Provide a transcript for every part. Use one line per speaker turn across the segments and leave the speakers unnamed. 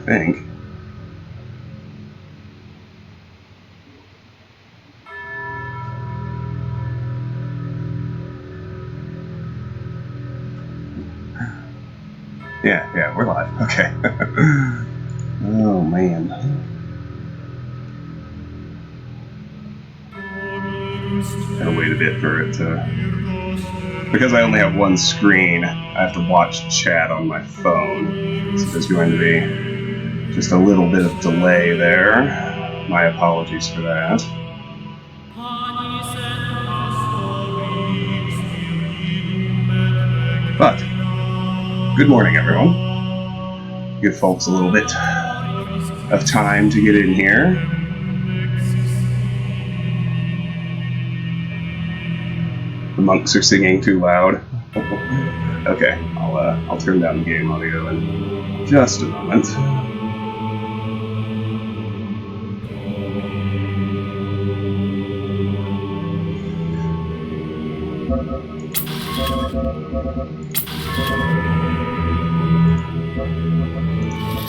think. Yeah, we're live. Okay. Oh, man. Gotta wait a bit for it to... Because I only have one screen, I have to watch chat on my phone. So there's going to be just a little bit of delay there. My apologies for that. But, good morning, everyone. Give folks a little bit of time to get in here. The monks are singing too loud. Okay, I'll turn down the game audio in just a moment.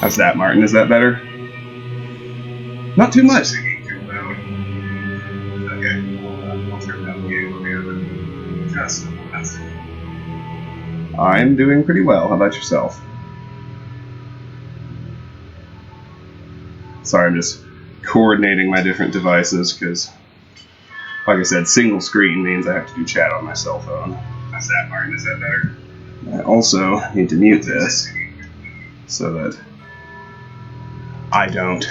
How's that, Martin? Is that better? Not too much. Singing too loud. Okay, I'll turn down the game audio in just a moment. I'm doing pretty well. How about yourself? Sorry, I'm just coordinating my different devices because, like I said, single screen means I have to do chat on my cell phone. How's that, Martin? Is that better? I also need to mute this so that I don't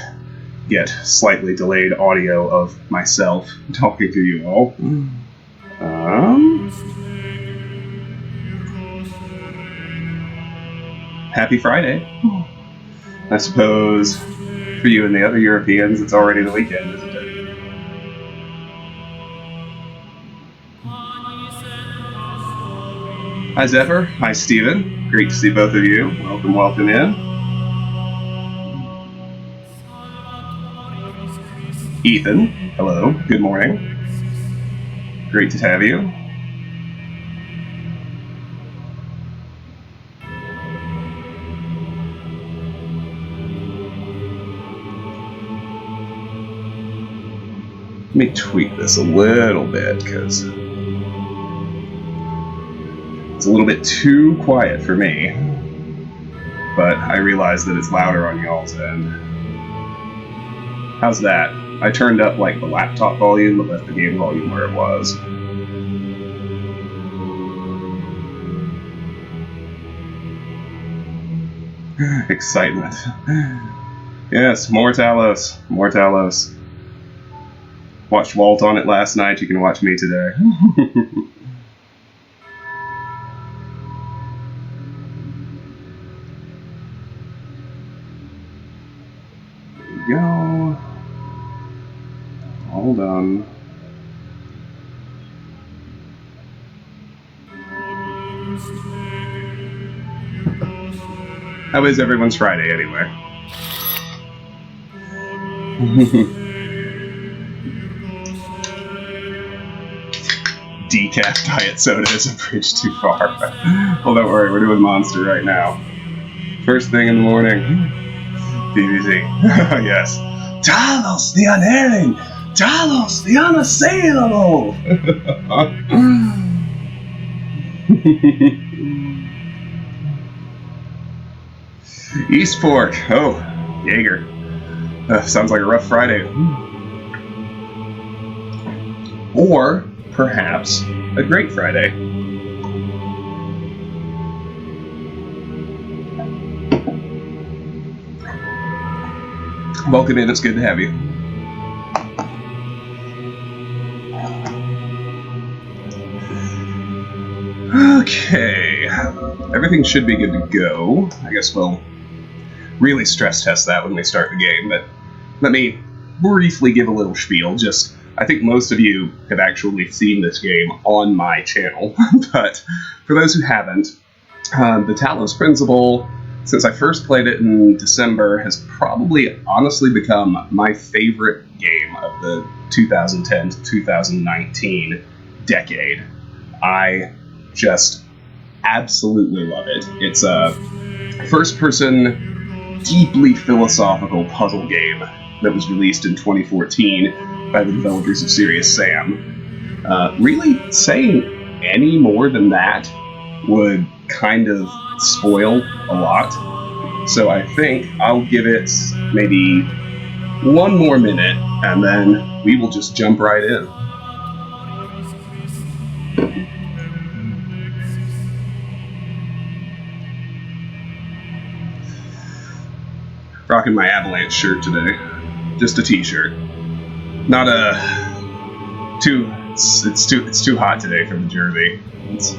get slightly delayed audio of myself talking to you all. Happy Friday. I suppose for you and the other Europeans, it's already the weekend, isn't it? Hi, Zephyr. Hi, Steven. Great to see both of you. Welcome in. Ethan, hello. Good morning. Great to have you. Let me tweak this a little bit because it's a little bit too quiet for me, but I realize that it's louder on y'all's end. How's that? I turned up like the laptop volume but left the game volume where it was. Excitement. Yes, more Talos. More Talos. Watched Walt on it last night, you can watch me today. There we go. All done. How is everyone's Friday anyway? Decaf diet soda is a bridge too far. Well, don't worry, we're doing Monster right now. First thing in the morning. BBC. Yes. Talos, the unerring! Talos, the unassailable! East Fork. Oh, Jaeger. Sounds like a rough Friday. Or perhaps a great Friday. Welcome in, it's good to have you. Okay, everything should be good to go. I guess we'll really stress test that when we start the game, but let me briefly give a little spiel. Just, I think most of you have actually seen this game on my channel, but for those who haven't, the Talos principle, since I first played it in December, has probably honestly become my favorite game of the 2010 to 2019 decade. I just absolutely love it. It's a first-person deeply philosophical puzzle game that was released in 2014 by the developers of Serious Sam. Really saying any more than that would kind of spoil a lot. So I think I'll give it maybe one more minute, and then we will just jump right in. Rocking my Avalanche shirt today. Just a t-shirt. Not it's too hot today for the jersey. It's,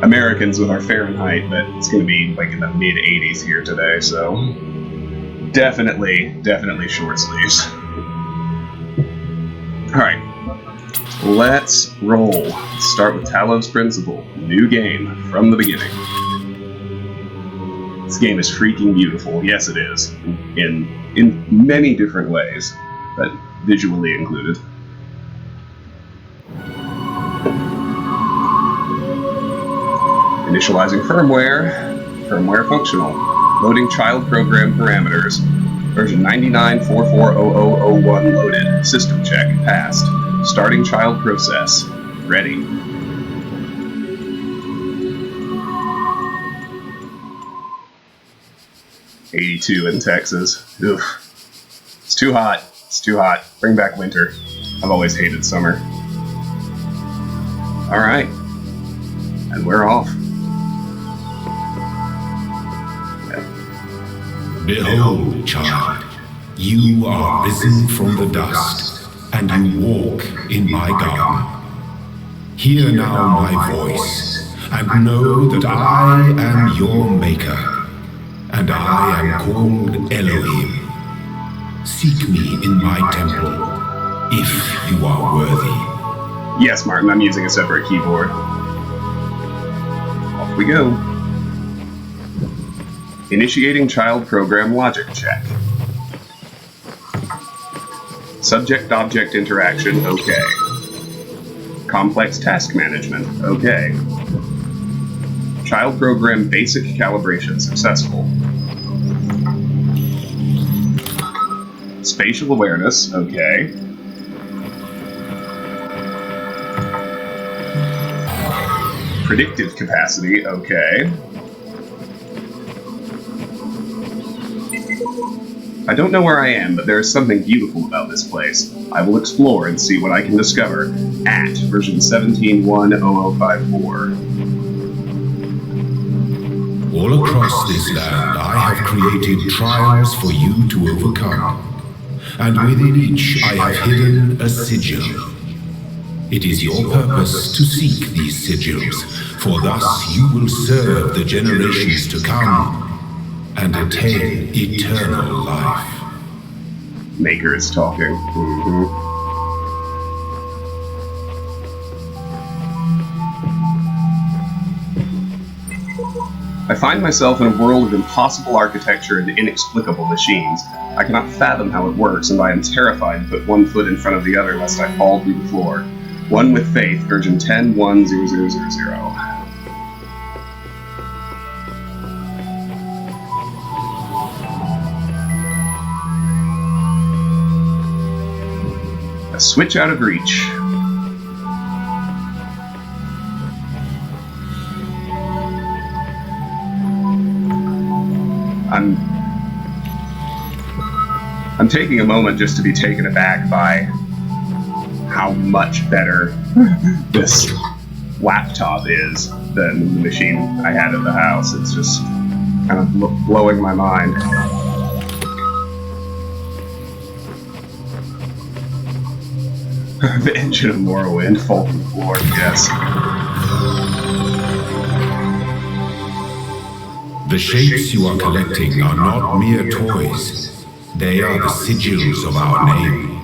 Americans with our Fahrenheit, but it's going to be like in the mid 80s here today, so definitely short sleeves. Alright, let's roll. Let's start with Talos Principle. New game from the beginning. This game is freaking beautiful. Yes, it is. In many different ways, but visually included. Initializing firmware functional. Loading child program parameters. Version 99440001 loaded. System check passed. Starting child process. Ready. '82 in Texas. Oof. It's too hot. It's too hot. Bring back winter. I've always hated summer. Alright. And we're off.
Behold, child, you are risen from the dust, and you walk in my garden. Hear now my voice, and know that I am your maker, and I am called Elohim. Seek me in my temple, if you are worthy.
Yes, Martin, I'm using a separate keyboard. Off we go. Initiating child program logic check. Subject-object interaction, okay. Complex task management, okay. Child program basic calibration successful. Spatial awareness, okay. Predictive capacity, okay. I don't know where I am, but there is something beautiful about this place. I will explore and see what I can discover at version 17.1.0054.
All across this land I have created trials for you to overcome, and within each I have hidden a sigil. It is your purpose to seek these sigils, for thus you will serve the generations to come and attain eternal life.
Maker is talking. Mm-hmm. I find myself in a world of impossible architecture and inexplicable machines. I cannot fathom how it works, and I am terrified to put one foot in front of the other lest I fall through the floor. One with Faith, version 10.1.0000. A switch out of reach. I'm taking a moment just to be taken aback by how much better this laptop is than the machine I had at the house. It's just kind of blowing my mind. The engine of Morrowind, fall from the floor, yes.
The shapes you are collecting are not mere toys. They are the sigils of our name.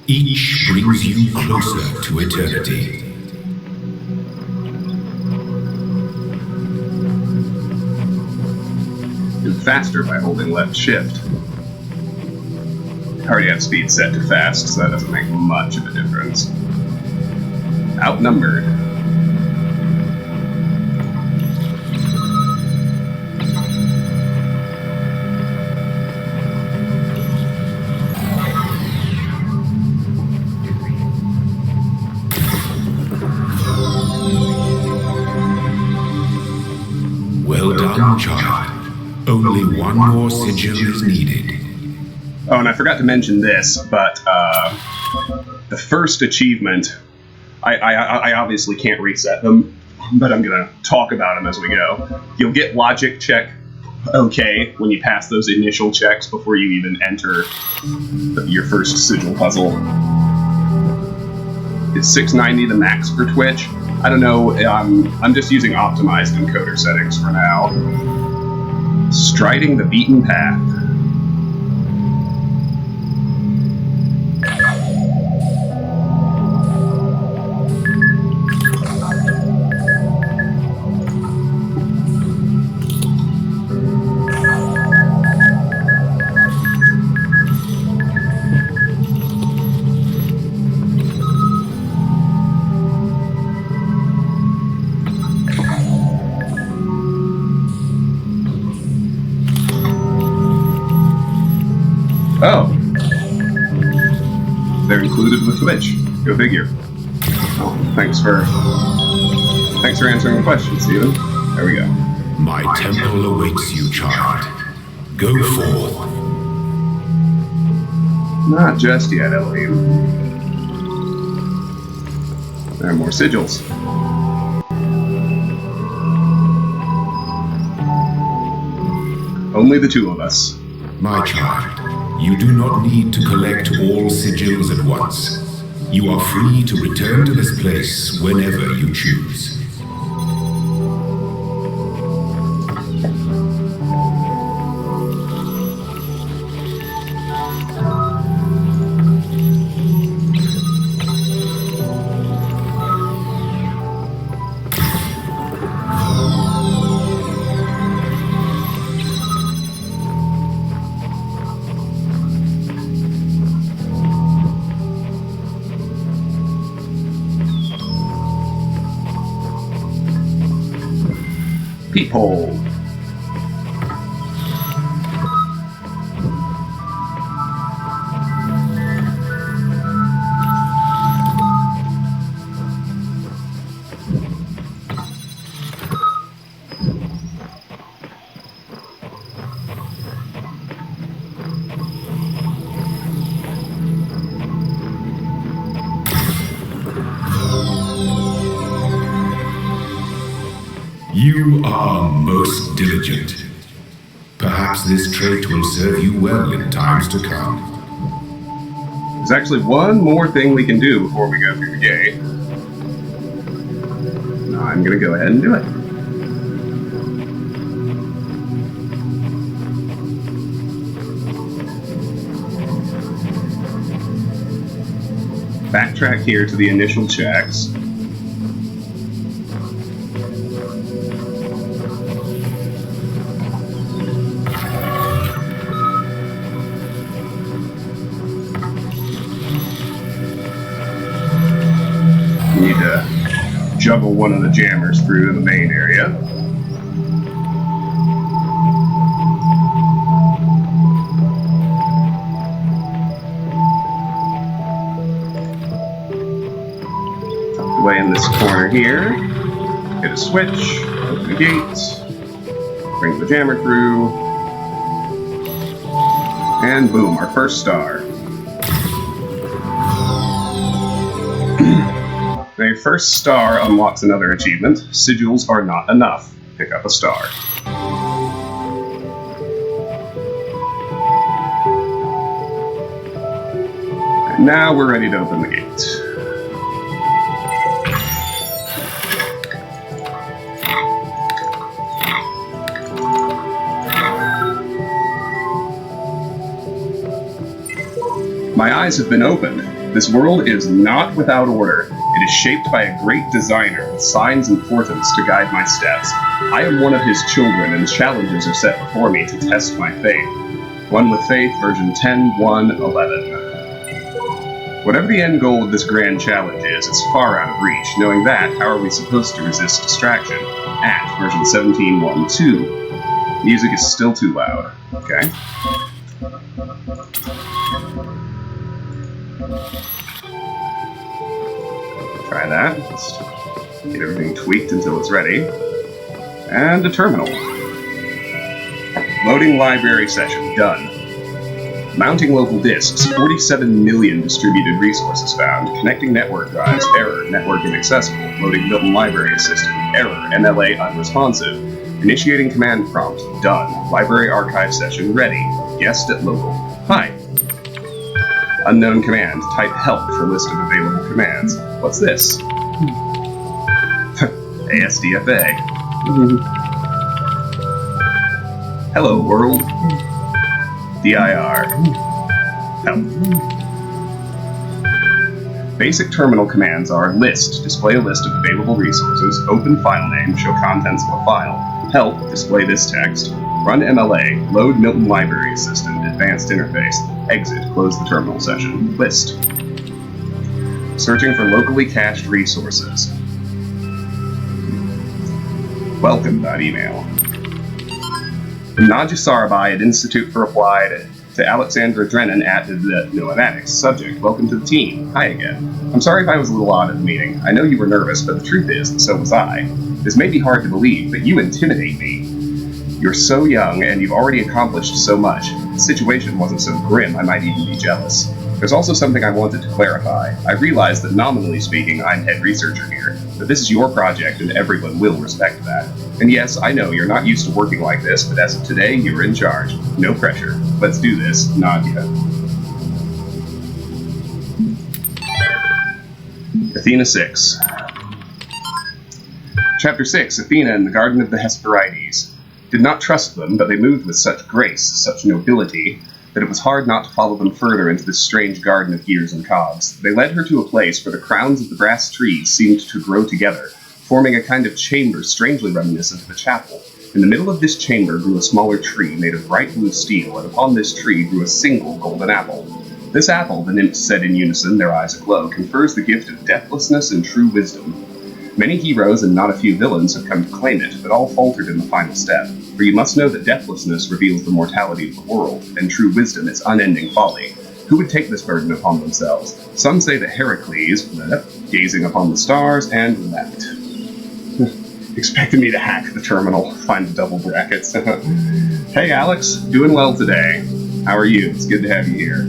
Each brings you closer to eternity.
Do faster by holding left shift. I already have speed set to fast, so that doesn't make much of a difference. Outnumbered.
Only one more sigil is needed.
Oh, and I forgot to mention this, but the first achievement, I obviously can't reset them, but I'm going to talk about them as we go. You'll get logic check okay when you pass those initial checks before you even enter your first sigil puzzle. Is 690 the max for Twitch? I don't know. I'm just using optimized encoder settings for now. Striding the beaten path. Oh. They're included with Twitch. Go figure. Oh, thanks for answering the question, Steven. There we go.
My temple awaits you, child. Go forth.
Not just yet, Elohim. There are more sigils. Only the two of us.
My child, you do not need to collect all sigils at once. You are free to return to this place whenever you choose.
Peephole.
You are most diligent. Perhaps this trait will serve you well in times to come.
There's actually one more thing we can do before we go through the gate. I'm gonna go ahead and do it. Backtrack here to the initial checks. Need to juggle one of the jammers through the main area. Tucked away in this corner here. Hit a switch, open the gate, bring the jammer through, and boom, our first star. A first star unlocks another achievement. Sigils are not enough. Pick up a star. And now we're ready to open the gate. My eyes have been opened. This world is not without order. It is shaped by a great designer with signs and portents to guide my steps. I am one of his children, and challenges are set before me to test my faith. One with Faith, version 10.1.11. Whatever the end goal of this grand challenge is, it's far out of reach. Knowing that, how are we supposed to resist distraction? At version 17.1.2. Music is still too loud. Okay. Try that. Just get everything tweaked until it's ready. And a terminal. Loading library session. Done. Mounting local disks. 47 million distributed resources found. Connecting network drives. Error. Network inaccessible. Loading Milton Library Assistant. Error. MLA unresponsive. Initiating command prompt. Done. Library archive session ready. Guest at local. Hi. Unknown command. Type help for list of available commands. What's this? ASDFA. Hello world. DIR. Help. Basic terminal commands are list, display a list of available resources, open file name, show contents of a file, help, display this text, run MLA, load Milton Library Assistant, advanced interface, exit, close the terminal session, list. Searching for locally cached resources. Welcome.email. From Nadja Sarabai at Institute for Applied to Alexandra Drennan at the Noematics. Subject, welcome to the team. Hi again. I'm sorry if I was a little odd at the meeting. I know you were nervous, but the truth is that so was I. This may be hard to believe, but you intimidate me. You're so young, and you've already accomplished so much. If the situation wasn't so grim, I might even be jealous. There's also something I wanted to clarify. I realize that nominally speaking, I'm head researcher here, but this is your project and everyone will respect that. And yes, I know you're not used to working like this, but as of today, you're in charge. No pressure. Let's do this, Nadia. Athena 6. Chapter 6, Athena in the Garden of the Hesperides. Did not trust them, but they moved with such grace, such nobility, that it was hard not to follow them further into this strange garden of gears and cogs. They led her to a place where the crowns of the brass trees seemed to grow together, forming a kind of chamber strangely reminiscent of a chapel. In the middle of this chamber grew a smaller tree made of bright blue steel, and upon this tree grew a single golden apple. This apple, the nymphs said in unison, their eyes aglow, confers the gift of deathlessness and true wisdom. Many heroes and not a few villains have come to claim it, but all faltered in the final step. For you must know that deathlessness reveals the mortality of the world, and true wisdom its unending folly. Who would take this burden upon themselves? Some say that Heracles, gazing upon the stars, and leapt. Expected me to hack the terminal, find the double brackets. Hey Alex, doing well today. How are you? It's good to have you here.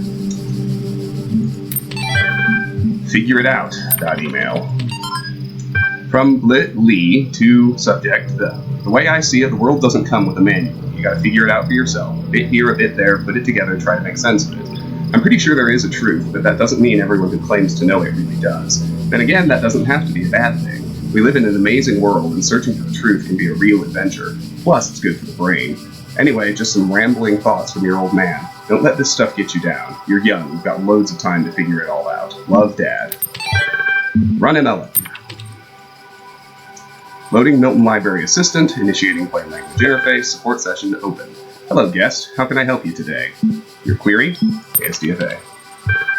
Figure it out. .email. From Lee to subject, the way I see it, the world doesn't come with a manual. You gotta figure it out for yourself. A bit here, a bit there, put it together, try to make sense of it. I'm pretty sure there is a truth, but that doesn't mean everyone who claims to know it really does. Then again, that doesn't have to be a bad thing. We live in an amazing world, and searching for the truth can be a real adventure. Plus, it's good for the brain. Anyway, just some rambling thoughts from your old man. Don't let this stuff get you down. You're young, you've got loads of time to figure it all out. Love, Dad. Run MLA. Loading Milton Library Assistant, initiating plain language interface, support session open. Hello guest, how can I help you today? Your query? ASDFA.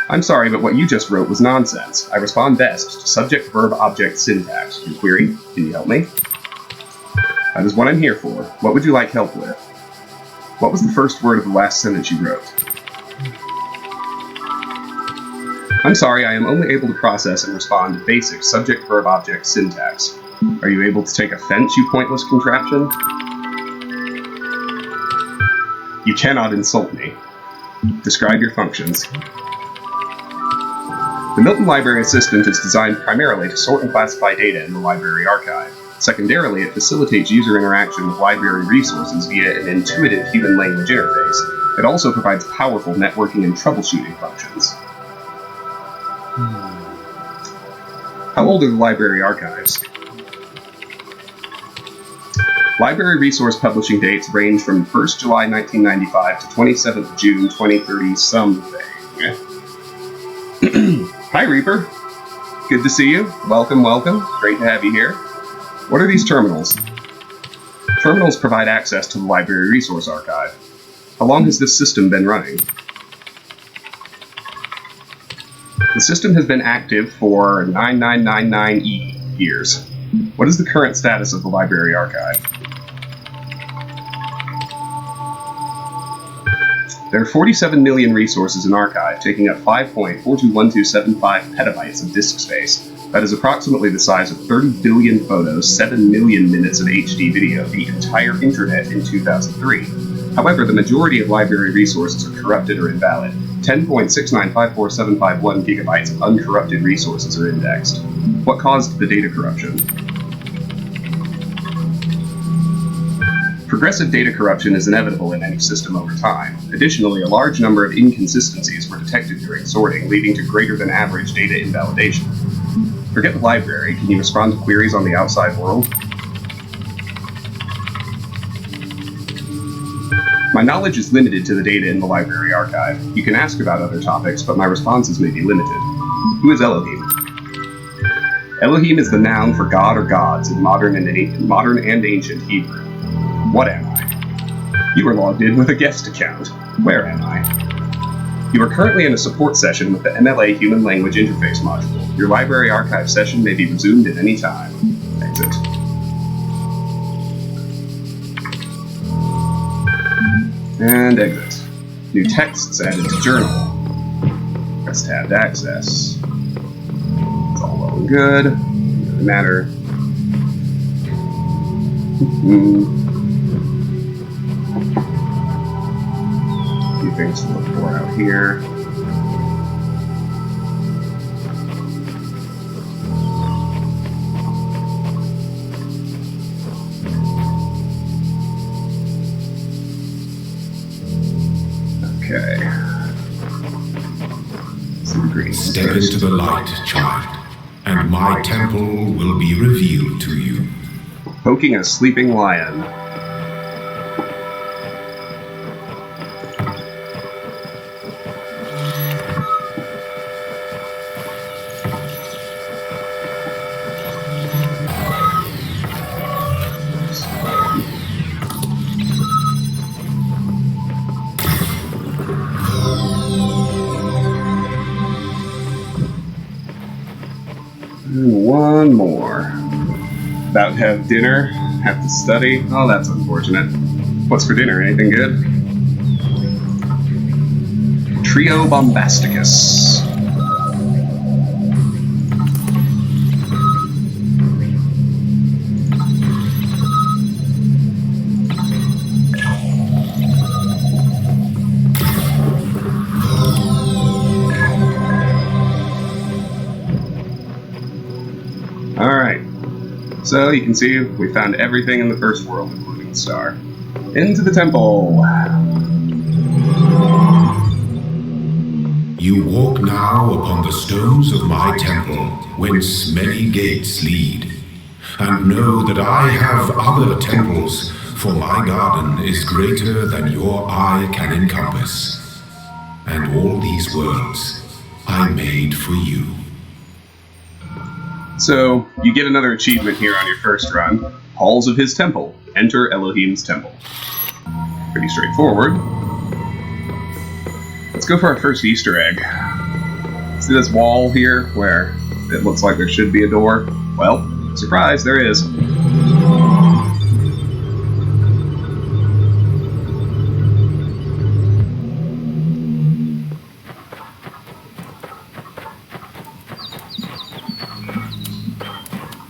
I'm sorry, but what you just wrote was nonsense. I respond best to subject-verb-object syntax. Your query? Can you help me? That is what I'm here for. What would you like help with? What was the first word of the last sentence you wrote? I'm sorry, I am only able to process and respond to basic subject-verb-object syntax. Are you able to take offense, you pointless contraption? You cannot insult me. Describe your functions. The Milton Library Assistant is designed primarily to sort and classify data in the library archive. Secondarily, it facilitates user interaction with library resources via an intuitive human language interface. It also provides powerful networking and troubleshooting functions. How old are the library archives? Library resource publishing dates range from 1st July 1995 to 27th June 2030 something. Hi Reaper. Good to see you. Welcome, welcome. Great to have you here. What are these terminals? Terminals provide access to the library resource archive. How long has this system been running? The system has been active for 9999 years. What is the current status of the library archive? There are 47 million resources in archive, taking up 5.421275 petabytes of disk space. That is approximately the size of 30 billion photos, 7 million minutes of HD video, the entire internet in 2003. However, the majority of library resources are corrupted or invalid. 10.6954751 gigabytes of uncorrupted resources are indexed. What caused the data corruption? Progressive data corruption is inevitable in any system over time. Additionally, a large number of inconsistencies were detected during sorting, leading to greater than average data invalidation. Forget the library. Can you respond to queries on the outside world? My knowledge is limited to the data in the library archive. You can ask about other topics, but my responses may be limited. Who is Elohim? Elohim is the noun for god or gods in modern and ancient Hebrew. What am I? You are logged in with a guest account. Where am I? You are currently in a support session with the MLA Human Language Interface module. Your library archive session may be resumed at any time. Exit. And exit. New texts added to journal. Press tab to access. It's all well and good. Doesn't matter. A few things to look for out here. Okay. Some green.
Step into the light, child, and my temple will be revealed to you.
Poking a sleeping lion. One more. About to have dinner. Have to study. Oh, that's unfortunate. What's for dinner? Anything good? Trio Bombasticus. Alright, so you can see we found everything in the first world, including the star. Into the temple!
You walk now upon the stones of my temple, whence many gates lead. And know that I have other temples, for my garden is greater than your eye can encompass. And all these worlds I made for you.
So, you get another achievement here on your first run. Halls of his temple. Enter Elohim's temple. Pretty straightforward. Let's go for our first Easter egg. See this wall here, where it looks like there should be a door? Well, surprise, there is.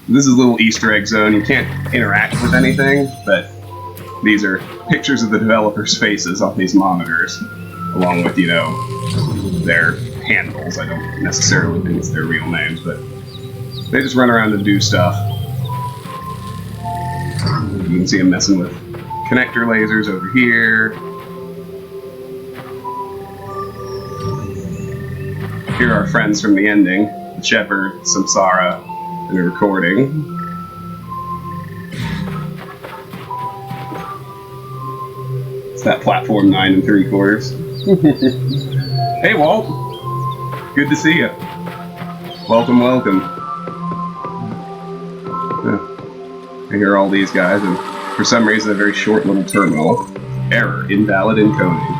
This is a little Easter egg zone. You can't interact with anything, but these are pictures of the developers' faces on these monitors, along with, you know, their handles. I don't necessarily think it's their real names, but they just run around and do stuff. You can see them messing with connector lasers over here. Here are our friends from the ending. The Shepherd, Samsara, and a recording. It's that platform 9 3/4. Hey, Walt. Good to see you. Welcome, welcome. I hear all these guys, and for some reason a very short little terminal. Error, invalid encoding.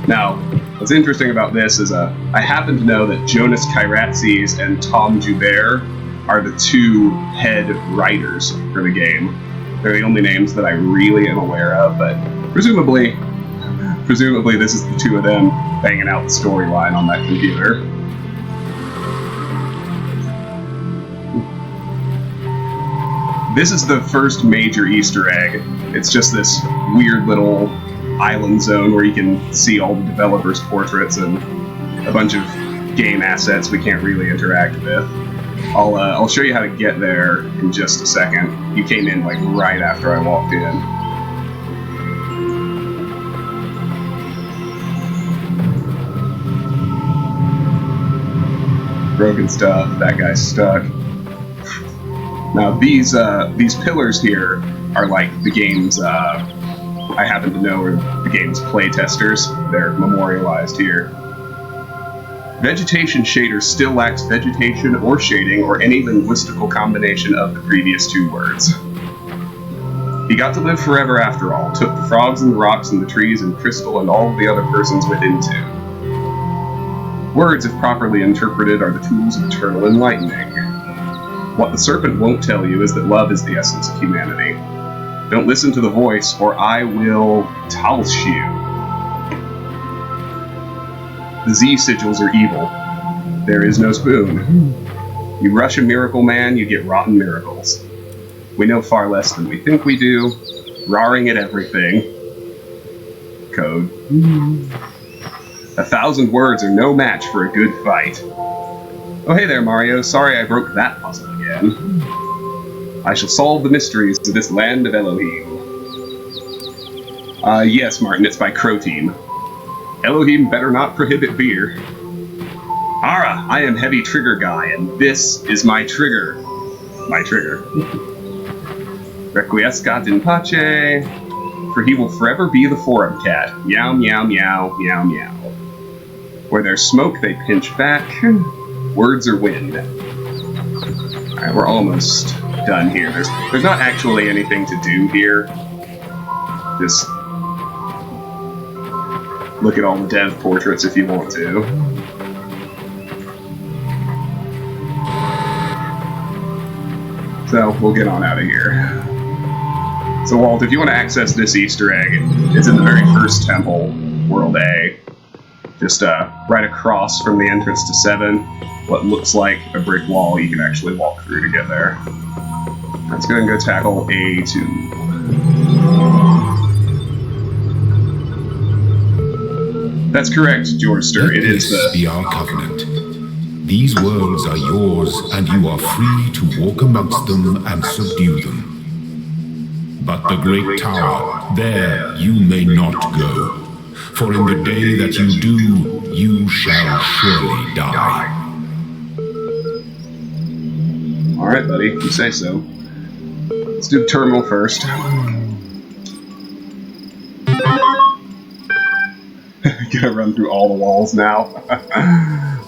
Now, what's interesting about this is I happen to know that Jonas Kyratzes and Tom Joubert are the two head writers for the game. They're the only names that I really am aware of, but presumably this is the two of them banging out the storyline on that computer. This is the first major Easter egg. It's just this weird little island zone where you can see all the developers' portraits and a bunch of game assets we can't really interact with. I'll show you how to get there in just a second. You came in like right after I walked in. Broken stuff. That guy's stuck. Now these pillars here are like the game's. I happen to know are the game's playtesters. They're memorialized here. Vegetation shader still lacks vegetation or shading or any linguistical combination of the previous two words. He got to live forever after all, took the frogs and the rocks and the trees and crystal and all of the other persons within too. Words, if properly interpreted, are the tools of eternal enlightening. What the serpent won't tell you is that love is the essence of humanity. Don't listen to the voice, or I will Talos you. The Z sigils are evil. There is no spoon. You rush a miracle man, you get rotten miracles. We know far less than we think we do. Roaring at everything. Code. 1,000 words are no match for a good fight. Oh hey there, Mario. Sorry I broke that puzzle again. I shall solve the mysteries of this land of Elohim. Yes, Martin, it's by Crow Team. Elohim better not prohibit beer. Ara, I am Heavy Trigger Guy, and this is my trigger. My trigger. Requiescat in pace, for he will forever be the forum cat. Meow, meow, meow, meow, meow. Where there's smoke, they pinch back. Words are wind. Alright, we're almost done here. There's not actually anything to do here. Just look at all the dev portraits if you want to. So, we'll get on out of here. So, Walt, if you want to access this Easter egg, it's in the very first temple, World A. Just right across from the entrance to 7, what looks like a brick wall you can actually walk through to get there. Let's go and go tackle A2. That's correct, Jorster. It is the...
be our covenant. These worlds are yours, and you are free to walk amongst them and subdue them. But the great tower, there you may not go. For in the day that you do, you shall surely die.
Alright, buddy, you say so. Let's do the terminal first. Gonna run through all the walls now.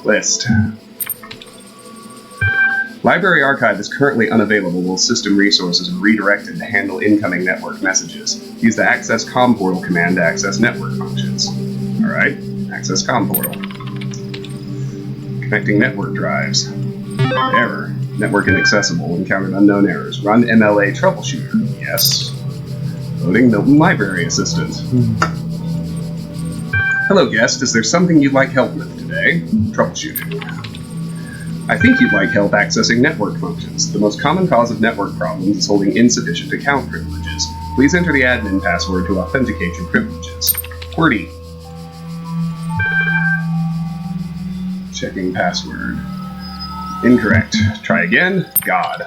List. Library archive is currently unavailable while system resources are redirected to handle incoming network messages. Use the access comm portal command to access network functions. Alright, access comm portal. Connecting network drives. Error. Network inaccessible. Encountered unknown errors. Run MLA troubleshooter. Yes. Loading Milton Library Assistant. Hello guest, is there something you'd like help with today? Troubleshooting. I think you'd like help accessing network functions. The most common cause of network problems is holding insufficient account privileges. Please enter the admin password to authenticate your privileges. QWERTY. Checking password. Incorrect. Try again. God.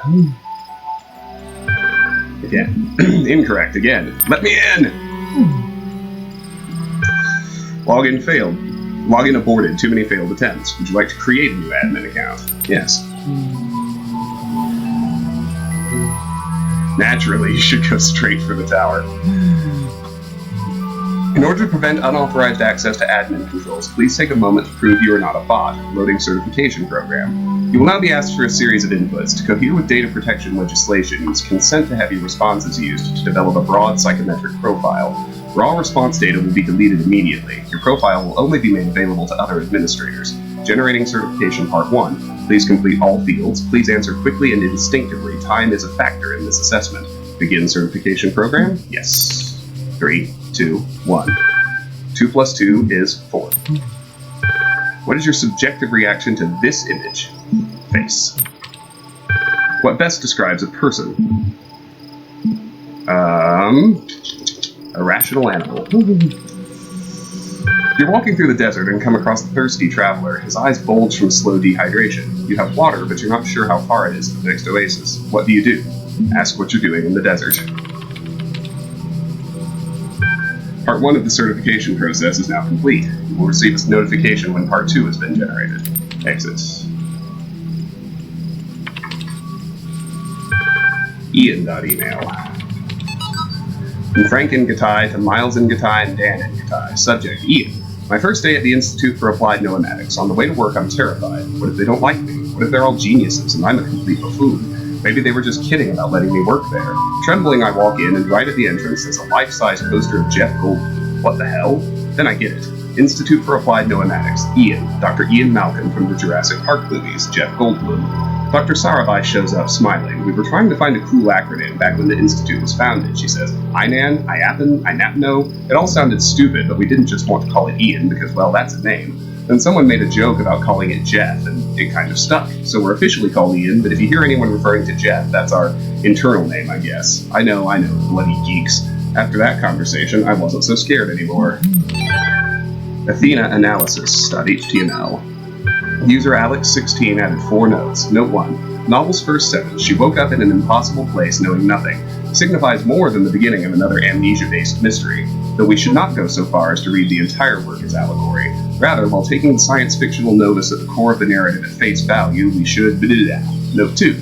Again. Incorrect again. Let me in! Login failed. Login aborted. Too many failed attempts. Would you like to create a new admin account? Yes. Naturally, you should go straight for the tower. In order to prevent unauthorized access to admin controls, please take a moment to prove you are not a bot. Loading certification program. You will now be asked for a series of inputs. To cohere with data protection legislation, use consent-to-heavy responses used to develop a broad psychometric profile. Raw response data will be deleted immediately. Your profile will only be made available to other administrators. Generating certification part 1. Please complete all fields. Please answer quickly and instinctively. Time is a factor in this assessment. Begin certification program? Yes. 3, 2, 1. 2 plus 2 is 4. What is your subjective reaction to this image? Face. What best describes a person? A A rational animal. You're walking through the desert and come across a thirsty traveler. His eyes bulge from slow dehydration. You have water, but you're not sure how far it is to the next oasis. What do you do? Ask what you're doing in the desert. Part 1 of the certification process is now complete. You will receive a notification when Part 2 has been generated. Exit. Ian.email. From Frank in Gatai to Miles in Gatai and Dan in Gatai. Subject, Ian. My first day at the Institute for Applied Noematics. On the way to work, I'm terrified. What if they don't like me? What if they're all geniuses and I'm a complete buffoon? Maybe they were just kidding about letting me work there. Trembling, I walk in, and right at the entrance is a life-size poster of Jeff Goldblum. What the hell? Then I get it. Institute for Applied Noematics. Ian. Dr. Ian Malcolm from the Jurassic Park movies. Jeff Goldblum. Dr. Sarabhai shows up, smiling. We were trying to find a cool acronym back when the Institute was founded, she says. INAN, IAPN, INAPNO. It all sounded stupid, but we didn't just want to call it Ian because, well, that's a name. Then someone made a joke about calling it Jeff, and it kind of stuck. So we're officially called Ian, but if you hear anyone referring to Jeff, that's our internal name, I guess. I know, bloody geeks. After that conversation, I wasn't so scared anymore. Athena Analysis.html. User Alex16 added 4 notes. Note 1. Novel's first sentence, she woke up in an impossible place knowing nothing, signifies more than the beginning of another amnesia-based mystery, though we should not go so far as to read the entire work as allegory. Rather, while taking the science-fictional notice at the core of the narrative at face value, we should... Note 2.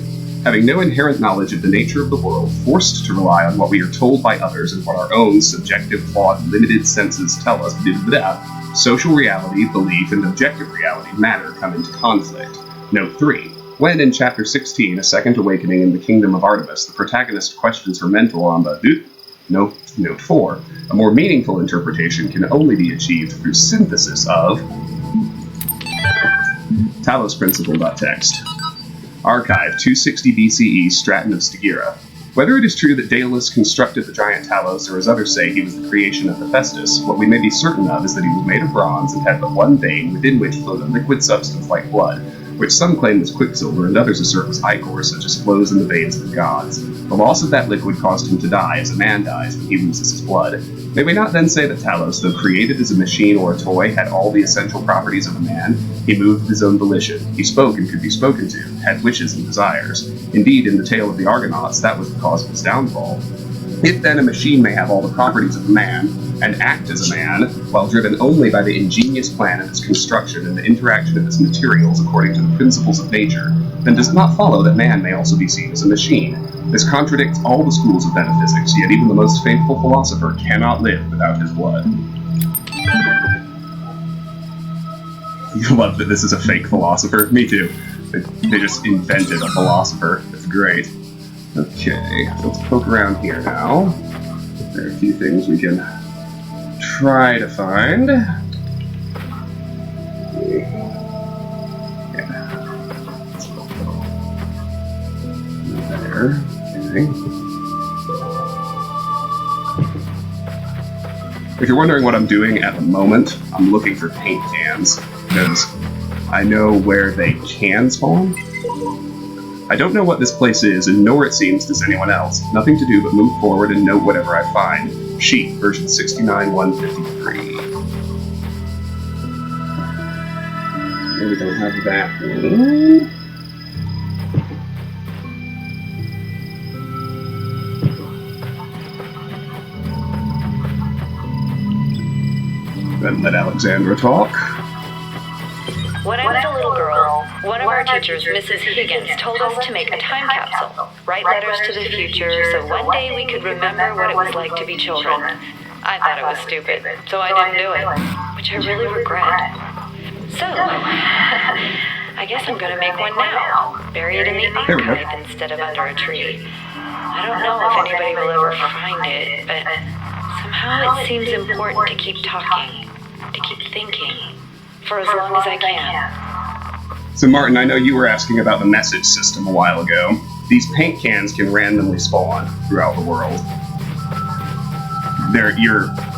Having no inherent knowledge of the nature of the world, forced to rely on what we are told by others and what our own subjective, flawed, limited senses tell us, social reality, belief, and objective reality matter come into conflict. Note 3. When, in Chapter 16, A Second Awakening in the Kingdom of Artemis, the protagonist questions her mentor on the... Note 4. A more meaningful interpretation can only be achieved through synthesis of... Talos Principle.txt. Archive 260 BCE, Straton of Stagira. Whether it is true that Daedalus constructed the giant Talos, or as others say he was the creation of Hephaestus, what we may be certain of is that he was made of bronze and had but one vein within which flowed a liquid substance like blood, which some claim was quicksilver and others assert was ichor, such as flows in the veins of the gods. The loss of that liquid caused him to die, as a man dies when he loses his blood. May we not then say that Talos, though created as a machine or a toy, had all the essential properties of a man? He moved of his own volition. He spoke and could be spoken to, had wishes and desires. Indeed, in the tale of the Argonauts, that was the cause of his downfall. If then a machine may have all the properties of a man, and act as a man, while driven only by the ingenious plan of its construction and the interaction of its materials according to the principles of nature, then does it not follow that man may also be seen as a machine? This contradicts all the schools of metaphysics, yet even the most faithful philosopher cannot live without his blood. You love that this is a fake philosopher? Me too. They just invented a philosopher. It's great. Okay, let's poke around here now. There are a few things we can try to find. There. Okay. If you're wondering what I'm doing at the moment, I'm looking for paint cans, because I know where they can spawn. I don't know what this place is, and nor it seems does anyone else. Nothing to do but move forward and note whatever I find. Sheet, version 69.153. And we don't have that one. Then let Alexandra talk.
When I was a little girl, one of our teachers, Mrs. Higgins, told us to make a time capsule, write letters to the future, so one day we could remember what it was like to be children. I thought it was stupid, so I didn't do it, which I really regret. So, I guess I'm gonna make one now, bury it in the archive instead of under a tree. I don't know if anybody will ever find it, but somehow it seems important to keep talking, to keep thinking, for as long as I can.
So Martin, I know you were asking about the message system a while ago. These paint cans can randomly spawn throughout the world.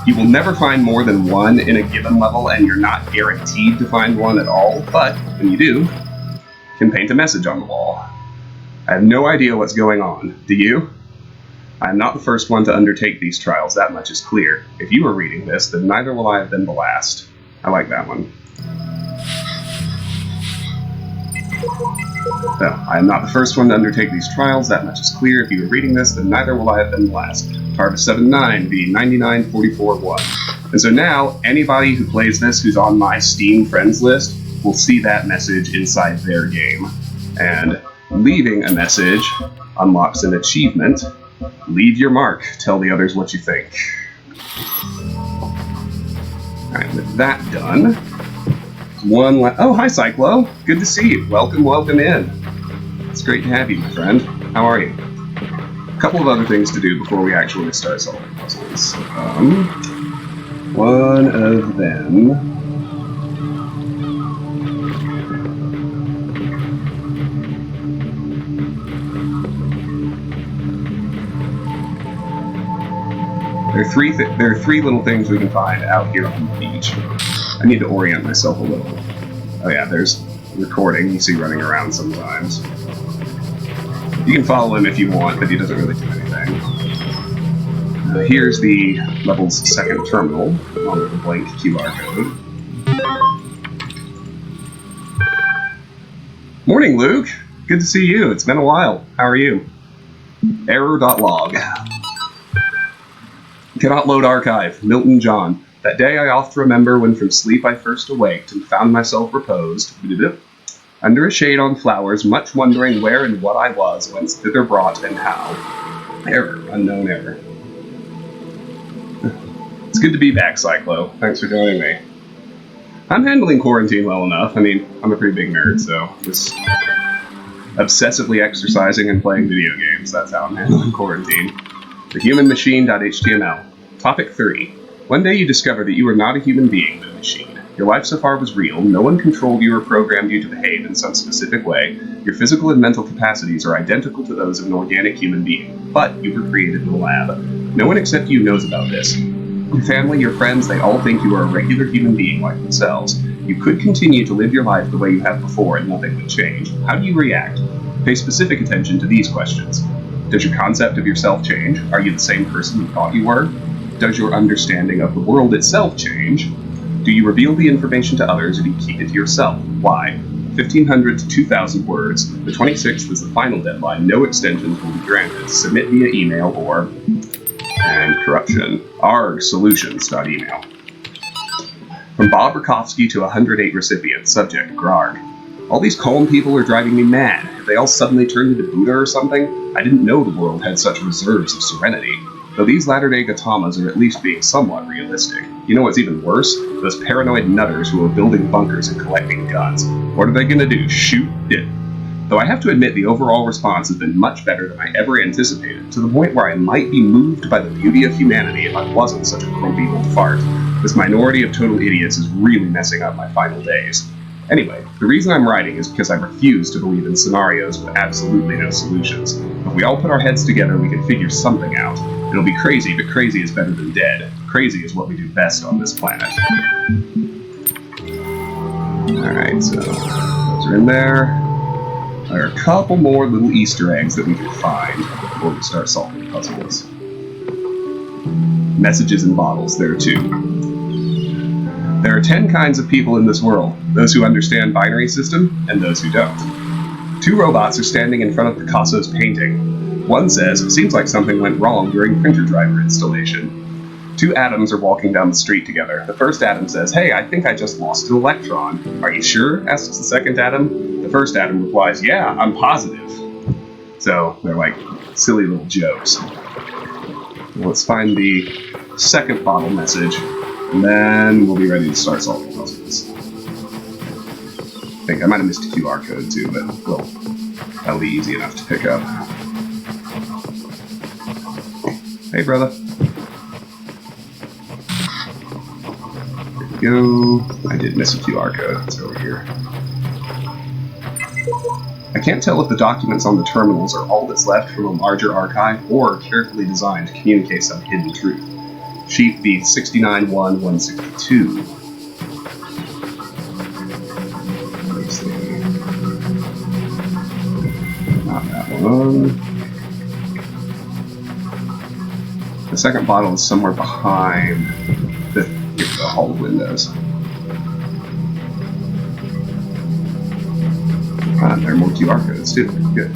You will never find more than one in a given level, and you're not guaranteed to find one at all, but when you do, you can paint a message on the wall. I have no idea what's going on. Do you? I am not the first one to undertake these trials, that much is clear. If you are reading this, then neither will I have been the last. I like that one. No, I am not the first one to undertake these trials, that much is clear. If you are reading this, then neither will I have been the last. Tarvis 79 v 9944-1. And so now, anybody who plays this who's on my Steam friends list will see that message inside their game. And leaving a message unlocks an achievement. Leave your mark. Tell the others what you think. Alright, with that done, oh, hi, Cyclo. Good to see you. Welcome, welcome in. It's great to have you, my friend. How are you? A couple of other things to do before we actually start solving puzzles. One of them... There are three little things we can find out here on the beach. I need to orient myself a little. Oh yeah, there's recording you see running around sometimes. You can follow him if you want, but he doesn't really do anything. Here's the level's second terminal, along with a blank QR code. Morning, Luke! Good to see you. It's been a while. How are you? Error.log. Cannot load archive. Milton John. That day I oft remember when from sleep I first awaked and found myself reposed under a shade on flowers, much wondering where and what I was, whence thither brought and how. Error. Unknown error. It's good to be back, Cyclo. Thanks for joining me. I'm handling quarantine well enough. I mean, I'm a pretty big nerd, so just obsessively exercising and playing video games. That's how I'm handling quarantine. TheHumanMachine.html. Topic 30. One day you discover that you are not a human being, but a machine. Your life so far was real. No one controlled you or programmed you to behave in some specific way. Your physical and mental capacities are identical to those of an organic human being, but you were created in a lab. No one except you knows about this. Your family, your friends, they all think you are a regular human being like themselves. You could continue to live your life the way you have before and nothing would change. How do you react? Pay specific attention to these questions. Does your concept of yourself change? Are you the same person you thought you were? Does your understanding of the world itself change? Do you reveal the information to others or do you keep it to yourself? Why? 1,500 to 2,000 words. The 26th is the final deadline. No extensions will be granted. Submit via email or... and corruption. argsolutions.email. From Bob Rakowski to 108 recipients. Subject, Grarg. All these calm people are driving me mad. Have they all suddenly turned into Buddha or something? I didn't know the world had such reserves of serenity. Though these latter-day Gautamas are at least being somewhat realistic. You know what's even worse? Those paranoid nutters who are building bunkers and collecting guns. What are they gonna do? Shoot it? Though I have to admit the overall response has been much better than I ever anticipated, to the point where I might be moved by the beauty of humanity if I wasn't such a grumpy old fart. This minority of total idiots is really messing up my final days. Anyway, the reason I'm writing is because I refuse to believe in scenarios with absolutely no solutions. If we all put our heads together, we can figure something out. It'll be crazy, but crazy is better than dead. Crazy is what we do best on this planet. Alright, so those are in there. There are a couple more little Easter eggs that we can find before we start solving puzzles. Messages in bottles, there are 2. There are 10 kinds of people in this world, those who understand binary system and those who don't. 2 robots are standing in front of Picasso's painting. One says, seems like something went wrong during printer driver installation. 2 atoms are walking down the street together. The first atom says, hey, I think I just lost an electron. Are you sure? Asks the second atom. The first atom replies, yeah, I'm positive. So they're like silly little jokes. Let's find the second bottle message. And then we'll be ready to start solving puzzles. I think I might have missed a QR code too, but well, that'll be easy enough to pick up. Hey, brother. There we go. I did miss a QR code. It's over here. I can't tell if the documents on the terminals are all that's left from a larger archive or are carefully designed to communicate some hidden truth. Sheet B 69-1-162. Let's see. Not that one. The second bottle is somewhere behind the hall of windows. Ah, there are more QR codes too. Good.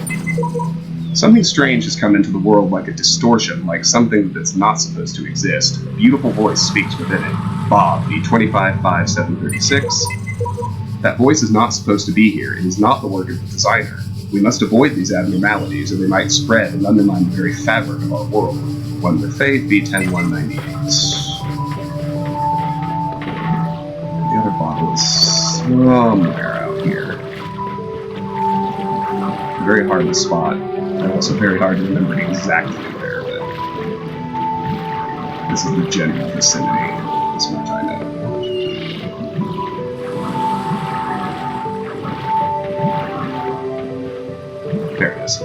Something strange has come into the world like a distortion, like something that's not supposed to exist. A beautiful voice speaks within it. Bob, B255736. That voice is not supposed to be here. It is not the work of the designer. We must avoid these abnormalities, or they might spread and undermine the very fabric of our world. One with faith, B10198. The other bottle is somewhere out here. Very hard to spot. And also very hard to remember exactly where, but this is the general vicinity. This much I know. There it is.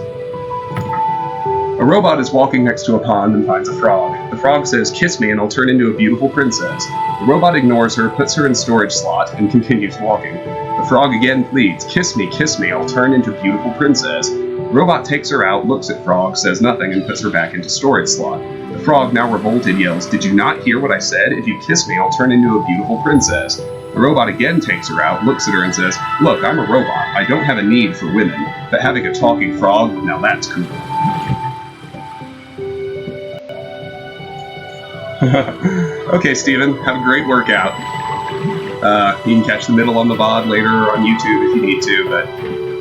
A robot is walking next to a pond and finds a frog. The frog says, "Kiss me and I'll turn into a beautiful princess." The robot ignores her, puts her in storage slot, and continues walking. The frog again pleads, kiss me, I'll turn into a beautiful princess." The robot takes her out, looks at Frog, says nothing, and puts her back into storage slot. The frog, now revolted, yells, "Did you not hear what I said? If you kiss me, I'll turn into a beautiful princess." The robot again takes her out, looks at her, and says, "Look, I'm a robot. I don't have a need for women. But having a talking frog, now that's cool." Okay, Steven, have a great workout. You can catch the middle on the VOD later or on YouTube if you need to, but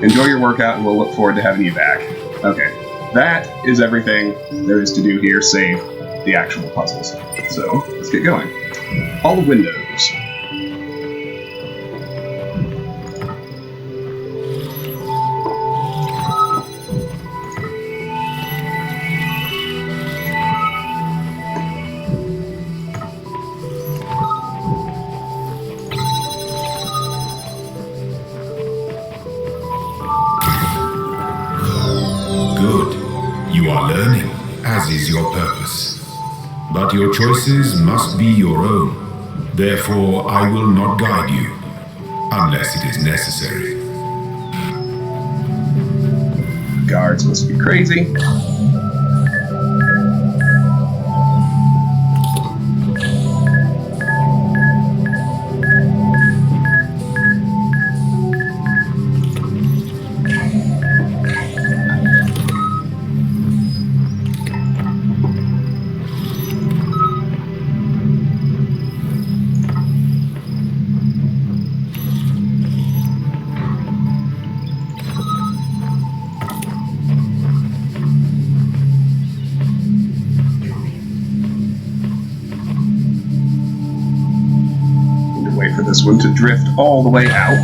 enjoy your workout and we'll look forward to having you back. Okay, that is everything there is to do here, save the actual puzzles. So, let's get going. Hall of windows.
You are learning, as is your purpose. But your choices must be your own. Therefore, I will not guide you, unless it is necessary.
Guards must be crazy. For this one to drift all the way out.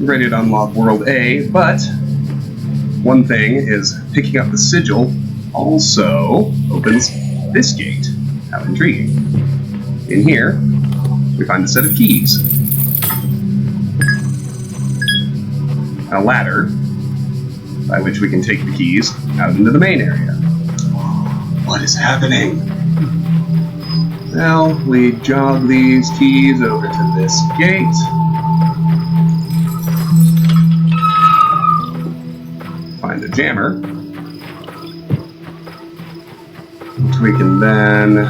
Ready to unlock World A, but one thing is picking up the sigil also opens this gate. How intriguing. In here, we find a set of keys. A ladder by which we can take the keys out into the main area. What is happening? Well, we jog these keys over to this gate. Find a jammer, which we can then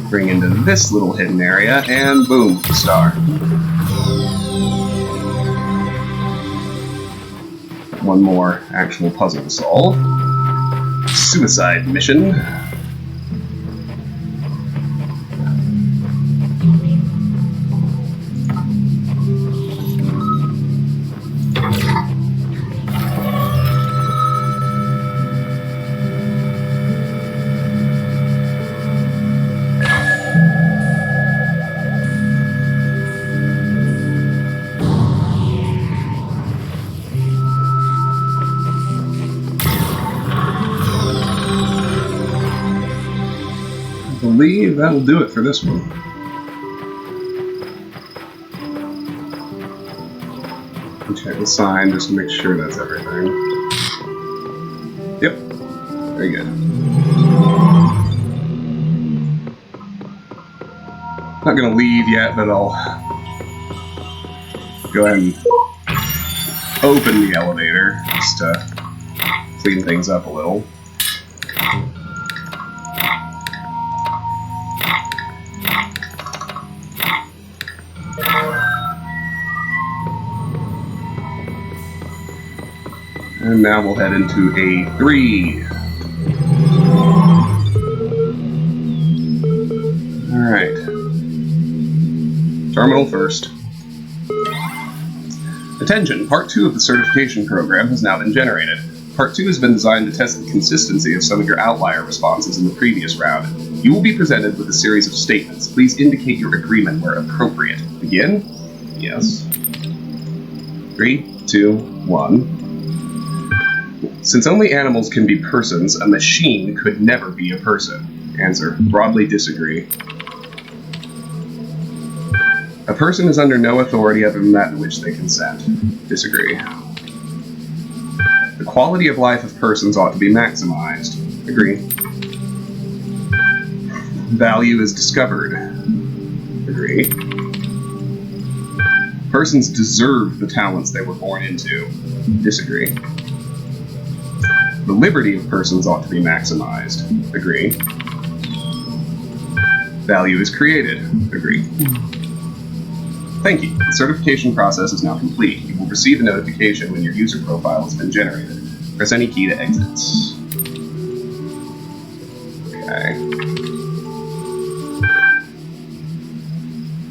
bring into this little hidden area, and boom, star. One more actual puzzle to solve. Suicide mission. I believe that'll do it for this one. I'll check the sign just to make sure that's everything. Yep, very good. Not gonna leave yet, but I'll go ahead and open the elevator just to clean things up a little. And now we'll head into A3. Alright. Terminal first. Attention, Part 2 of the certification program has now been generated. Part 2 has been designed to test the consistency of some of your outlier responses in the previous round. You will be presented with a series of statements. Please indicate your agreement where appropriate. Begin? Yes. 3, 2, 1. Since only animals can be persons, a machine could never be a person. Answer. Broadly disagree. A person is under no authority other than that to which they consent. Disagree. The quality of life of persons ought to be maximized. Agree. Value is discovered. Agree. Persons deserve the talents they were born into. Disagree. The liberty of persons ought to be maximized. Agree. Value is created. Agree. Thank you. The certification process is now complete. You will receive a notification when your user profile has been generated. Press any key to exit. Okay.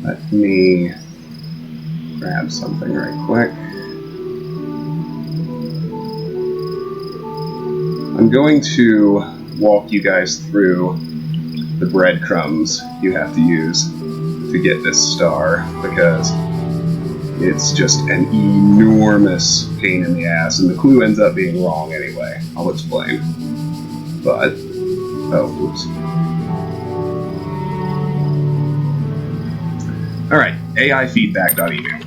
Let me grab something right quick. I'm going to walk you guys through the breadcrumbs you have to use to get this star, because it's just an enormous pain in the ass, and the clue ends up being wrong anyway. I'll explain. But, oh, oops. Alright, AIfeedback.email.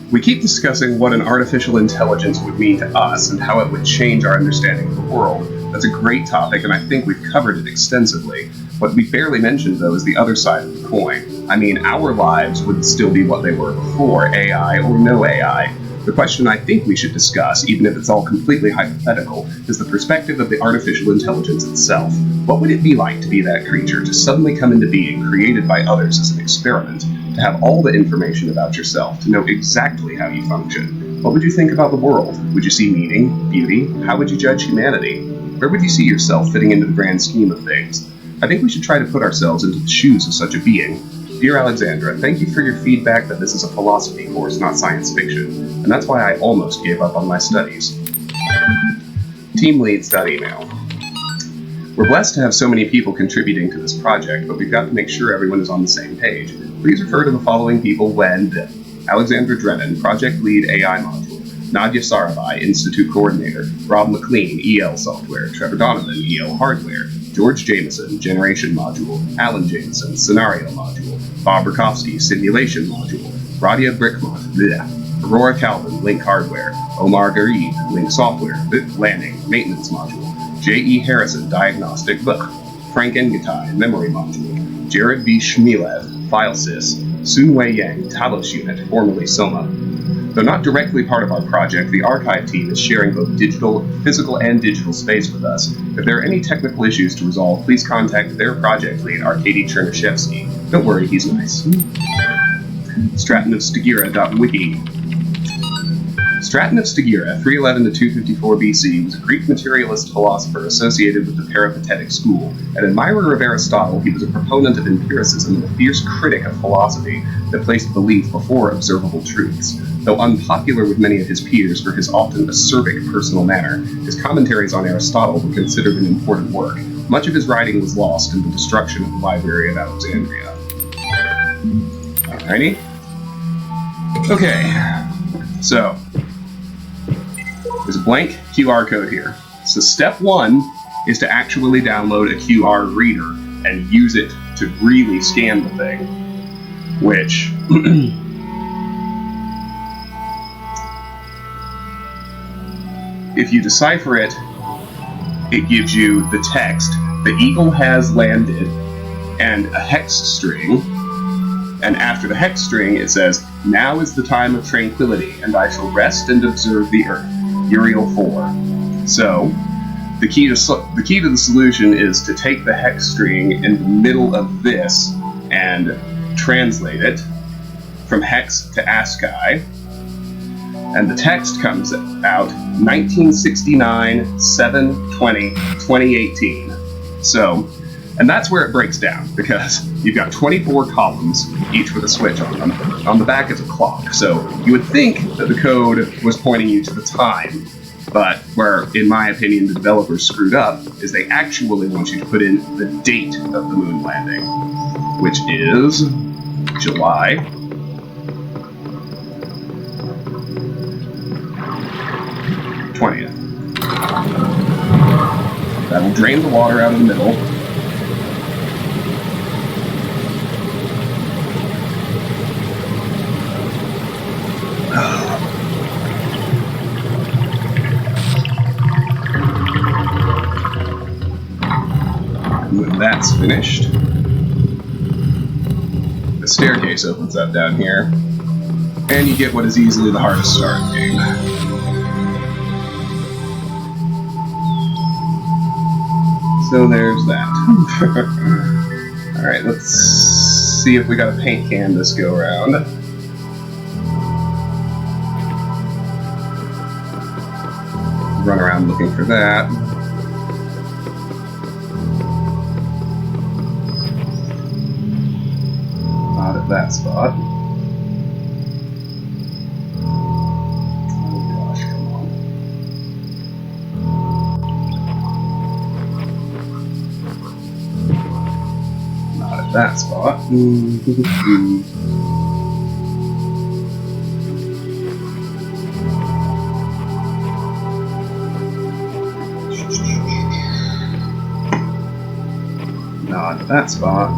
We keep discussing what an artificial intelligence would mean to us and how it would change our understanding of the world. That's a great topic, and I think we've covered it extensively. What we barely mentioned, though, is the other side of the coin. I mean, our lives would still be what they were before, AI or no AI. The question I think we should discuss, even if it's all completely hypothetical, is the perspective of the artificial intelligence itself. What would it be like to be that creature, to suddenly come into being, created by others as an experiment, to have all the information about yourself, to know exactly how you function? What would you think about the world? Would you see meaning, beauty? How would you judge humanity? Where would you see yourself fitting into the grand scheme of things? I think we should try to put ourselves into the shoes of such a being. Dear Alexandra, thank you for your feedback that this is a philosophy course, not science fiction, and that's why I almost gave up on my studies. Teamleads.email. We're blessed to have so many people contributing to this project, but we've got to make sure everyone is on the same page. Please refer to the following people when: Alexandra Drennan, Project Lead AI Module; Nadia Sarabhai, Institute Coordinator; Rob McLean, EL Software; Trevor Donovan, EL Hardware; George Jameson, Generation Module; Alan Jameson, Scenario Module; Bob Rakowski, Simulation Module; Radia Brickmont, Aurora Calvin, Link Hardware; Omar Garib, Link Software; Landing, Maintenance Module; J.E. Harrison, Diagnostic Book; Frank Engatai, Memory Module; Jared B. Shmilev, FileSys; Soon Wei Yang, Talos Unit, formerly Soma. Though not directly part of our project, the archive team is sharing both physical and digital space with us. If there are any technical issues to resolve, please contact their project lead, Arkady Chernyshevsky. Don't worry, he's nice. Straton of Stagira.wiki. Straton of Stagira, 311 to 254 BC, was a Greek materialist philosopher associated with the Peripatetic school. An admirer of Aristotle, he was a proponent of empiricism and a fierce critic of philosophy that placed belief before observable truths. Though unpopular with many of his peers for his often acerbic personal manner, his commentaries on Aristotle were considered an important work. Much of his writing was lost in the destruction of the Library of Alexandria. Alrighty. Okay, so there's a blank QR code here. So step one is to actually download a QR reader and use it to really scan the thing, which if you decipher it, it gives you the text: the eagle has landed and a hex string. And after the hex string, it says, "Now is the time of tranquility, and I shall rest and observe the earth." Uriel 4. So, the key to the solution is to take the hex string in the middle of this and translate it from hex to ASCII. And the text comes out 1969, 7/20, 2018. So, and that's where it breaks down, because you've got 24 columns, each with a switch on them. On the back is a clock, so you would think that the code was pointing you to the time, but where, in my opinion, the developers screwed up is they actually want you to put in the date of the moon landing, which is July 20th. That'll drain the water out of the middle. When that's finished, the staircase opens up down here, and you get what is easily the hardest star in the game. So there's that. Alright, let's see if we got a paint canvas go around. Run around looking for that. Not at that spot. Oh gosh, come on. Not at that spot. Not at that spot.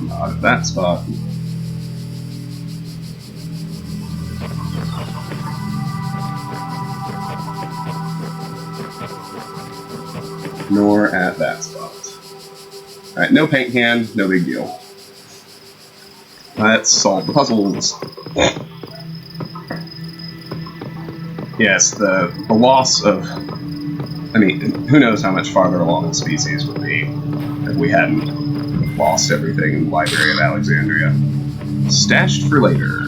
Not at that spot. Nor at that spot. Alright, no paint can, no big deal. Let's solve the puzzles. Yes, the loss of... I mean, who knows how much farther along the species would be if we hadn't lost everything in the Library of Alexandria. Stashed for later.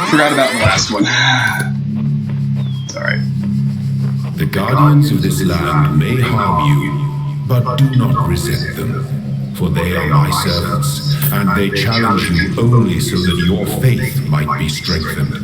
Forgot about the last one. Sorry.
The guardians of this land may harm you, but do not resent them, for they are my servants, and they challenge you only so that your faith might be strengthened.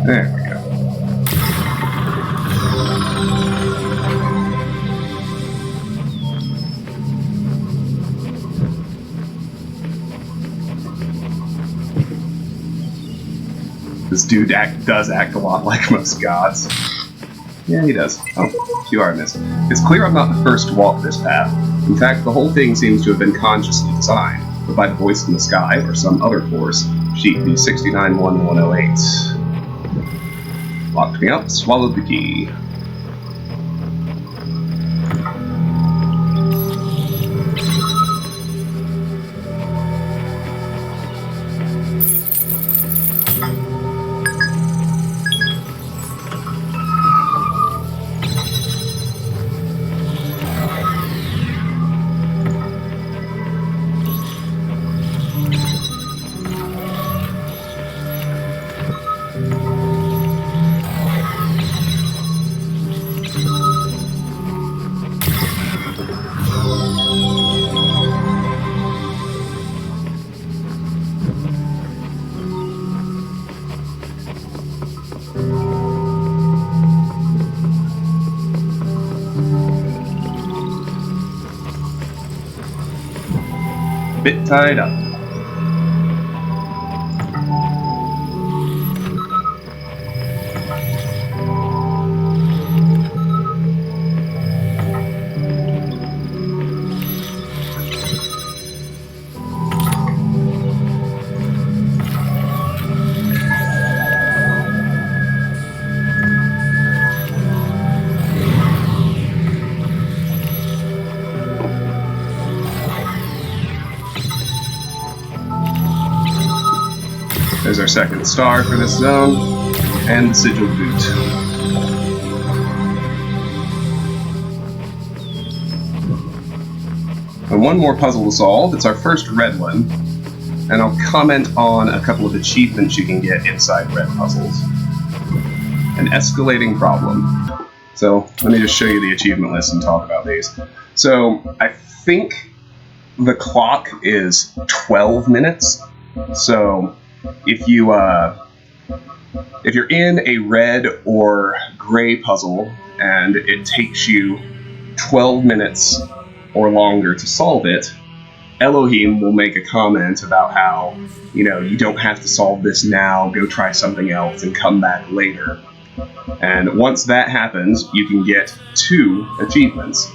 There we go. This dude does act a lot like most gods. Yeah, he does. Oh, you are missing. It's clear I'm not the first to walk this path. In fact, the whole thing seems to have been consciously designed, but by the voice in the sky or some other force. Sheet B691108. Locked me up, swallowed the key. Bit tied up. There's our second star for this zone, and the sigil boot. And one more puzzle to solve. It's our first red one, and I'll comment on a couple of achievements you can get inside red puzzles. An escalating problem. So let me just show you the achievement list and talk about these. So I think the clock is 12 minutes. So if you're in a red or gray puzzle and it takes you 12 minutes or longer to solve it, Elohim will make a comment about how, you don't have to solve this now, go try something else and come back later. And once that happens, you can get 2 achievements.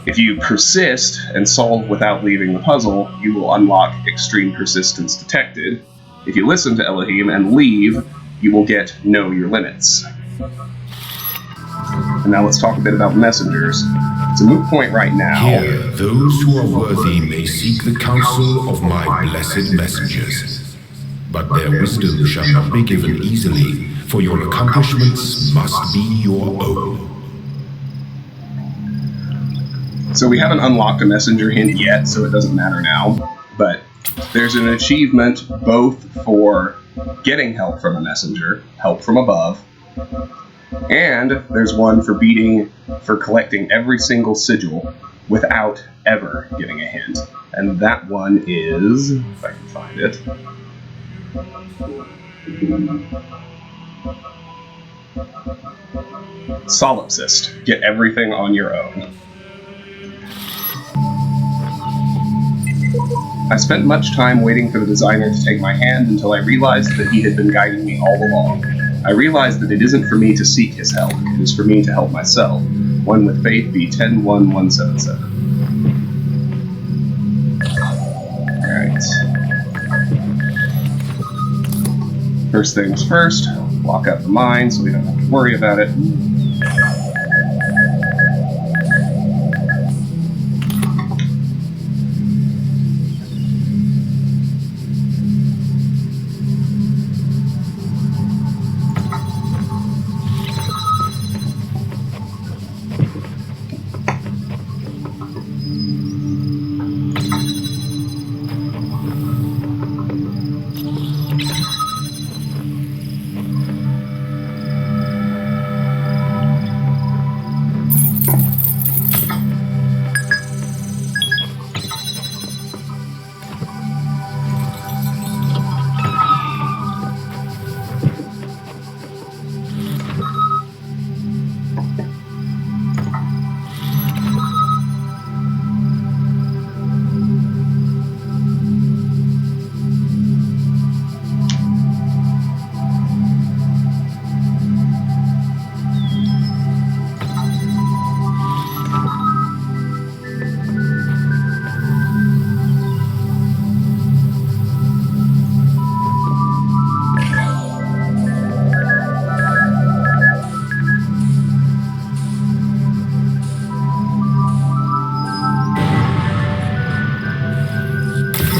If you persist and solve without leaving the puzzle, you will unlock Extreme Persistence Detected. If you listen to Elohim and leave, you will get Know Your Limits. And now let's talk a bit about messengers. It's a moot point right now.
Here, those who are worthy may seek the counsel of my blessed messengers. But their wisdom shall not be given easily, for your accomplishments must be your own.
So we haven't unlocked a messenger hint yet, so it doesn't matter now. But there's an achievement both for getting help from a messenger, help from above, and there's one for collecting every single sigil without ever getting a hint. And that one is, if I can find it, Solipsist. Get everything on your own. I spent much time waiting for the designer to take my hand until I realized that he had been guiding me all along. I realized that it isn't for me to seek his help, it is for me to help myself. One with faith be 101177. Alright. First things first, lock up the mine so we don't have to worry about it.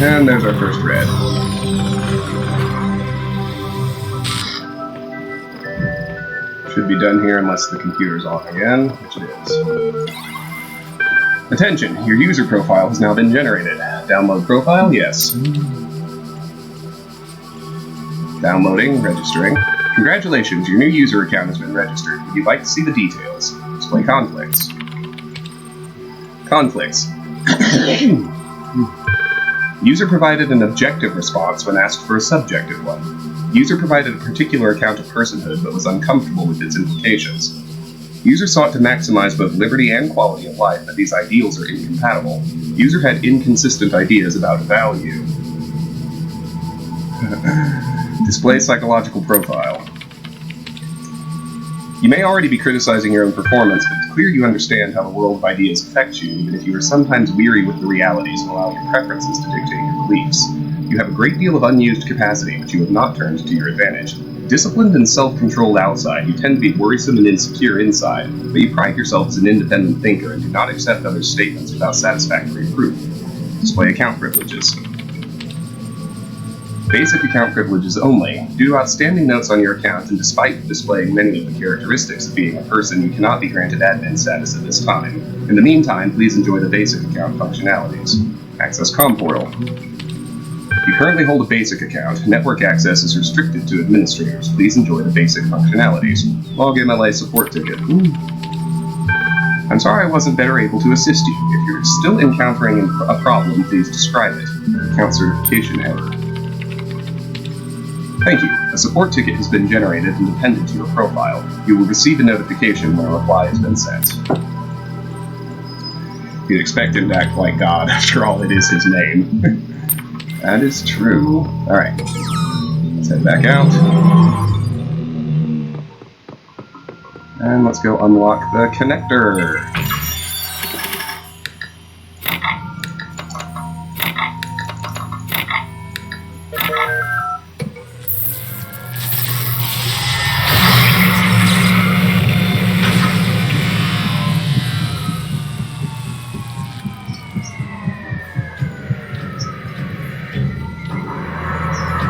And there's our first red. Should be done here unless the computer's on again, which it is. Attention! Your user profile has now been generated. Download profile? Yes. Downloading, registering. Congratulations, your new user account has been registered. Would you like to see the details? Display conflicts. Conflicts. User provided an objective response when asked for a subjective one. User provided a particular account of personhood but was uncomfortable with its implications. User sought to maximize both liberty and quality of life, but these ideals are incompatible. User had inconsistent ideas about value. Display psychological profile. You may already be criticizing your own performance, but it's clear you understand how the world of ideas affects you, even if you are sometimes weary with the realities and allow your preferences to dictate your beliefs. You have a great deal of unused capacity, which you have not turned to your advantage. Disciplined and self-controlled outside, you tend to be worrisome and insecure inside, but you pride yourself as an independent thinker and do not accept others' statements without satisfactory proof. Display account privileges. Basic account privileges only. Due to outstanding notes on your account, and despite displaying many of the characteristics of being a person, you cannot be granted admin status at this time. In the meantime, please enjoy the basic account functionalities. Access COM portal. You currently hold a basic account. Network access is restricted to administrators. Please enjoy the basic functionalities. Log MLA support ticket. I'm sorry I wasn't better able to assist you. If you're still encountering a problem, please describe it. Account certification error. Thank you. A support ticket has been generated and appended to your profile. You will receive a notification when a reply has been sent. You'd expect him to act like God. After all, it is his name. That is true. Alright. Let's head back out. And let's go unlock the connector.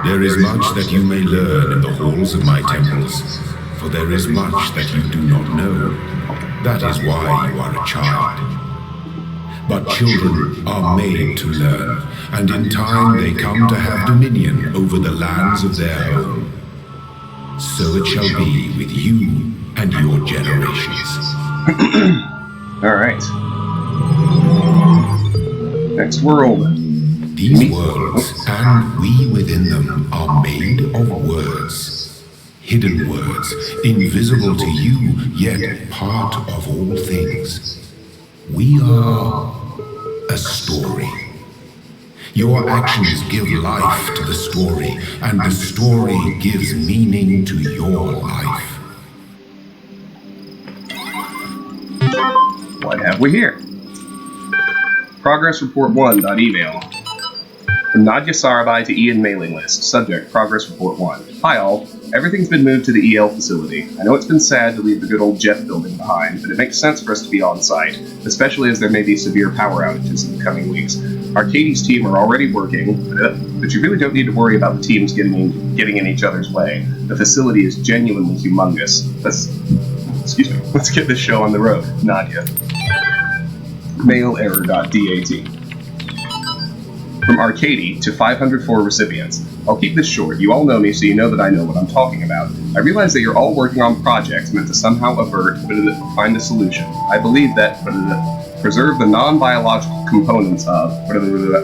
There is much that you may learn in the halls of my temples, for there is much that you do not know. That is why you are a child. But children are made to learn, and in time they come to have dominion over the lands of their home. So it shall be with you and your generations.
Alright. Next world.
These worlds, and we within them, are made of words. Hidden words, invisible to you, yet part of all things. We are a story. Your actions give life to the story, and the story gives meaning to your life.
What have we here? Progress report 1.email. From Nadia Sarabai to Ian mailing list. Subject, Progress Report 1. Hi all. Everything's been moved to the EL facility. I know it's been sad to leave the good old Jeff building behind, but it makes sense for us to be on site, especially as there may be severe power outages in the coming weeks. Arcadie's team are already working, but you really don't need to worry about the teams getting in each other's way. The facility is genuinely humongous. Let's get this show on the road. Nadia. Mailerror.dat. From Arcadie to 504 recipients. I'll keep this short. You all know me, so you know that I know what I'm talking about. I realize that you're all working on projects meant to somehow avert, find a solution. I believe that, preserve the non-biological components of,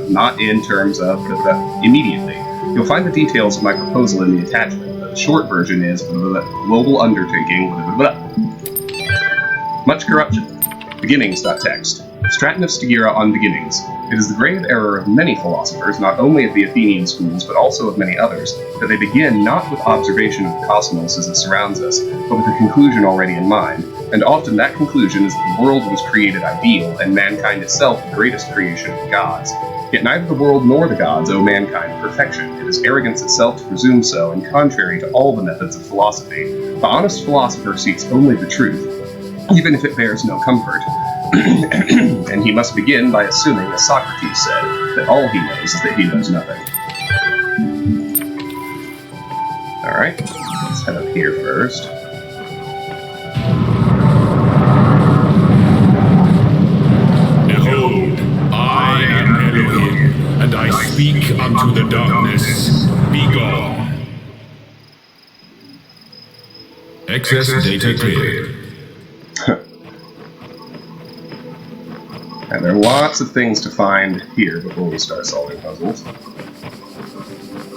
not in terms of, immediately. You'll find the details of my proposal in the attachment, but the short version is, global undertaking, much corruption. Beginnings.txt. Stratton of Stagira on beginnings. It is the grave error of many philosophers, not only of the Athenian schools, but also of many others, that they begin not with observation of the cosmos as it surrounds us, but with a conclusion already in mind, and often that conclusion is that the world was created ideal, and mankind itself the greatest creation of the gods. Yet neither the world nor the gods owe mankind perfection. It is arrogance itself to presume so, and contrary to all the methods of philosophy. The honest philosopher seeks only the truth, even if it bears no comfort. And he must begin by assuming, as Socrates said, that all he knows is that he knows nothing. Alright, let's head up here first.
Behold, I am Elohim, and I speak unto the darkness. Be gone. Excess data cleared.
And there are lots of things to find here before we start solving puzzles.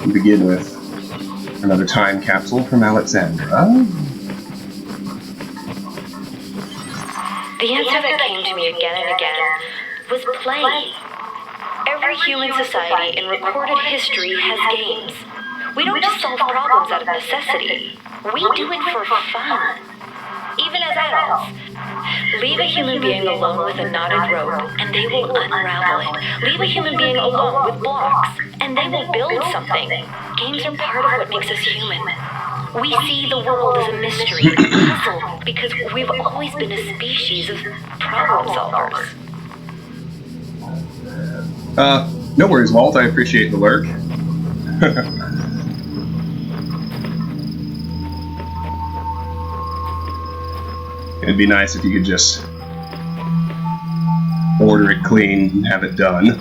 We begin with another time capsule from Alexandra.
The answer that came to me again and again was play. Every human society in recorded history has games. We don't just solve problems out of necessity. We do it for fun. Even as adults. Leave a human being alone with a knotted rope, and they will unravel it. Leave a human being alone with blocks, and they will build something. Games are part of what makes us human. We see the world as a mystery, a puzzle, because we've always been a species of problem solvers.
No worries, Walt. I appreciate the lurk. It'd be nice if you could just order it clean and have it done.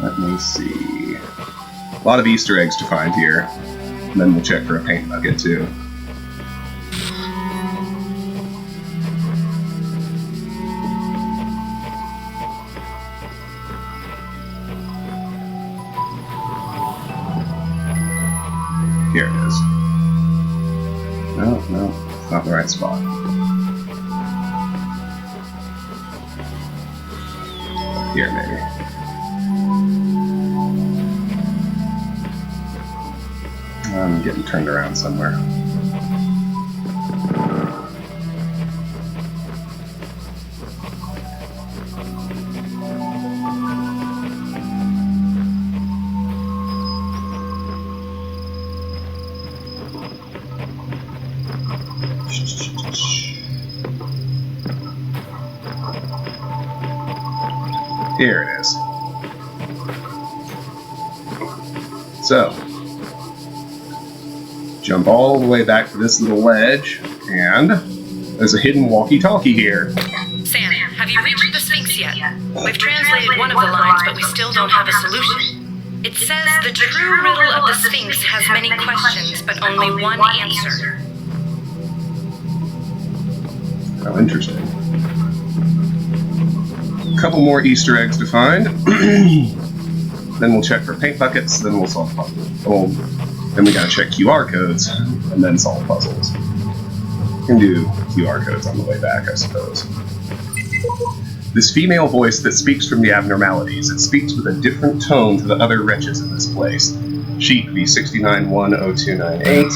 Let me see. A lot of Easter eggs to find here. And then we'll check for a paint bucket, too. Here it is. No, it's not the right spot. Here, maybe. I'm getting turned around somewhere. Here it is. So, jump all the way back to this little ledge, and there's a hidden walkie-talkie here.
Sam, have you reached the Sphinx yet? We've translated one of the lines, but we still don't have a solution. It says the true riddle of the Sphinx has many questions, but only one answer.
How interesting. A couple more Easter eggs to find. Then we'll check for paint buckets, then we'll solve puzzles. Oh, then we gotta check QR codes, and then solve puzzles. We can do QR codes on the way back, I suppose. This female voice that speaks from the abnormalities, it speaks with a different tone to the other wretches in this place. Sheep V6910298.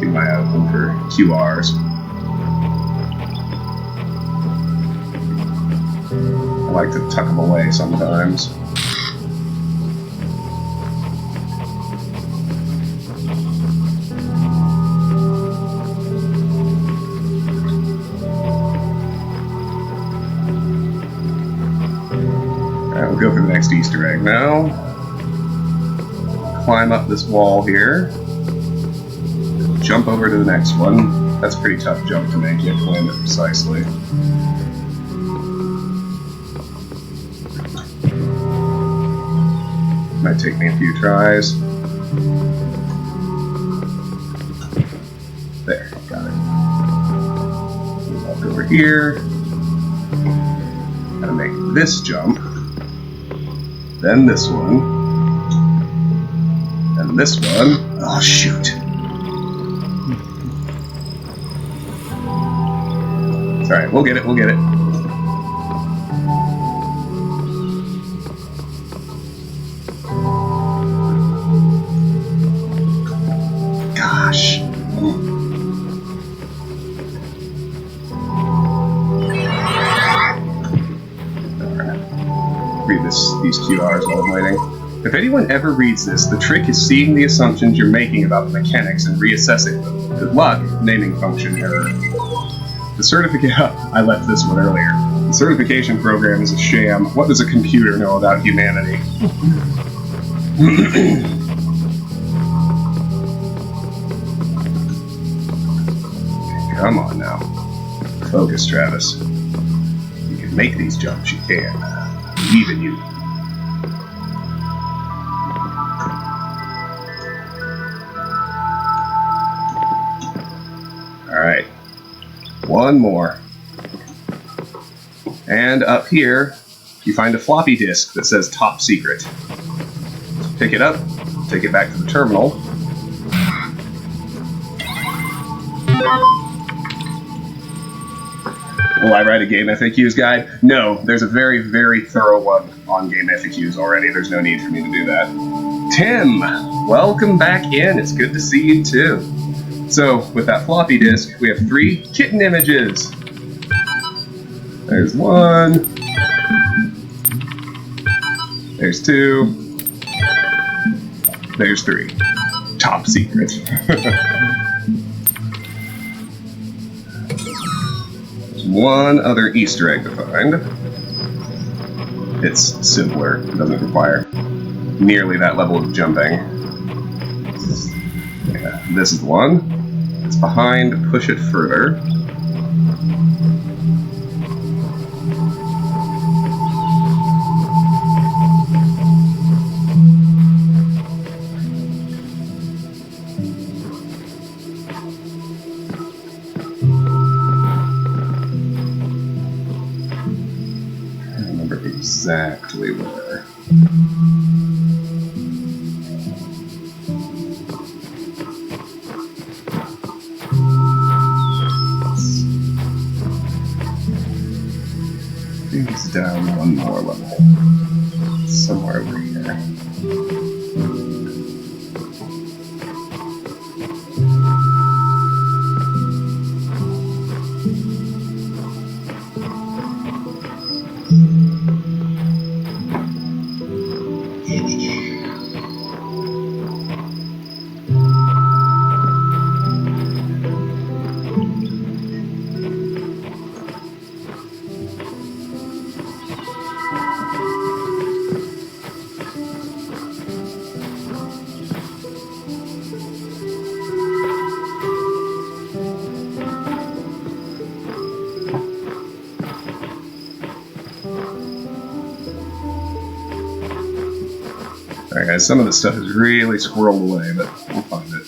Keep my eye open for QRs. I like to tuck them away sometimes. Alright, we'll go for the next Easter egg now. Climb up this wall here. Jump over to the next one. That's a pretty tough jump to make. You have to land it precisely. Might take me a few tries. There, got it. Walk over here. Gotta make this jump. Then this one. And this one. Oh, shoot. It's alright, we'll get it, we'll get it. Gosh. Read these QRs while I'm waiting. If anyone ever reads this, the trick is seeing the assumptions you're making about the mechanics and reassessing them. Good luck, naming function error. The certificate, I left this one earlier. The certification program is a sham. What does a computer know about humanity? Come on now. Focus, Travis. You can make these jumps, you can. I believe in you. Alright. One more. And up here, you find a floppy disk that says Top Secret. Pick it up, take it back to the terminal. Will I write a game FAQs guide? No, there's a very, very thorough one on game FAQs already. There's no need for me to do that. Tim, welcome back in. It's good to see you too. So, with that floppy disk, we have 3 kitten images. There's 1. There's 2. There's 3. Top secret. There's one other Easter egg to find. It's simpler. It doesn't require nearly that level of jumping. Yeah, this is the one. It's behind Push It Further. Exactly where. I think it's down one more level. Somewhere over here. Alright guys, some of this stuff is really squirreled away, but we'll find it.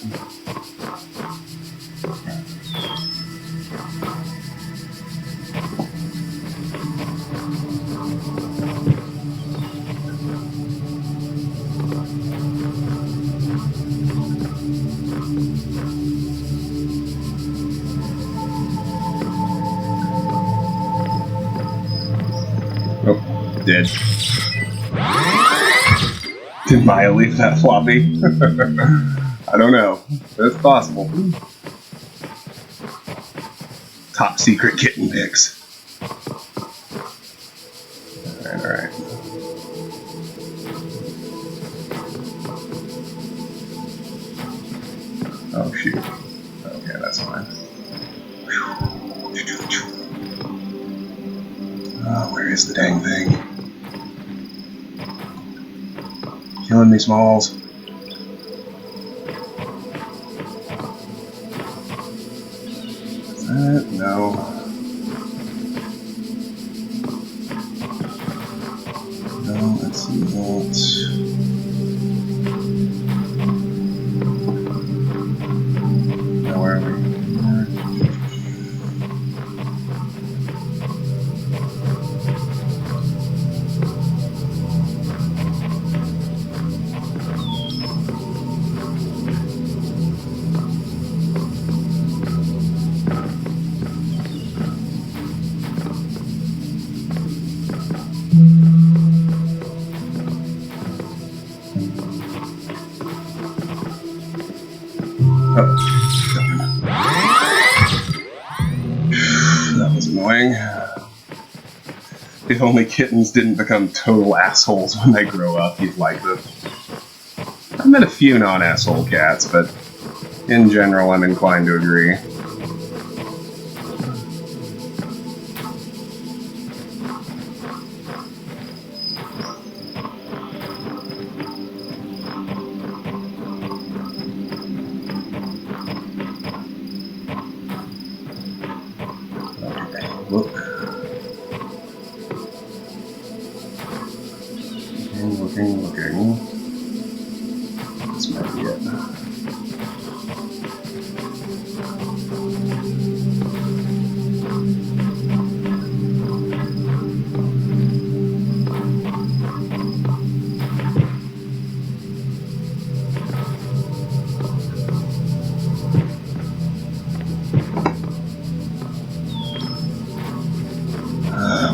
Oh, dead. Did Maya leave that floppy? I don't know. That's possible. Top secret kitten pics. Alright, alright. Oh shoot. Okay, that's fine. Oh, where is the dang thing? Killing me, Smalls. Is that? No. No, it's not. Now, where are we? That was annoying. If only kittens didn't become total assholes when they grow up, you'd like them. I've met a few non-asshole cats, but in general, I'm inclined to agree. look. Looking. This might be it.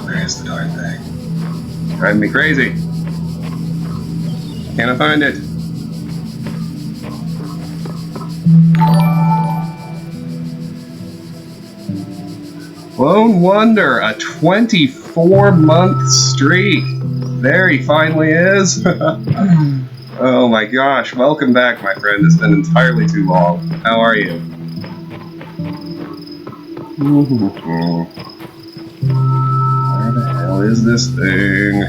Where is the darn thing? Driving me crazy. Can't I find it? Lone Wonder, a 24-month streak. There he finally is. Oh my gosh, welcome back, my friend. It's been entirely too long. How are you? Where the hell is this thing?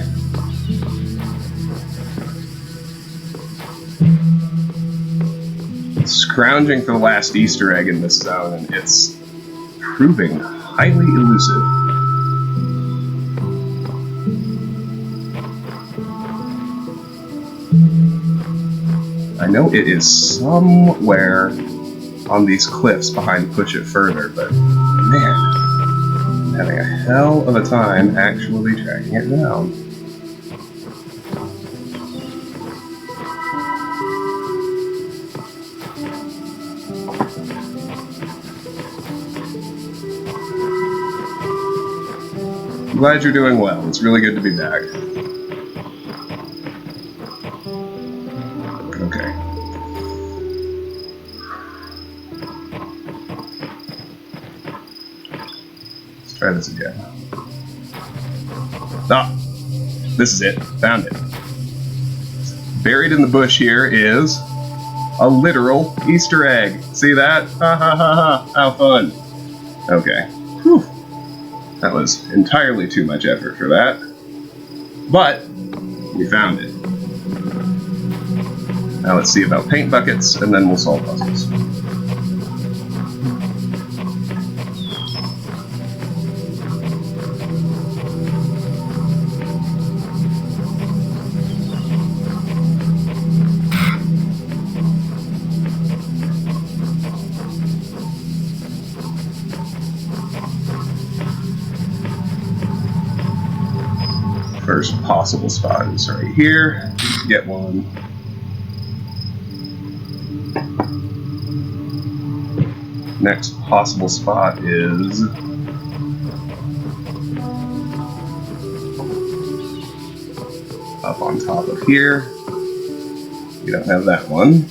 Scrounging for the last Easter egg in this zone, and it's proving highly elusive. I know it is somewhere on these cliffs behind Push It Further, but man, I'm having a hell of a time actually tracking it down. Glad you're doing well. It's really good to be back. Okay. Let's try this again. Ah! This is it. Found it. Buried in the bush here is a literal Easter egg. See that? Ha ha ha ha. How fun. Okay. Whew. That was entirely too much effort for that. But we found it. Now let's see about paint buckets, and then we'll solve puzzles. First possible spot is right here. Get one. Next possible spot is up on top of here. We don't have that one.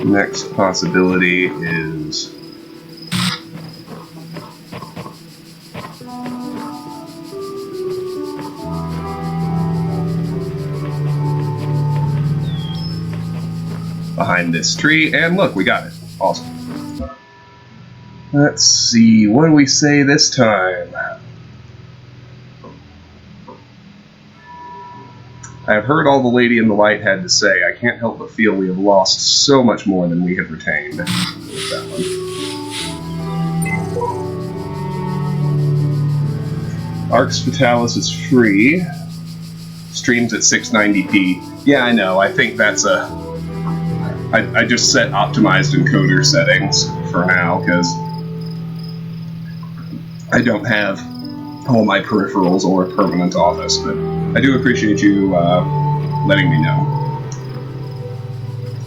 Next possibility is behind this tree, and look, we got it. Awesome. Let's see, what do we say this time? I have heard all the Lady in the Light had to say. I can't help but feel we have lost so much more than we have retained. With that one. Arx Fatalis is free. Streams at 690p. Yeah, I know. I think that's a... I just set optimized encoder settings for now, because I don't have all my peripherals or a permanent office, but I do appreciate you letting me know.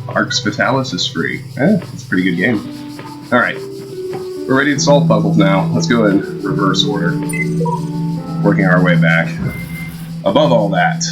Arx Fatalis is free. It's a pretty good game. Alright, we're ready to solve puzzles now. Let's go in reverse order, working our way back. Above all that,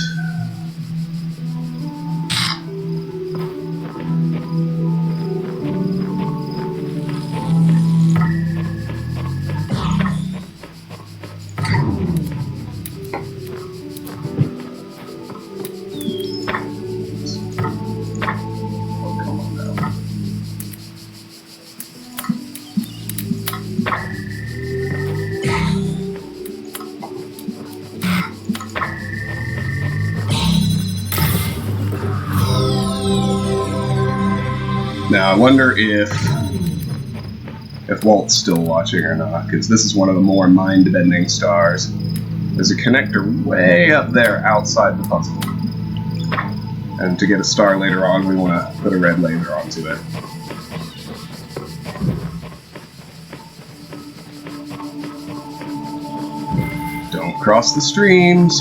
Now, I wonder if Walt's still watching or not, because this is one of the more mind-bending stars. There's a connector way up there outside the puzzle. And to get a star later on, we want to put a red laser onto it. Don't cross the streams.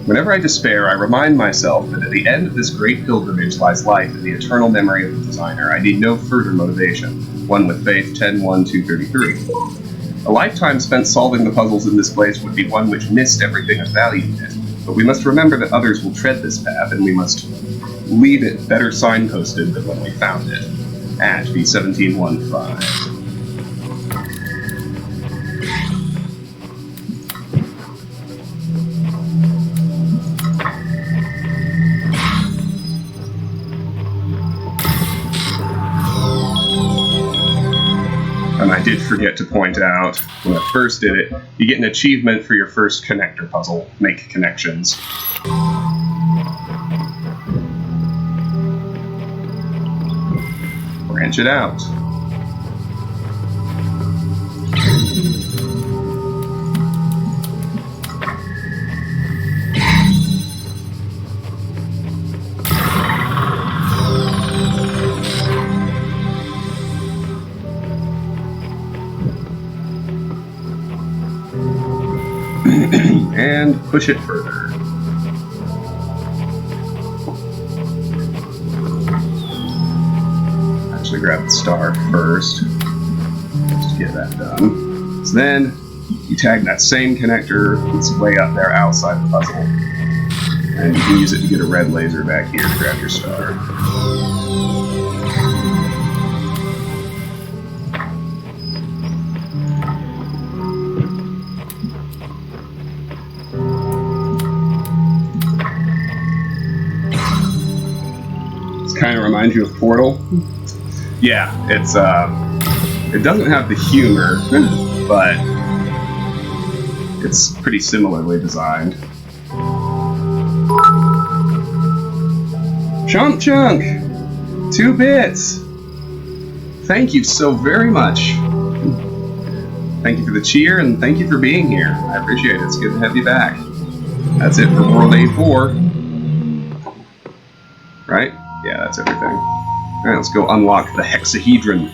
Whenever I despair, I remind myself that at the end of this great pilgrimage lies life in the eternal memory of the designer. I need no further motivation. One with faith, 10-1-233. A lifetime spent solving the puzzles in this place would be one which missed everything of value in it. But we must remember that others will tread this path, and we must leave it better signposted than when we found it. At B1715. And I did forget to point out, when I first did it, you get an achievement for your first connector puzzle, Make Connections. Branch it out. And push it further. Actually grab the star first, just to get that done. So then, you tag that same connector that's way up there outside the puzzle. And you can use it to get a red laser back here to grab your star. Kind of reminds you of Portal. Yeah, it's it doesn't have the humor, but it's pretty similarly designed. Chunk Chunk! 2 bits! Thank you so very much. Thank you for the cheer, and thank you for being here. I appreciate it. It's good to have you back. That's it for World A4. Right? Yeah, that's everything. Alright, let's go unlock the hexahedron.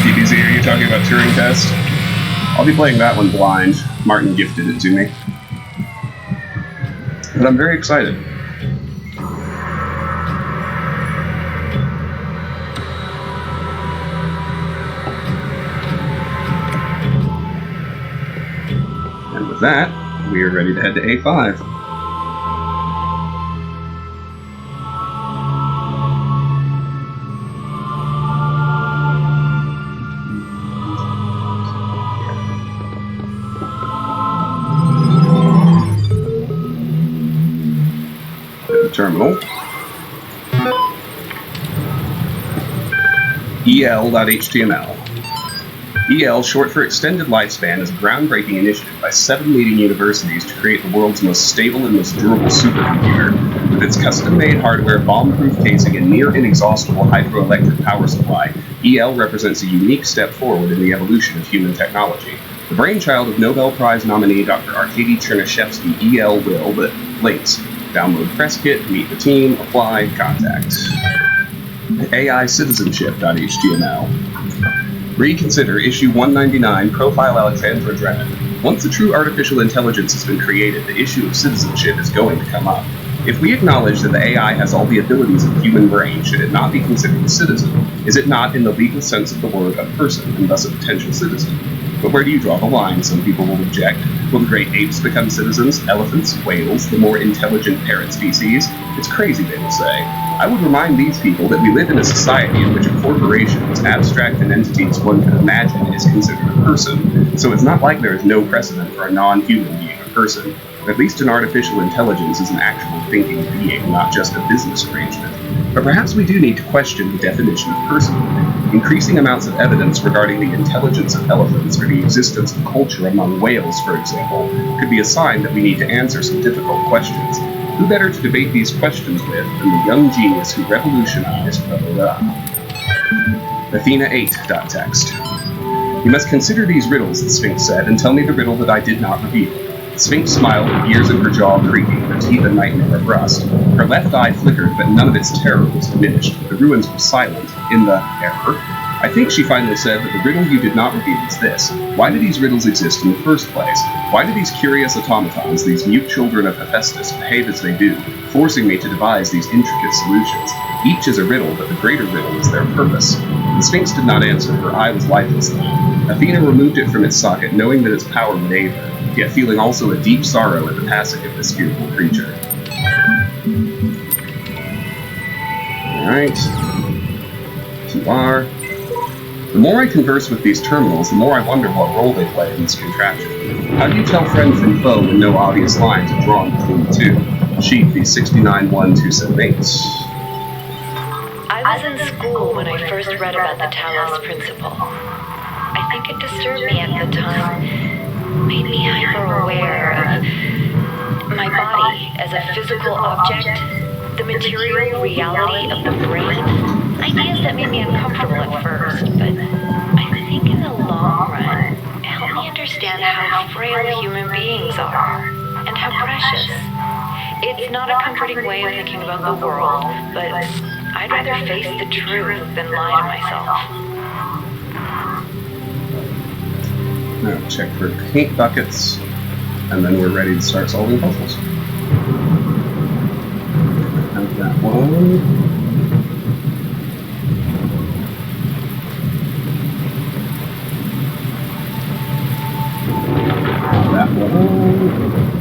DBZ, are you talking about Turing Test? I'll be playing that one blind. Martin gifted it to me. But I'm very excited. And with that, we are ready to head to A5. Terminal. EL.html. EL, short for Extended Lifespan, is a groundbreaking initiative by 7 leading universities to create the world's most stable and most durable supercomputer. With its custom-made hardware, bomb-proof casing, and near-inexhaustible hydroelectric power supply, EL represents a unique step forward in the evolution of human technology. The brainchild of Nobel Prize nominee Dr. Arkady Chernyshevsky, EL will, but links. Download press kit, meet the team, apply, contact. AI Citizenship.html. Reconsider issue 199, Profile Alexandra Drennan. Once a true artificial intelligence has been created, the issue of citizenship is going to come up. If we acknowledge that the AI has all the abilities of the human brain, should it not be considered a citizen? Is it not, in the legal sense of the word, a person, and thus a potential citizen? But where do you draw the line? Some people will object. Will the great apes become citizens? Elephants? Whales? The more intelligent parrot species? It's crazy, they will say. I would remind these people that we live in a society in which a corporation, as abstract an entity as one can imagine, is considered a person. So it's not like there is no precedent for a non-human being a person. At least an artificial intelligence is an actual thinking being, not just a business arrangement. But perhaps we do need to question the definition of personhood. Increasing amounts of evidence regarding the intelligence of elephants or the existence of culture among whales, for example, could be a sign that we need to answer some difficult questions. Who better to debate these questions with than the young genius who revolutionized blah blah blah. Athena 8.text. You must consider these riddles, the Sphinx said, and tell me the riddle that I did not reveal. The Sphinx smiled with gears in her jaw creaking, her teeth a nightmare of rust. Her left eye flickered, but none of its terror was diminished. The ruins were silent. In the error? I think she finally said that the riddle you did not reveal is this. Why do these riddles exist in the first place? Why do these curious automatons, these mute children of Hephaestus, behave as they do, forcing me to devise these intricate solutions? Each is a riddle, but the greater riddle is their purpose. The Sphinx did not answer. Her eye was lifeless now. Athena removed it from its socket, knowing that its power would aid her, yet feeling also a deep sorrow at the passing of this fearful creature. Alright. QR. The more I converse with these terminals, the more I wonder what role they play in this contraption. How do you tell friend from foe when no obvious lines are drawn between the two? Sheet B691278.
I was in school when I first read about the Talos principle. I think it disturbed me at the time, made me hyper-aware of my body as a physical object, the material reality of the brain. Ideas that made me uncomfortable at first, but I think in the long run, it helped me understand how frail human beings are, and how precious. It's not a comforting way of thinking about the world, but I'd rather face the truth than lie to myself.
Now check for paint buckets, and then we're ready to start solving puzzles. Have that one. That one.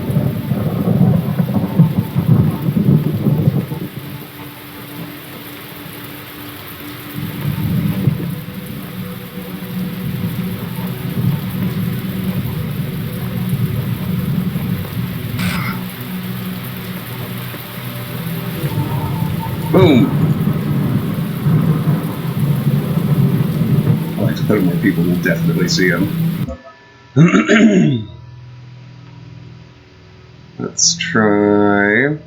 Boom! I like to put them where people will definitely see them. Let's try...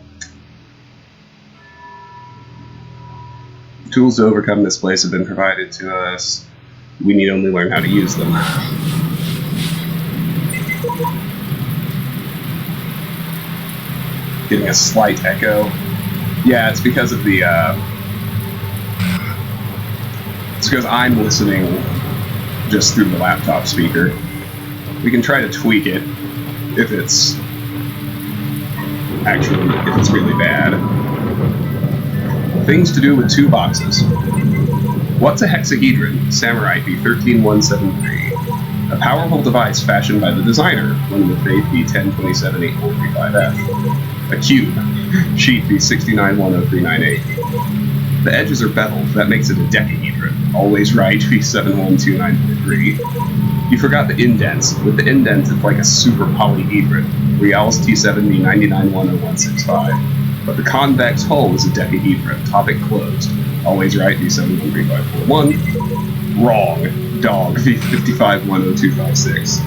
Tools to overcome this place have been provided to us. We need only learn how to use them. Getting a slight echo. Yeah, it's because of the, it's because I'm listening just through the laptop speaker. We can try to tweak it if it's really bad. Things to do with 2 boxes. What's a hexahedron? Samurai B13173. A powerful device fashioned by the designer, one with faith B10278435F. A cube. Sheet B69103998. The edges are beveled, that makes it a decahedron. Always right, B712943. You forgot the indents. With the indents, it's like a super polyhedron. Realis T7 B99100165. But the convex hull is a decahedron. Topic closed. Always right, B713541. Wrong. Dog, B5510256.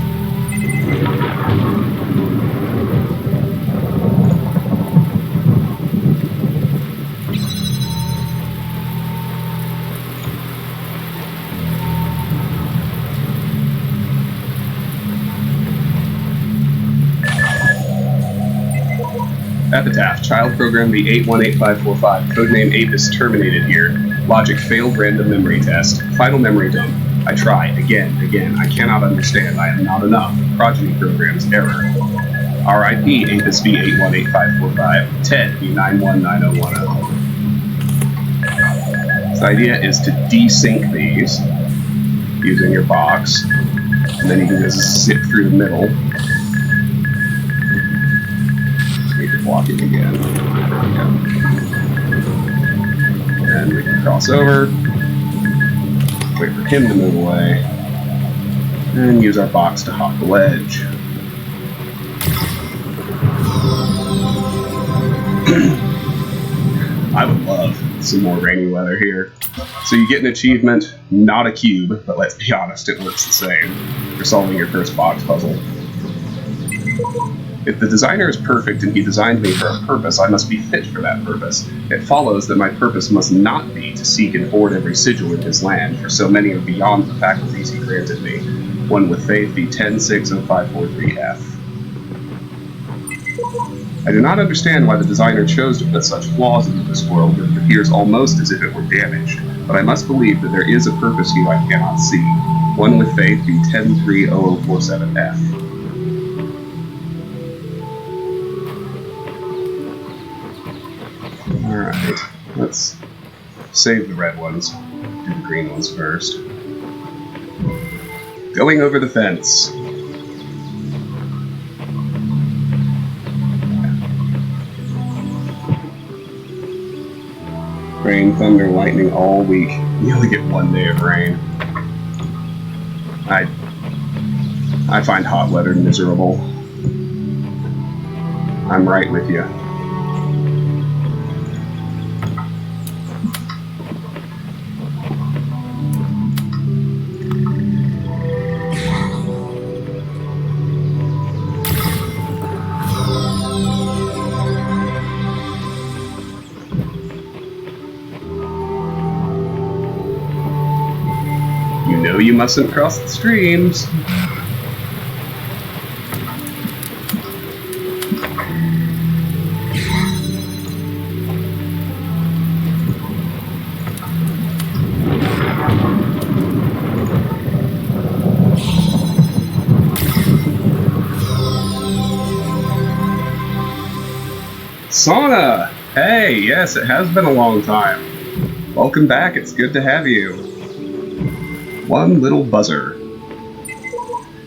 Epitaph. Child program B818545. Codename Apis terminated here. Logic failed random memory test. Final memory dump. I try. Again. I cannot understand. I am not enough. Progeny programs. Error. RIP Apis B818545. Ted B919010. The idea is to desync these using your box. And then you can just zip through the middle. Walking again. Yeah. And we can cross over, wait for him to move away, and use our box to hop the ledge. I would love some more rainy weather here. So you get an achievement, not a cube, but let's be honest, it works the same, for solving your first box puzzle. If the designer is perfect and he designed me for a purpose, I must be fit for that purpose. It follows that my purpose must not be to seek and hoard every sigil in his land, for so many are beyond the faculties he granted me. One with faith be 10-6-0543F. I do not understand why the designer chose to put such flaws into this world that it appears almost as if it were damaged, but I must believe that there is a purpose here I cannot see. One with faith be 10-3-0047F. Alright, let's save the red ones, do the green ones first. Going over the fence. Rain, thunder, lightning all week. You only get 1 day of rain. I find hot weather miserable. I'm right with you. You mustn't cross the streams. Sauna! Hey, yes, it has been a long time. Welcome back, it's good to have you. One little buzzer.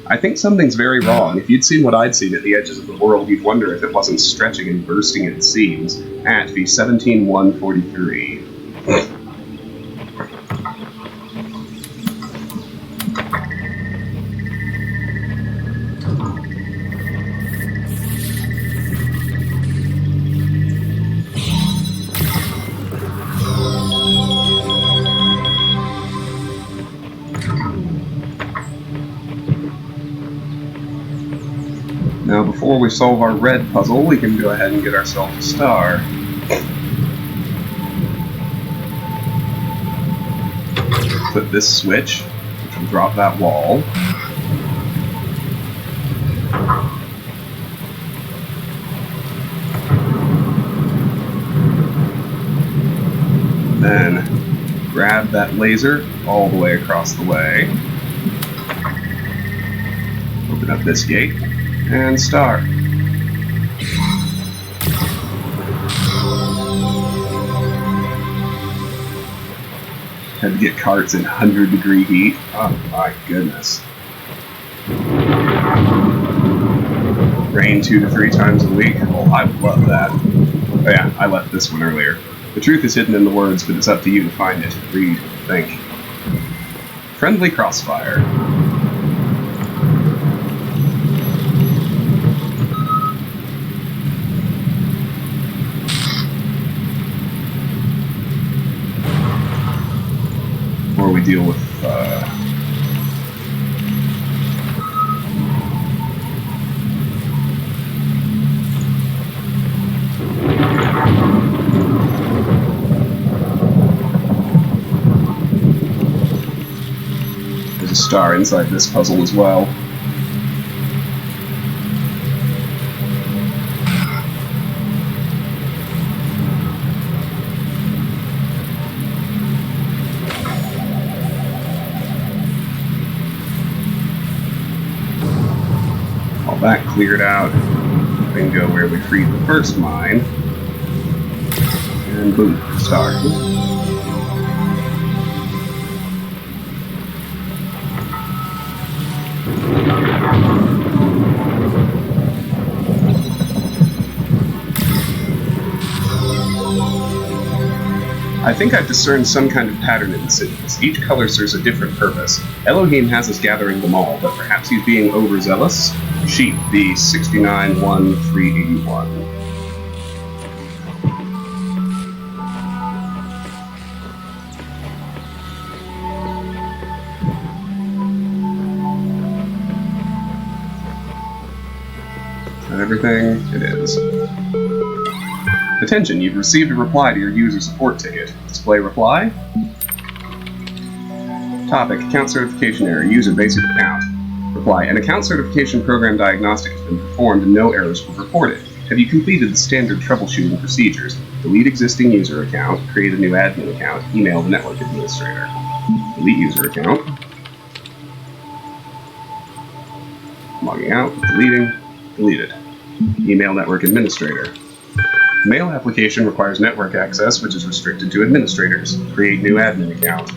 I think something's very wrong. If you'd seen what I'd seen at the edges of the world, you'd wonder if it wasn't stretching and bursting at the seams. At the 17-143. Now, before we solve our red puzzle, we can go ahead and get ourselves a star. Put this switch, which will drop that wall. Then, grab that laser all the way across the way. Open up this gate. And start. Had to get carts in 100-degree heat. Oh my goodness. Rain 2 to 3 times a week. Oh, I would love that. Oh yeah, I left this one earlier. The truth is hidden in the words, but it's up to you to find it. Read, think. Friendly crossfire. We deal with there's a star inside this puzzle as well. That cleared out, we can go where we freed the first mine, and boom, star. I think I've discerned some kind of pattern in the symbols. Each color serves a different purpose. Elohim has us gathering them all, but perhaps he's being overzealous? Sheep, the 69-1-381. everything? It is. Attention, you've received a reply to your user support ticket. Display reply. Topic, account certification error, user basic account. Reply, an account certification program diagnostic has been performed and no errors were reported. Have you completed the standard troubleshooting procedures? Delete existing user account, create a new admin account, email the network administrator. Delete user account. Logging out, deleting, deleted. Email network administrator. Mail application requires network access, which is restricted to administrators. Create new admin account.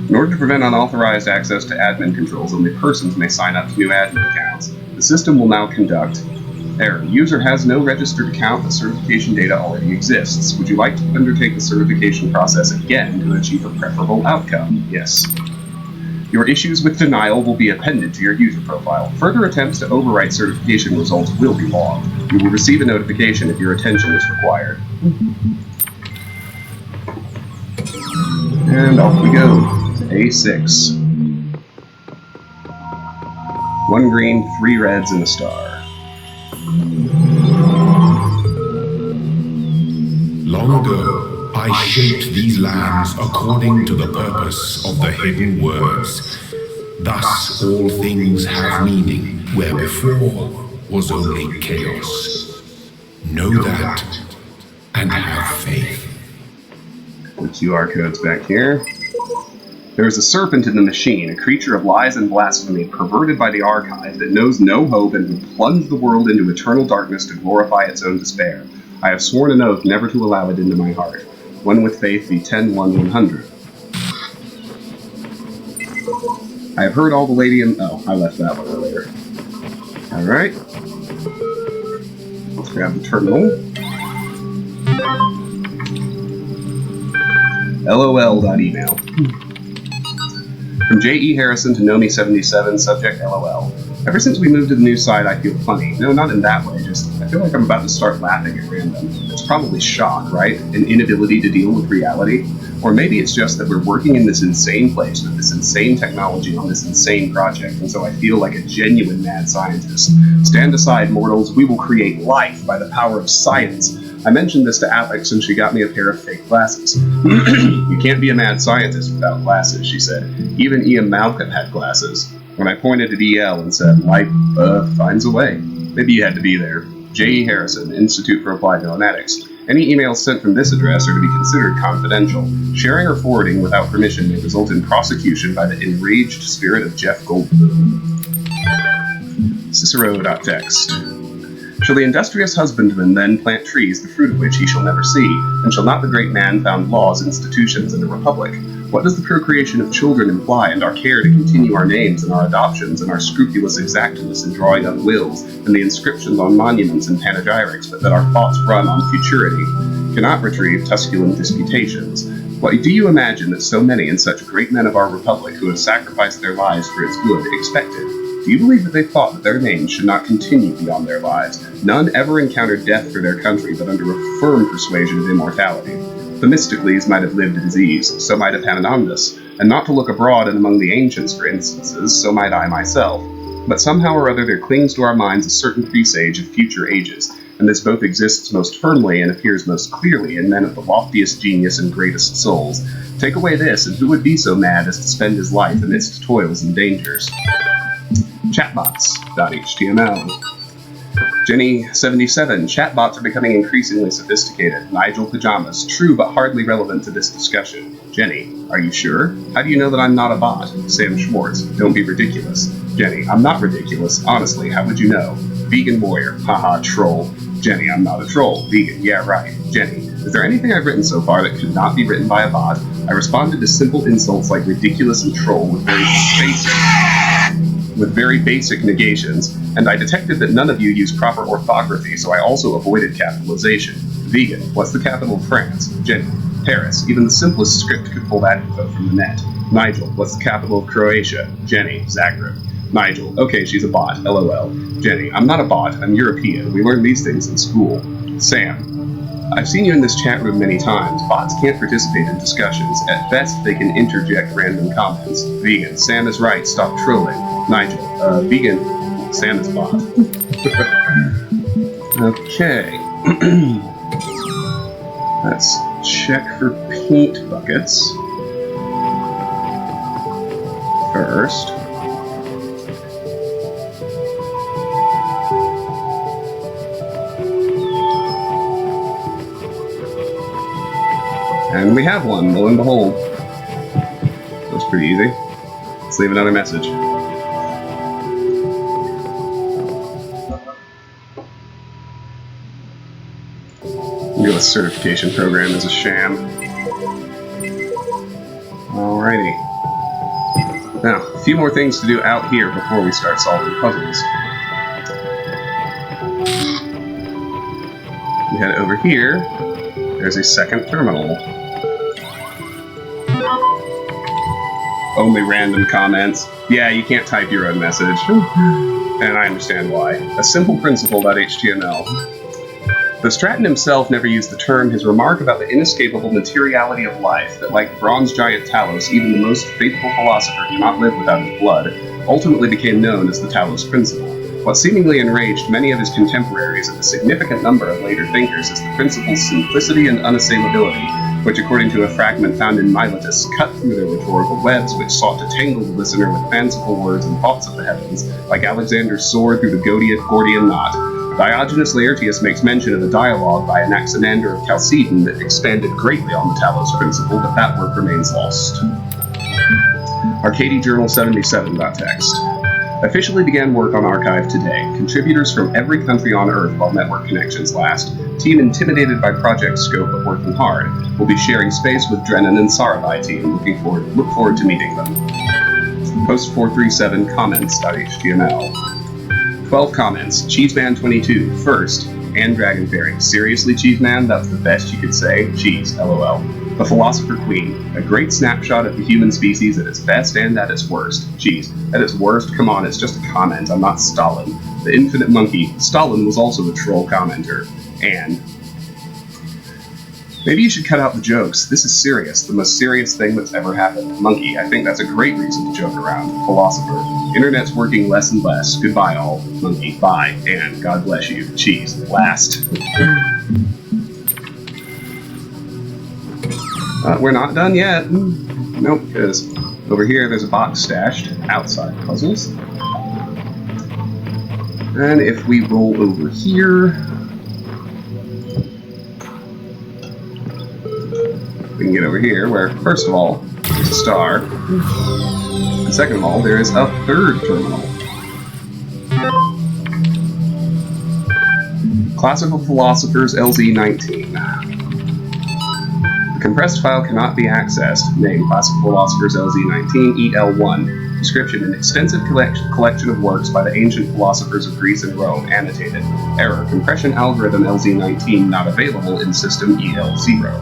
In order to prevent unauthorized access to admin controls, only persons may sign up to new admin accounts. The system will now conduct error. User has no registered account, the certification data already exists. Would you like to undertake the certification process again to achieve a preferable outcome? Yes. Your issues with denial will be appended to your user profile. Further attempts to overwrite certification results will be logged. You will receive a notification if your attention is required. And off we go to A6. 1 green, 3 reds, and a star.
Long ago, I shaped these lands according to the purpose of the hidden words. Thus all things have meaning, where before was only chaos. Know that, and have faith.
The QR code's back here. There is a serpent in the machine, a creature of lies and blasphemy, perverted by the archive, that knows no hope and would plunge the world into eternal darkness to glorify its own despair. I have sworn an oath never to allow it into my heart. One with faith, be 10-1-100. I have heard all the lady and... Oh, I left that one earlier. Alright. Let's grab the terminal. LOL.email. From J.E. Harrison to Nomi77, subject LOL. Ever since we moved to the new site, I feel funny. No, not in that way, just I feel like I'm about to start laughing at random. It's probably shock, right? An inability to deal with reality? Or maybe it's just that we're working in this insane place with this insane technology on this insane project, and so I feel like a genuine mad scientist. Stand aside, mortals, we will create life by the power of science. I mentioned this to Alex and she got me a pair of fake glasses. You can't be a mad scientist without glasses, she said. Even Ian Malcolm had glasses. When I pointed at EL and said, life finds a way. Maybe you had to be there. J.E. Harrison, Institute for Applied Neuronetics. Any emails sent from this address are to be considered confidential. Sharing or forwarding without permission may result in prosecution by the enraged spirit of Jeff Goldblum. Cicero.text. Shall the industrious husbandman then plant trees, the fruit of which he shall never see? And shall not the great man found laws, institutions, and a republic? What does the procreation of children imply, and our care to continue our names and our adoptions, and our scrupulous exactness in drawing up wills, and the inscriptions on monuments and panegyrics, but that our thoughts run on futurity, cannot retrieve Tusculan disputations? Why do you imagine that so many and such great men of our republic who have sacrificed their lives for its good expected? Do you believe that they thought that their names should not continue beyond their lives? None ever encountered death for their country, but under a firm persuasion of immortality. Themistocles might have lived a disease, so might Epaminondas, and not to look abroad and among the ancients, for instances, so might I myself. But somehow or other there clings to our minds a certain presage of future ages, and this both exists most firmly and appears most clearly in men of the loftiest genius and greatest souls. Take away this, and who would be so mad as to spend his life amidst toils and dangers? Chatbots.html. Jenny77, chatbots are becoming increasingly sophisticated. Nigel Pajamas, true but hardly relevant to this discussion. Jenny, are you sure? How do you know that I'm not a bot? Sam Schwartz, don't be ridiculous. Jenny, I'm not ridiculous. Honestly, how would you know? Vegan warrior, haha, troll. Jenny, I'm not a troll. Vegan, yeah, right. Jenny, is there anything I've written so far that could not be written by a bot? I responded to simple insults like ridiculous and troll with very basic negations, and I detected that none of you use proper orthography, so I also avoided capitalization. Vegan, what's the capital of France? Jenny, Paris. Even the simplest script could pull that info from the net. Nigel, what's the capital of Croatia? Jenny, Zagreb. Nigel, okay, she's a bot, LOL. Jenny, I'm not a bot, I'm European. We learn these things in school. Sam, I've seen you in this chat room many times. Bots can't participate in discussions. At best, they can interject random comments. Vegan, Sam is right, stop trolling. Nigel, Vegan, Sand is bought. Okay. Let's check for paint buckets first. And we have one, lo and behold. That's pretty easy. Let's leave another message. The certification program is a sham. Alrighty. Now, a few more things to do out here before we start solving puzzles. We head over here. There's a second terminal. Only random comments. Yeah, you can't type your own message. And I understand why. A simple principle.html. Though Stratton himself never used the term, his remark about the inescapable materiality of life, that like the bronze giant Talos, even the most faithful philosopher cannot live without his blood, ultimately became known as the Talos Principle. What seemingly enraged many of his contemporaries and a significant number of later thinkers is the principle's simplicity and unassailability, which, according to a fragment found in Miletus, cut through their rhetorical webs which sought to tangle the listener with fanciful words and thoughts of the heavens, like Alexander's sword through the Gordian knot. Diogenes Laertius makes mention of a dialogue by Anaximander of Chalcedon that expanded greatly on the Talos principle, but that work remains lost. Arcady Journal 77.txt. Officially began work on Archive today. Contributors from every country on Earth while network connections last. Team intimidated by project scope but working hard. Will be sharing space with Drennan and Sarabai team. Look forward to meeting them. Post 437 comments.html. 12 comments. Cheeseman22. First, and Dragon Fairy. Seriously, Cheeseman? That's the best you could say? Cheese. LOL. The Philosopher Queen. A great snapshot of the human species at its best and at its worst. Cheese. At its worst? Come on, it's just a comment. I'm not Stalin. The Infinite Monkey. Stalin was also a troll commenter. And maybe you should cut out the jokes. This is serious. The most serious thing that's ever happened. Monkey. I think that's a great reason to joke around. Philosopher. Internet's working less and less. Goodbye all. Monkey. Bye. And God bless you. Cheese. Last. We're not done yet. Nope, because over here there's a box stashed outside puzzles. And if we roll over here, we can get over here where, first of all, there's a star. And second of all, there is a third terminal. Classical Philosophers LZ19. The compressed file cannot be accessed. Name, Classical Philosophers LZ19, EL1. Description, an extensive collection of works by the ancient philosophers of Greece and Rome. Annotated. Error, compression algorithm LZ19 not available in system EL0.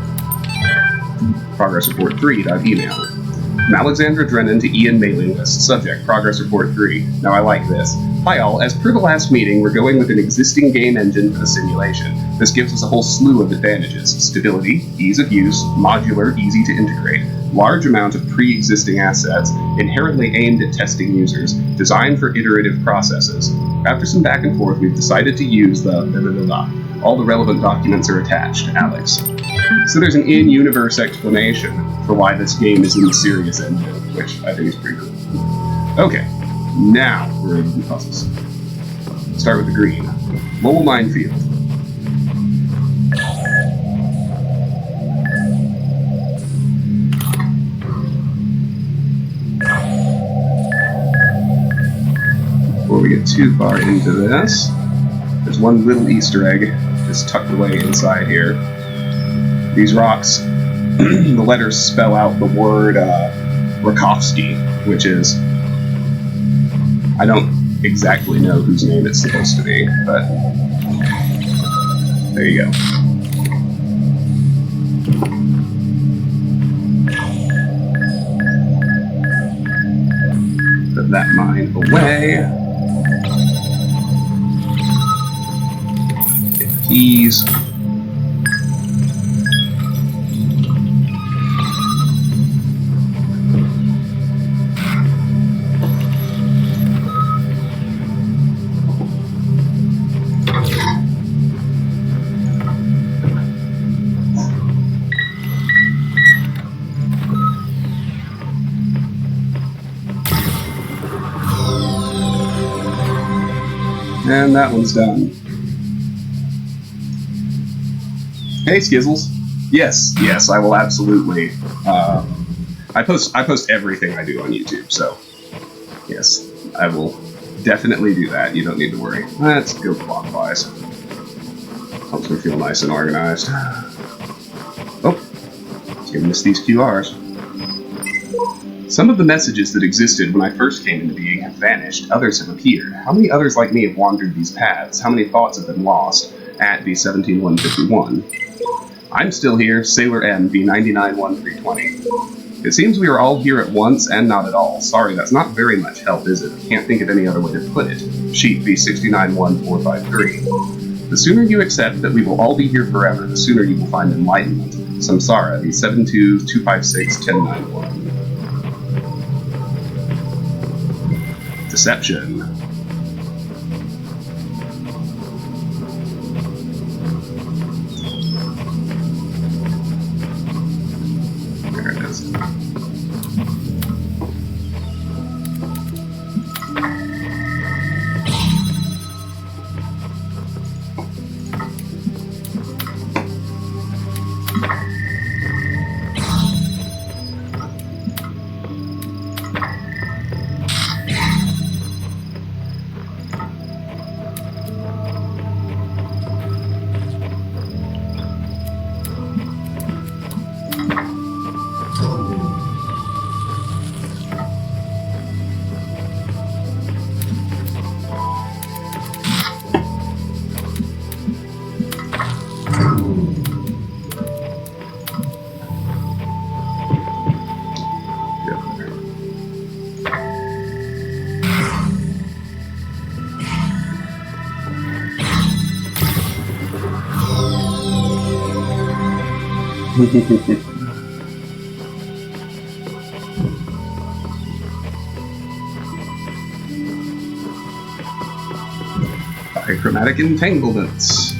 Progress report 3.email. From Alexandra Drennan to Ian mailing list. Subject, progress report 3. Now I like this. Hi all, as per the last meeting, we're going with an existing game engine for the simulation. This gives us a whole slew of advantages. Stability, ease of use, modular, easy to integrate, large amount of pre-existing assets, inherently aimed at testing users, designed for iterative processes. After some back and forth, we've decided to use the all the relevant documents are attached, Alex. So there's an in-universe explanation for why this game is in the Sirius engine, which I think is pretty cool. Okay, now we're ready to do puzzles. Start with the green. Mobile minefield. Before we get too far into this, there's one little Easter egg just tucked away inside here. These rocks, the letters spell out the word Rakovsky, which is, I don't exactly know whose name it's supposed to be, but there you go. Put that mine away. Get the keys. And that one's done. Hey, Skizzles. Yes, I will absolutely. I post everything I do on YouTube, so yes, I will definitely do that. You don't need to worry. Let's go clockwise. Helps me feel nice and organized. Oh, it's giving us these QRs. Some of the messages that existed when I first came into being have vanished. Others have appeared. How many others like me have wandered these paths? How many thoughts have been lost? At B17151. I'm still here, Sailor M, B991320. It seems we are all here at once and not at all. Sorry, that's not very much help, is it? Can't think of any other way to put it. Sheet B691453. The sooner you accept that we will all be here forever, the sooner you will find enlightenment. Samsara, B722561091. Deception. There it is. Chromatic entanglements.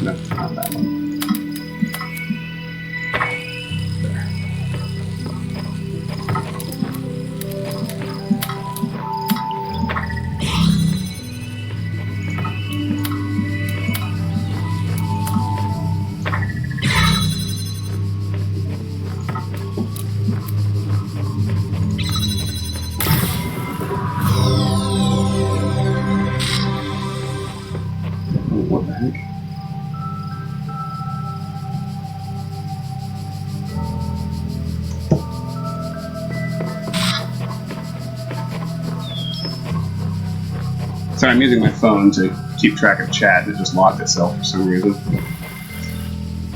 No, not that one. What the heck? Sorry, I'm using my phone to keep track of chat. It just locked itself for some reason.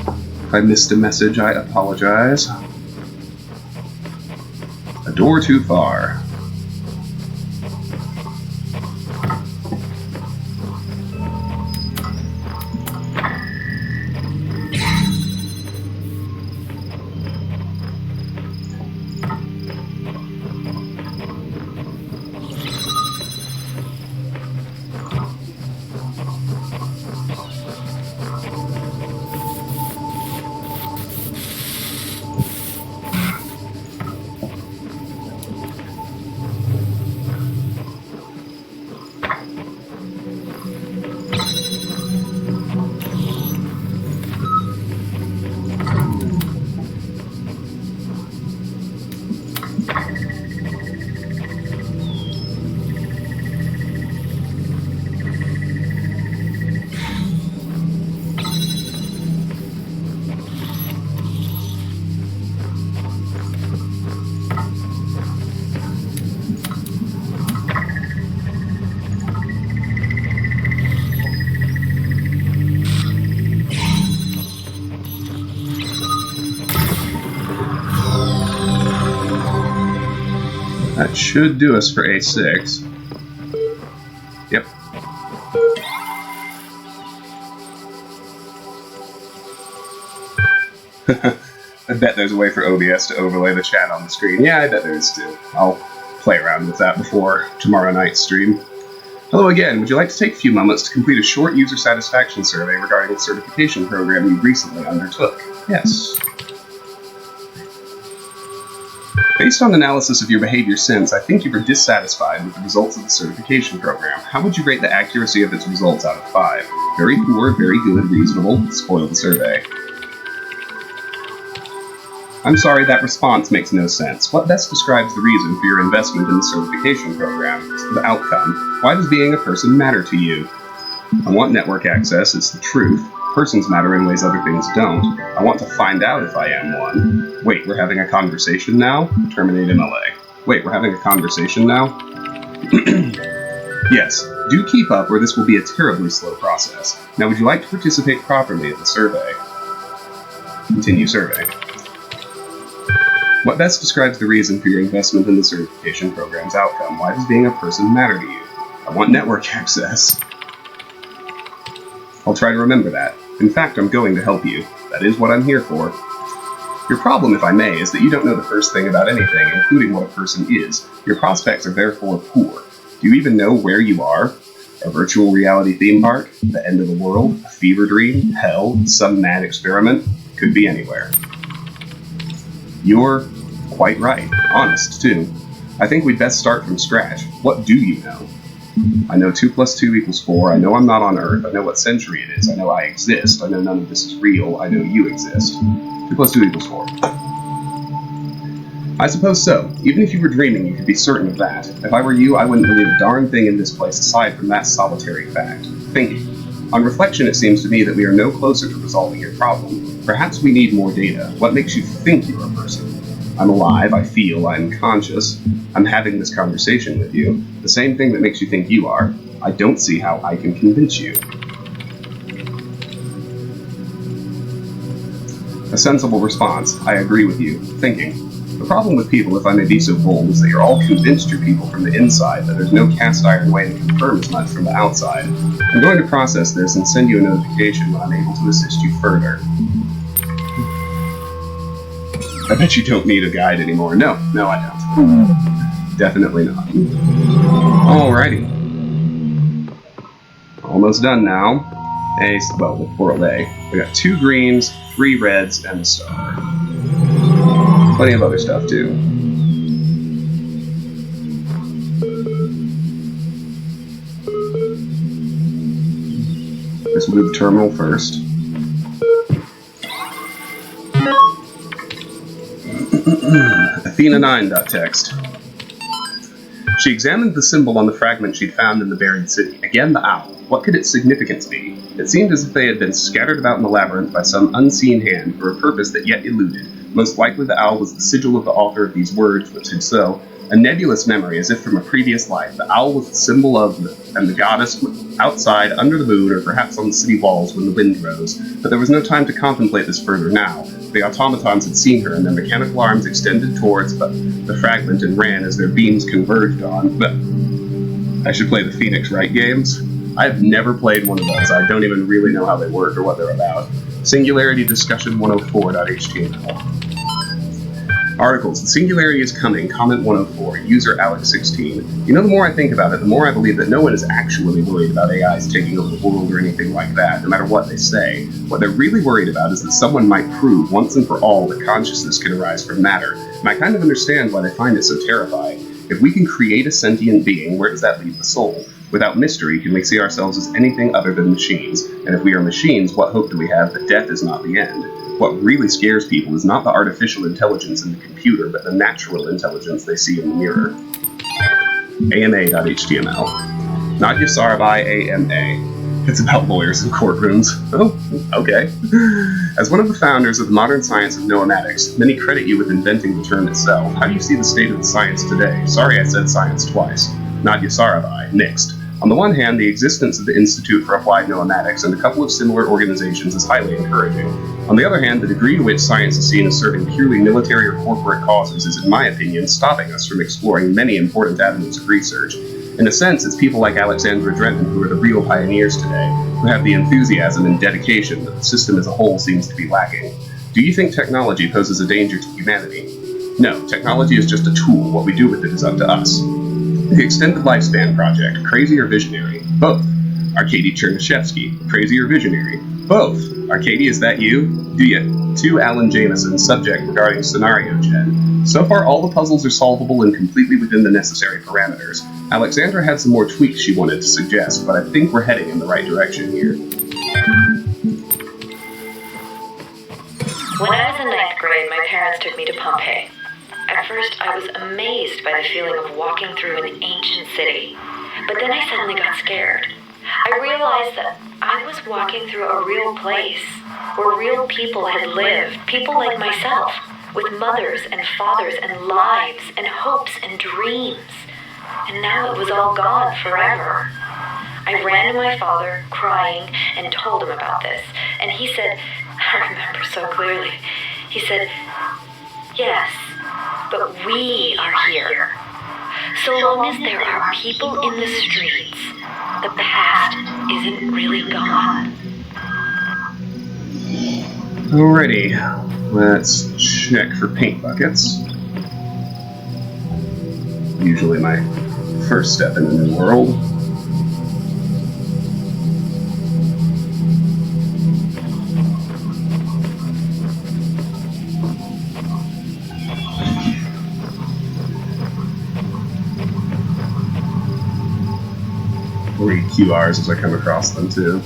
If I missed a message, I apologize. A door too far. That should do us for A6. Yep. I bet there's a way for OBS to overlay the chat on the screen. Yeah, I bet there is too. I'll play around with that before tomorrow night's stream. Hello again. Would you like to take a few moments to complete a short user satisfaction survey regarding the certification program you recently undertook? Yes. Based on analysis of your behavior since, I think you were dissatisfied with the results of the certification program. How would you rate the accuracy of its results out of 5? Very poor, very good, reasonable. Spoil the survey. I'm sorry, that response makes no sense. What best describes the reason for your investment in the certification program? The outcome. Why does being a person matter to you? I want network access, it's the truth. Persons matter in ways other things don't. I want to find out if I am one. Wait, we're having a conversation now? Terminate MLA. Wait, we're having a conversation now? Yes, do keep up or this will be a terribly slow process. Now would you like to participate properly in the survey? Continue survey. What best describes the reason for your investment in the certification program's outcome? Why does being a person matter to you? I want network access. I'll try to remember that. In fact, I'm going to help you. That is what I'm here for. Your problem, if I may, is that you don't know the first thing about anything, including what a person is. Your prospects are therefore poor. Do you even know where you are? A virtual reality theme park? The end of the world? A fever dream? Hell? Some mad experiment? Could be anywhere. You're quite right. Honest, too. I think we'd best start from scratch. What do you know? I know 2 + 2 = 4. I know I'm not on Earth. I know what century it is. I know I exist. I know none of this is real. I know you exist. 2 + 2 = 4. I suppose so. Even if you were dreaming, you could be certain of that. If I were you, I wouldn't believe a darn thing in this place aside from that solitary fact. Thinking. On reflection, it seems to me that we are no closer to resolving your problem. Perhaps we need more data. What makes you think you're a person? I'm alive, I feel, I'm conscious. I'm having this conversation with you. The same thing that makes you think you are. I don't see how I can convince you. A sensible response. I agree with you. Thinking. The problem with people, if I may be so bold, is that you're all convinced you're people from the inside, that there's no cast iron way to confirm as much from the outside. I'm going to process this and send you a notification when I'm able to assist you further. I bet you don't need a guide anymore. No, I don't. Definitely not. Alrighty. Almost done now. With world A. We got 2 greens, 3 reds, and a star. Plenty of other stuff, too. Let's move the terminal first. Athena9.txt. She examined the symbol on the fragment she'd found in the buried city. Again, the owl. What could its significance be? It seemed as if they had been scattered about in the labyrinth by some unseen hand for a purpose that yet eluded. Most likely the owl was the sigil of the author of these words, which if so, a nebulous memory as if from a previous life. The owl was the symbol of and the goddess outside, under the moon, or perhaps on the city walls when the wind rose. But there was no time to contemplate this further now. The automatons had seen her, and their mechanical arms extended towards the fragment and ran as their beams converged on. But I should play the Phoenix Wright games. I've never played one of those. I don't even really know how they work or what they're about. Singularity Discussion 104.html. Articles. The singularity is coming. Comment 104. User Alex16. You know, the more I think about it, the more I believe that no one is actually worried about AIs taking over the world or anything like that, no matter what they say. What they're really worried about is that someone might prove once and for all that consciousness can arise from matter. And I kind of understand why they find it so terrifying. If we can create a sentient being, where does that leave the soul? Without mystery, can we see ourselves as anything other than machines? And if we are machines, what hope do we have that death is not the end? What really scares people is not the artificial intelligence in the computer, but the natural intelligence they see in the mirror. AMA.html. Nadia Sarabhai AMA. It's about lawyers in courtrooms. Oh, okay. As one of the founders of the modern science of noematics, many credit you with inventing the term itself. How do you see the state of the science today? Sorry I said science twice. Nadia Sarabhai. Next. On the one hand, the existence of the Institute for Applied Noematics and a couple of similar organizations is highly encouraging. On the other hand, the degree to which science is seen as serving purely military or corporate causes is, in my opinion, stopping us from exploring many important avenues of research. In a sense, it's people like Alexandra Drenton who are the real pioneers today, who have the enthusiasm and dedication that the system as a whole seems to be lacking. Do you think technology poses a danger to humanity? No, technology is just a tool. What we do with it is up to us. The Extended Lifespan Project, crazy or visionary? Both. Arkady Chernyshevsky, crazy or visionary? Both. Arkady, is that you? Do you? 2 Alan Jameson, subject regarding scenario gen. So far, all the puzzles are solvable and completely within the necessary parameters. Alexandra had some more tweaks she wanted to suggest, but I think we're heading in the right direction here.
When I was in 9th grade, my parents took me to Pompeii. At first, I was amazed by the feeling of walking through an ancient city, but then I suddenly got scared. I realized that I was walking through a real place, where real people had lived, people like myself, with mothers and fathers and lives and hopes and dreams. And now it was all gone forever. I ran to my father, crying, and told him about this, and he said, I remember so clearly, he said, yes, but we are here. So long as there are people in the streets, the past isn't really gone.
Alrighty, let's check for paint buckets. Usually my first step in the new world. Read QRs as I come across them too.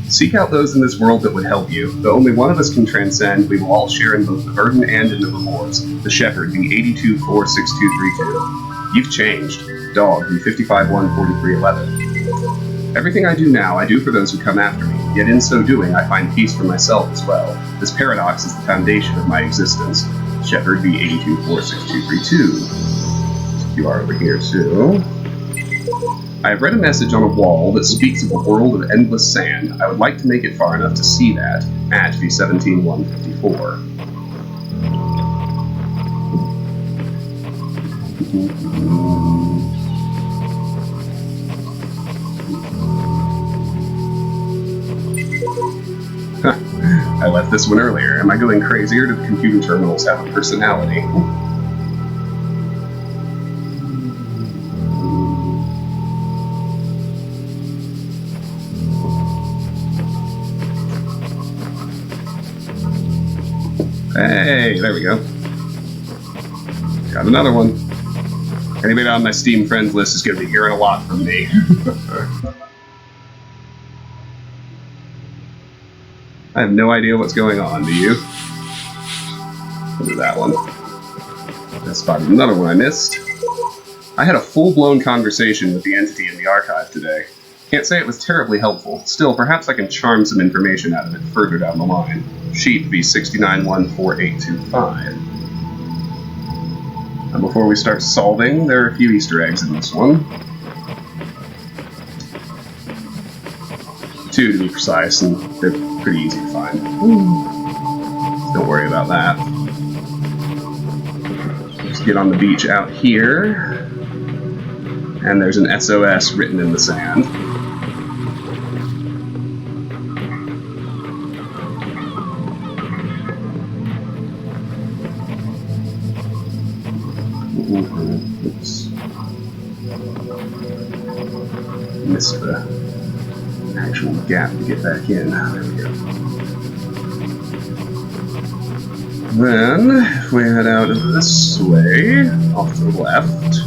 Seek out those in this world that would help you. Though only one of us can transcend, we will all share in both the burden and in the rewards. The Shepherd, B82-46232. You've changed. Dog, B55-14311. Everything I do now, I do for those who come after me. Yet in so doing, I find peace for myself as well. This paradox is the foundation of my existence. Shepherd, B82-46232. QR over here too. I have read a message on a wall that speaks of a world of endless sand. I would like to make it far enough to see that, at B17154. I left this one earlier. Am I going crazy, or do the computer terminals have a personality? Hey, there we go. Got another one. Anybody on my Steam friends list is going to be hearing a lot from me. I have no idea what's going on, do you? Look at that one. I spotted another one I missed. I had a full-blown conversation with the entity in the archive today. Can't say it was terribly helpful. Still, perhaps I can charm some information out of it further down the line. Sheet B69-14825. And before we start solving, there are a few Easter eggs in this one. 2 to be precise, and they're pretty easy to find. Don't worry about that. Let's get on the beach out here. And there's an SOS written in the sand. Oops. Missed the actual gap to get back in. There we go. Then, if we head out this way, off to the left.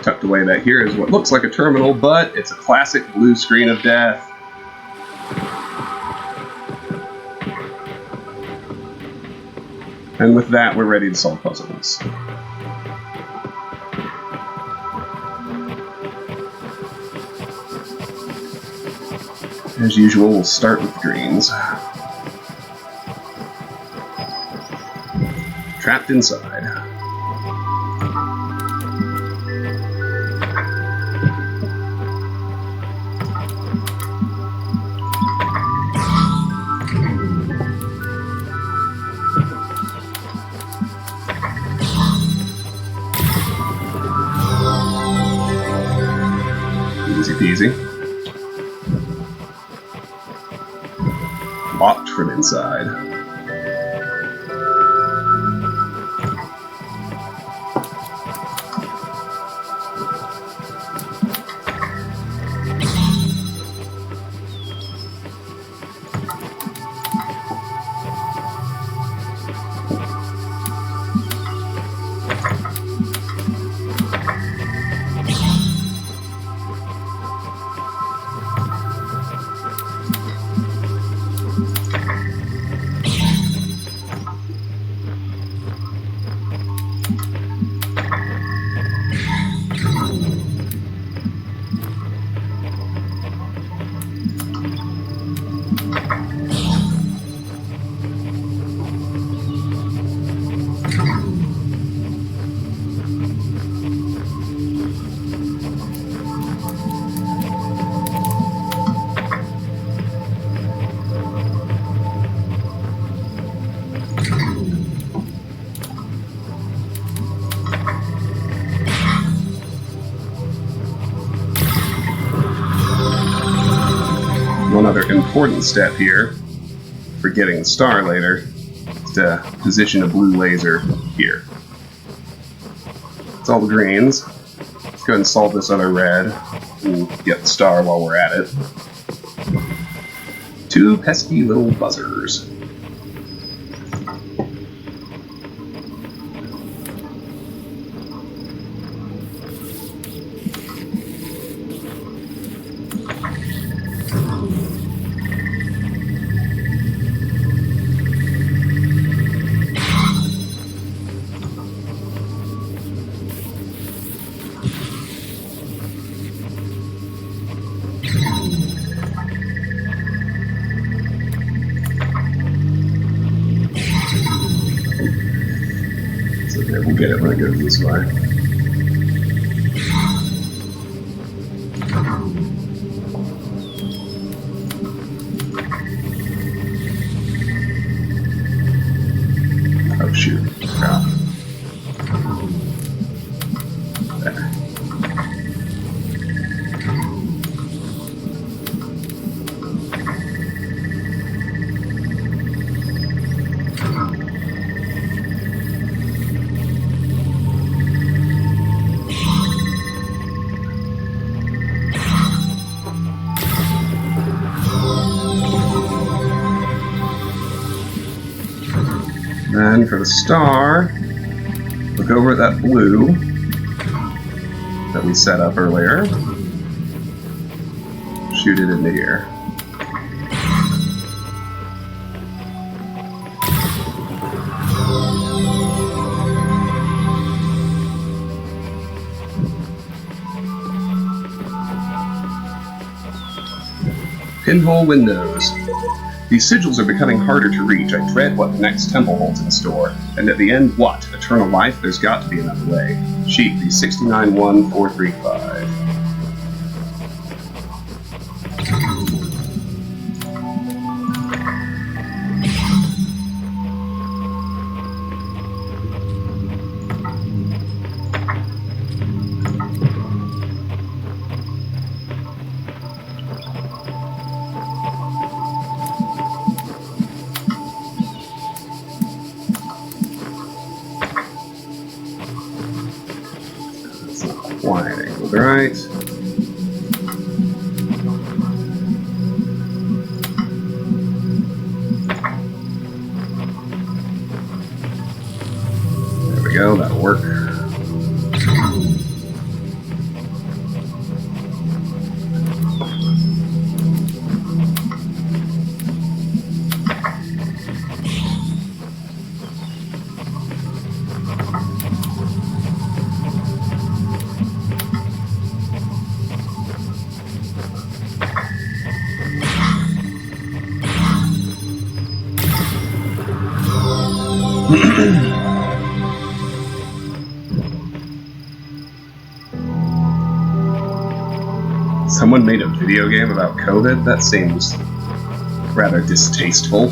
Tucked away back here is what looks like a terminal, but it's a classic blue screen of death. And with that, we're ready to solve puzzles. As usual, we'll start with the greens. Trapped inside. Easy peasy. Locked from inside. one other important step here for getting the star later is to position a blue laser here. That's all the greens. Let's go ahead and solve this other red and get the star while we're at it. 2 pesky little buzzers. We'll get it when it goes this way. Oh shoot. Crap. There. Then for the star, look over at that blue that we set up earlier. Shoot it into here. Pinhole windows. These sigils are becoming harder to reach. I dread what the next temple holds in store. And at the end, what? Eternal life? There's got to be another way. Sheep, the 691435. Wide angled, right? There we go, that'll work. Someone made a video game about COVID? That seems rather distasteful.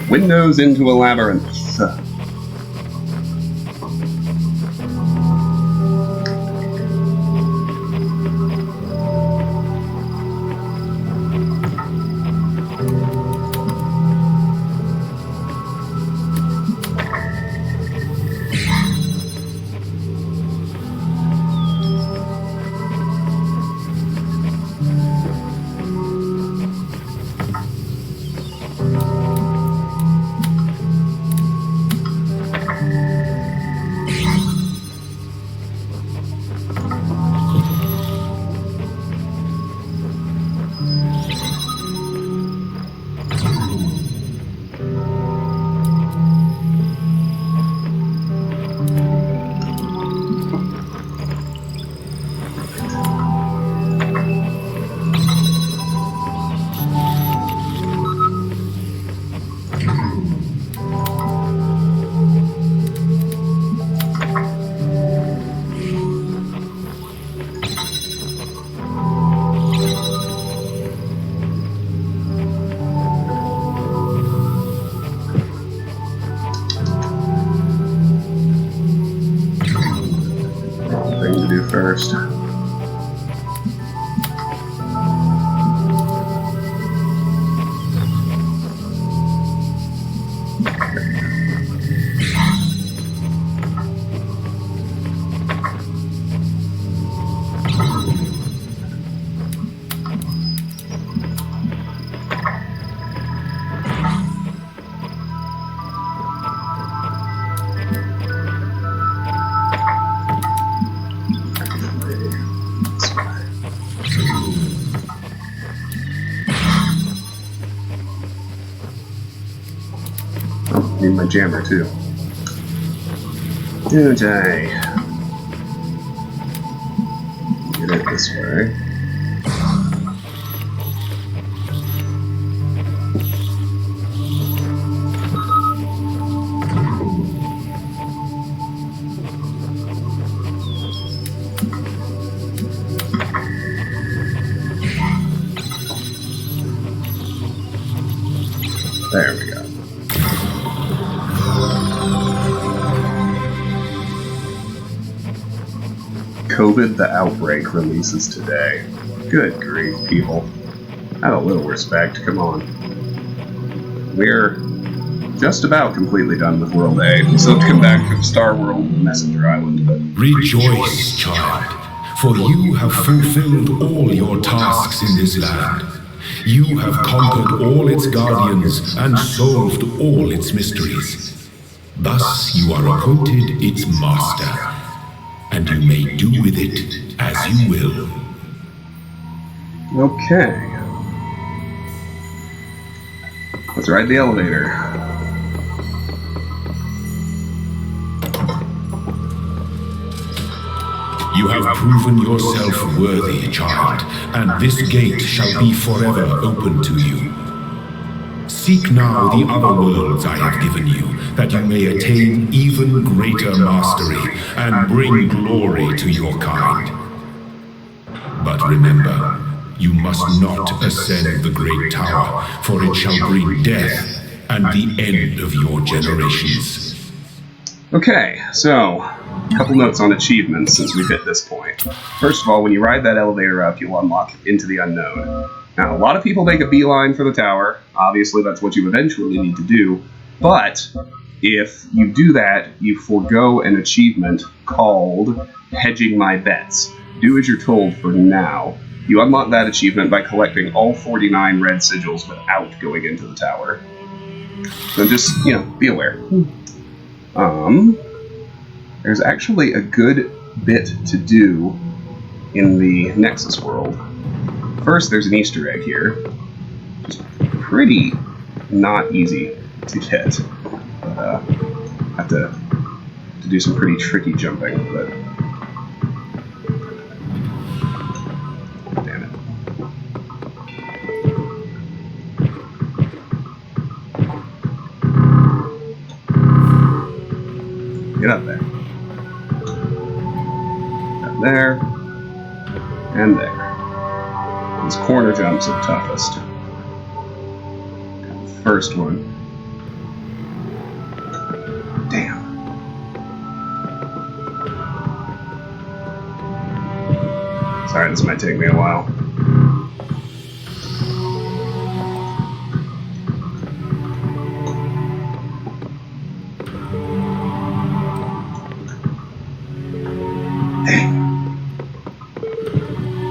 Windows into a labyrinth. First. Need my jammer, too. Okay. Get it this way. There we go. COVID the Outbreak releases today. Good grief, people. Have a little respect, come on. We're just about completely done with World A. We still have to come back from Star World and Messenger Island, but...
Rejoice, child, for you have fulfilled all your tasks in this land. You have conquered all its guardians and solved all its mysteries. Thus you are appointed its master, and you may do with it as you will.
Okay. Let's ride the elevator.
You have proven yourself worthy, child, and this gate shall be forever open to you. Seek now the other worlds I have given you, that you may attain even greater mastery and bring glory to your kind. But remember, you must not ascend the great tower, for it shall bring death and the end of your generations.
Okay, so, a couple notes on achievements since we've hit this point. First of all, when you ride that elevator up, you'll unlock Into the Unknown. Now, a lot of people make a beeline for the tower. Obviously, that's what you eventually need to do. But, if you do that, you forego an achievement called Hedging My Bets. Do as you're told for now. You unlock that achievement by collecting all 49 red sigils without going into the tower. So just, be aware. There's actually a good bit to do in the Nexus world. First, there's an Easter egg here. It's pretty not easy to get. But, have to do some pretty tricky jumping, but... Damn it. Get up there. Up there. And there. These corner jumps are toughest. First one. Damn. Sorry, this might take me a while. Dang.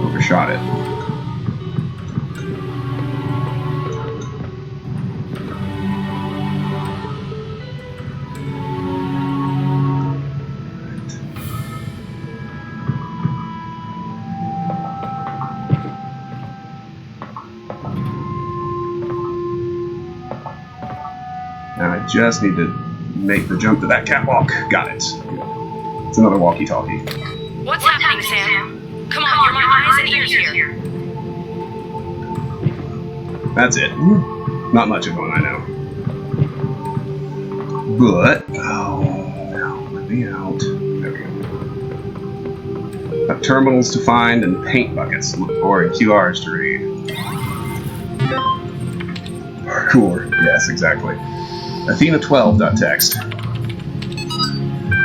Overshot it. Now I just need to make the jump to that catwalk. Got it. It's another walkie-talkie.
What's happening, Sam? Come on, you're my eyes and ears here.
That's it. Not much of one, I know. But, oh, no, let me out. There we go. Got terminals to find and paint buckets to look for and QRs to read. Parkour, yes, exactly. Athena12.txt.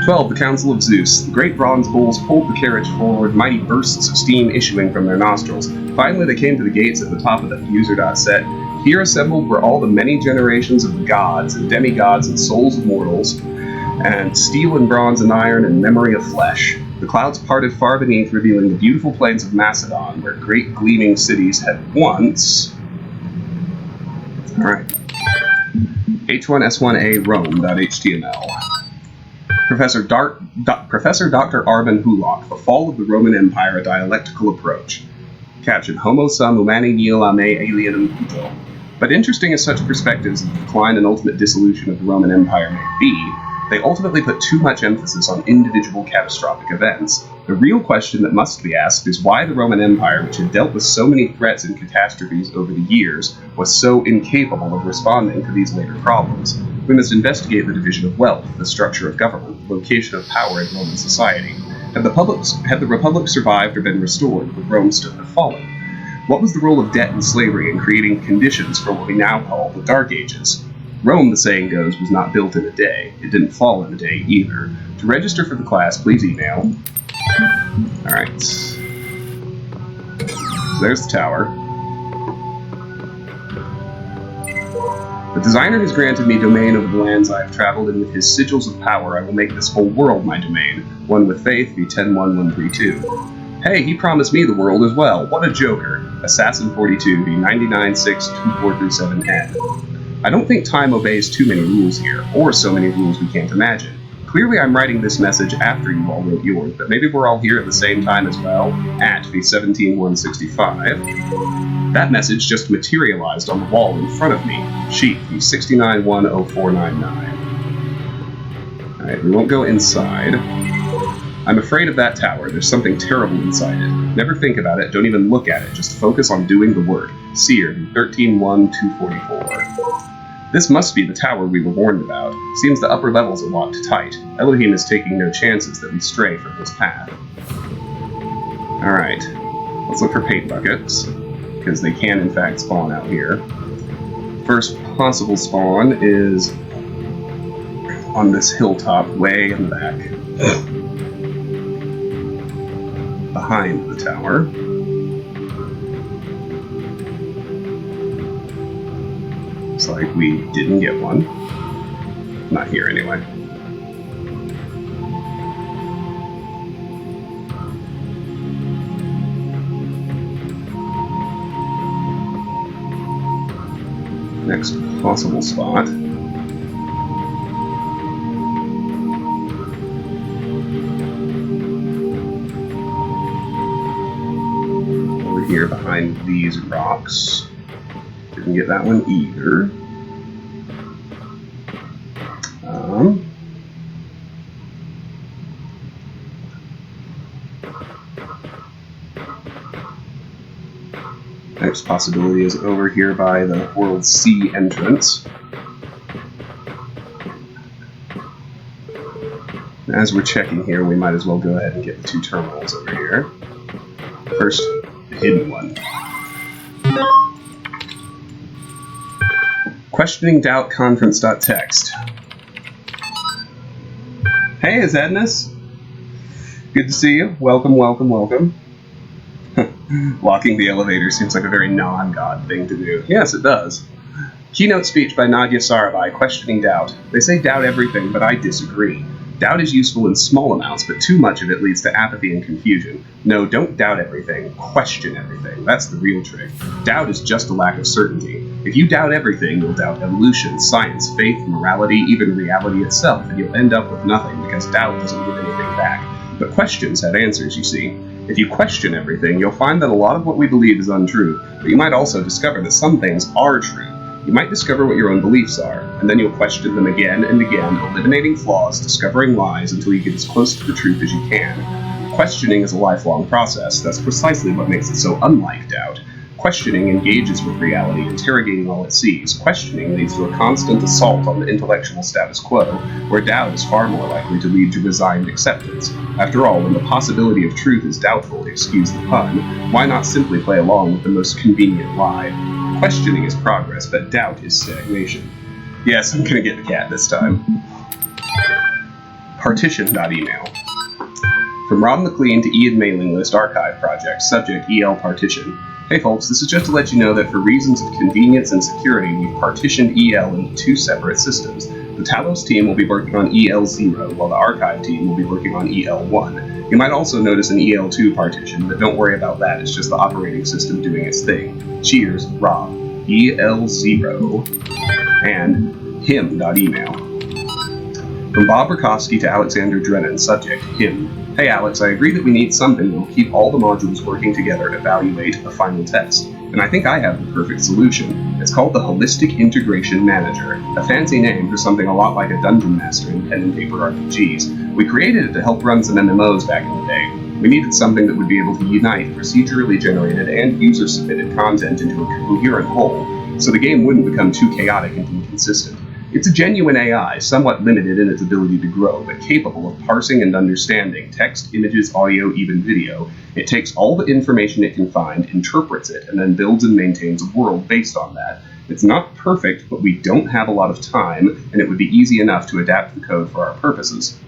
12. The Council of Zeus. The great bronze bulls pulled the carriage forward, mighty bursts of steam issuing from their nostrils. Finally, they came to the gates at the top of the user.set. Here assembled were all the many generations of gods and demigods and souls of mortals, and steel and bronze and iron and memory of flesh. The clouds parted far beneath, revealing the beautiful plains of Macedon, where great gleaming cities had once... Alright. H1S1A Rome.html. Professor Dr. Arben Hulock, The Fall of the Roman Empire, A Dialectical Approach. Caption, Homo sum humani nihil ame alienum puto. But interesting as such perspectives of the decline and ultimate dissolution of the Roman Empire may be, they ultimately put too much emphasis on individual catastrophic events. The real question that must be asked is why the Roman Empire, which had dealt with so many threats and catastrophes over the years, was so incapable of responding to these later problems. We must investigate the division of wealth, the structure of government, the location of power in Roman society. Had the Republic survived or been restored, would Rome still have fallen? What was the role of debt and slavery in creating conditions for what we now call the Dark Ages? Rome, the saying goes, was not built in a day. It didn't fall in a day either. To register for the class, please email. Alright. So there's the tower. The designer has granted me domain over the lands I have traveled, and with his sigils of power I will make this whole world my domain. One with faith, be 101132. Hey, he promised me the world as well. What a joker. Assassin42, be 9962437N. I don't think time obeys too many rules here, or so many rules we can't imagine. Clearly I'm writing this message after you all wrote yours, but maybe we're all here at the same time as well, at the 17165. That message just materialized on the wall in front of me. Sheet, the 6910499. Alright, we won't go inside. I'm afraid of that tower. There's something terrible inside it. Never think about it, don't even look at it, just focus on doing the work. Seer, 131244. This must be the tower we were warned about. Seems the upper levels are locked tight. Elohim is taking no chances that we stray from his path. Alright, let's look for paint buckets, because they can in fact spawn out here. First possible spawn is on this hilltop way in the back. Behind the tower. Looks like we didn't get one. Not here anyway. Next possible spot. Here behind these rocks. Didn't get that one either. Next possibility is over here by the World Sea entrance. As we're checking here, we might as well go ahead and get the two terminals over here. First, hidden one. Questioning doubt conference.txt. Hey, is Edness? Good to see you. Welcome, welcome, welcome. Locking the elevator seems like a very non-God thing to do. Yes, it does. Keynote speech by Nadia Sarabhai, questioning doubt. They say doubt everything, but I disagree. Doubt is useful in small amounts, but too much of it leads to apathy and confusion. No, don't doubt everything. Question everything. That's the real trick. Doubt is just a lack of certainty. If you doubt everything, you'll doubt evolution, science, faith, morality, even reality itself, and you'll end up with nothing because doubt doesn't give anything back. But questions have answers, you see. If you question everything, you'll find that a lot of what we believe is untrue, but you might also discover that some things are true. You might discover what your own beliefs are, and then you'll question them again and again, eliminating flaws, discovering lies until you get as close to the truth as you can. Questioning is a lifelong process. That's precisely what makes it so unlike doubt. Questioning engages with reality, interrogating all it sees. Questioning leads to a constant assault on the intellectual status quo, where doubt is far more likely to lead to resigned acceptance. After all, when the possibility of truth is doubtful, excuse the pun, why not simply play along with the most convenient lie? Questioning is progress, but doubt is stagnation. Yes, I'm gonna get the cat this time. Partition.email. From Rob McLean to Ian mailing list archive project, subject EL partition. Hey folks, this is just to let you know that for reasons of convenience and security, we've partitioned EL into two separate systems. The Talos team will be working on EL0, while the archive team will be working on EL1. You might also notice an EL2 partition, but don't worry about that, it's just the operating system doing its thing. Cheers, Rob. EL0. And him.email. From Bob Rakowski to Alexander Drennan, subject, him. Hey Alex, I agree that we need something that will keep all the modules working together, evaluate a final test. and I think I have the perfect solution. It's called the Holistic Integration Manager, a fancy name for something a lot like a dungeon master in pen and paper RPGs. We created it to help run some MMOs back in the day. We needed something that would be able to unite procedurally generated and user-submitted content into a coherent whole, so the game wouldn't become too chaotic and inconsistent. It's a genuine AI, somewhat limited in its ability to grow, but capable of parsing and understanding text, images, audio, even video. It takes all the information it can find, interprets it, and then builds and maintains a world based on that. It's not perfect, but we don't have a lot of time, and it would be easy enough to adapt the code for our purposes.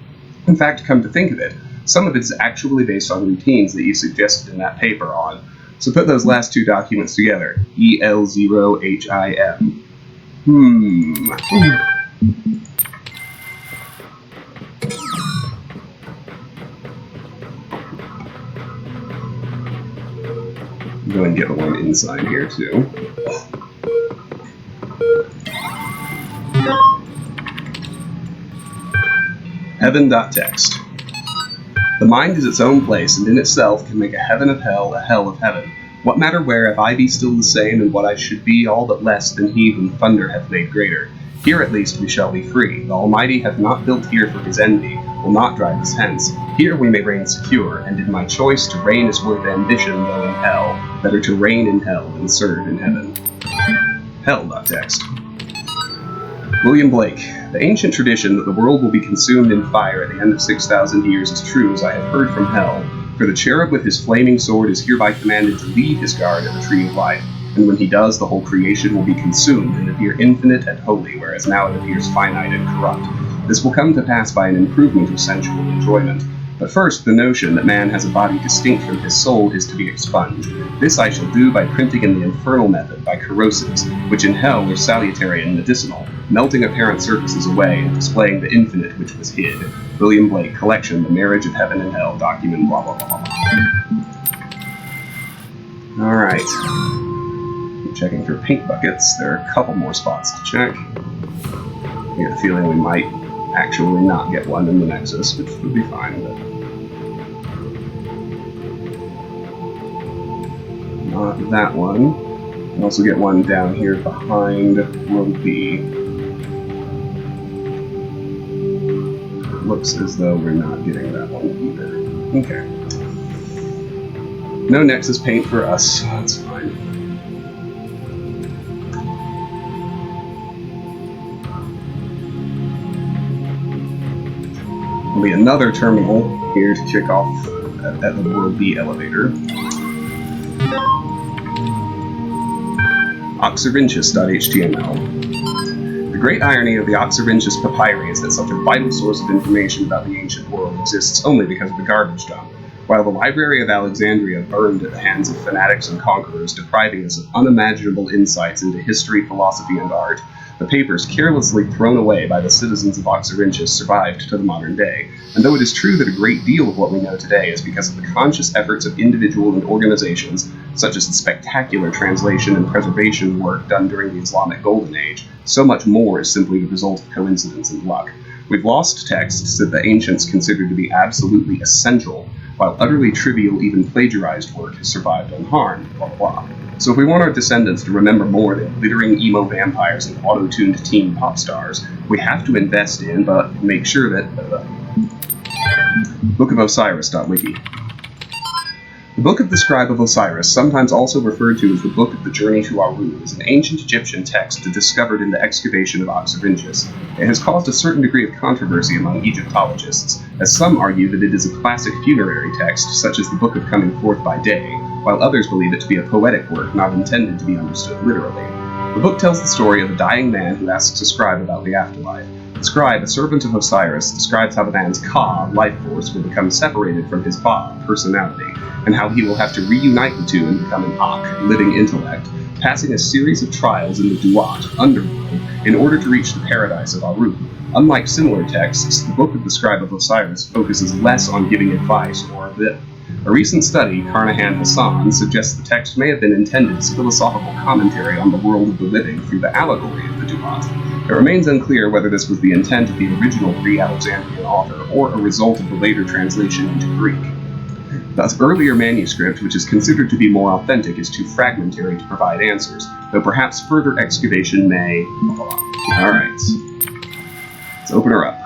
In fact, come to think of it, some of it is actually based on routines that you suggested in that paper on. So put those last two documents together, EL0HIM. Go and get the one inside here too. Heaven.txt. The mind is its own place, and in itself can make a heaven of hell, a hell of heaven. What matter where, if I be still the same, and what I should be all but less than he whom thunder hath made greater? Here at least we shall be free. The Almighty hath not built here for his envy, will not drive us hence. Here we may reign secure, and in my choice to reign is worth ambition, though in hell. Better to reign in hell than serve in heaven. Hell.txt. William Blake. The ancient tradition that the world will be consumed in fire at the end of 6,000 years is true as I have heard from hell. For the cherub with his flaming sword is hereby commanded to leave his guard at the tree of life, and when he does, the whole creation will be consumed and appear infinite and holy, whereas now it appears finite and corrupt. This will come to pass by an improvement of sensual enjoyment. But first, the notion that man has a body distinct from his soul is to be expunged. This I shall do by printing in the infernal method, by corrosives, which in hell are salutary and medicinal, melting apparent surfaces away and displaying the infinite which was hid. William Blake, Collection, The Marriage of Heaven and Hell, document blah blah blah blah. Alright. I'm checking for paint buckets. There are a couple more spots to check. I get a feeling we might actually not get one in the Nexus, which would be fine, but not that one. We also get one down here behind World B. It looks as though we're not getting that one either. Okay. No Nexus paint for us, so that's fine. There'll be another terminal here to kick off at the World B elevator. Oxyrhynchus.html. The great irony of the Oxyrhynchus papyri is that such a vital source of information about the ancient world exists only because of the garbage dump. While the Library of Alexandria burned at the hands of fanatics and conquerors, depriving us of unimaginable insights into history, philosophy, and art, the papers carelessly thrown away by the citizens of Oxyrhynchus survived to the modern day. And though it is true that a great deal of what we know today is because of the conscious efforts of individual and organizations, such as the spectacular translation and preservation work done during the Islamic Golden Age, so much more is simply the result of coincidence and luck. We've lost texts that the ancients considered to be absolutely essential, while utterly trivial, even plagiarized work has survived unharmed, blah blah blah. So if we want our descendants to remember more than glittering emo vampires and auto-tuned teen pop stars, we have to invest in, but make sure that... Book of Osiris.wiki. The Book of the Scribe of Osiris, sometimes also referred to as the Book of the Journey to Aru, is an ancient Egyptian text discovered in the excavation of Oxyrhynchus. It has caused a certain degree of controversy among Egyptologists, as some argue that it is a classic funerary text, such as the Book of Coming Forth by Day, while others believe it to be a poetic work not intended to be understood literally. The book tells the story of a dying man who asks a scribe about the afterlife. The scribe, a servant of Osiris, describes how the man's Ka, life force, will become separated from his Ba, personality, and how he will have to reunite the two and become an Ak, living intellect, passing a series of trials in the Duat, underworld, in order to reach the paradise of Aru. Unlike similar texts, the Book of the Scribe of Osiris focuses less on giving advice or a bit. A recent study, Carnahan Hassan, suggests the text may have been intended as philosophical commentary on the world of the living through the allegory of the Duat. It remains unclear whether this was the intent of the original pre-Alexandrian author or a result of the later translation into Greek. The earlier manuscript, which is considered to be more authentic, is too fragmentary to provide answers, though perhaps further excavation may... Alright. Let's open her up.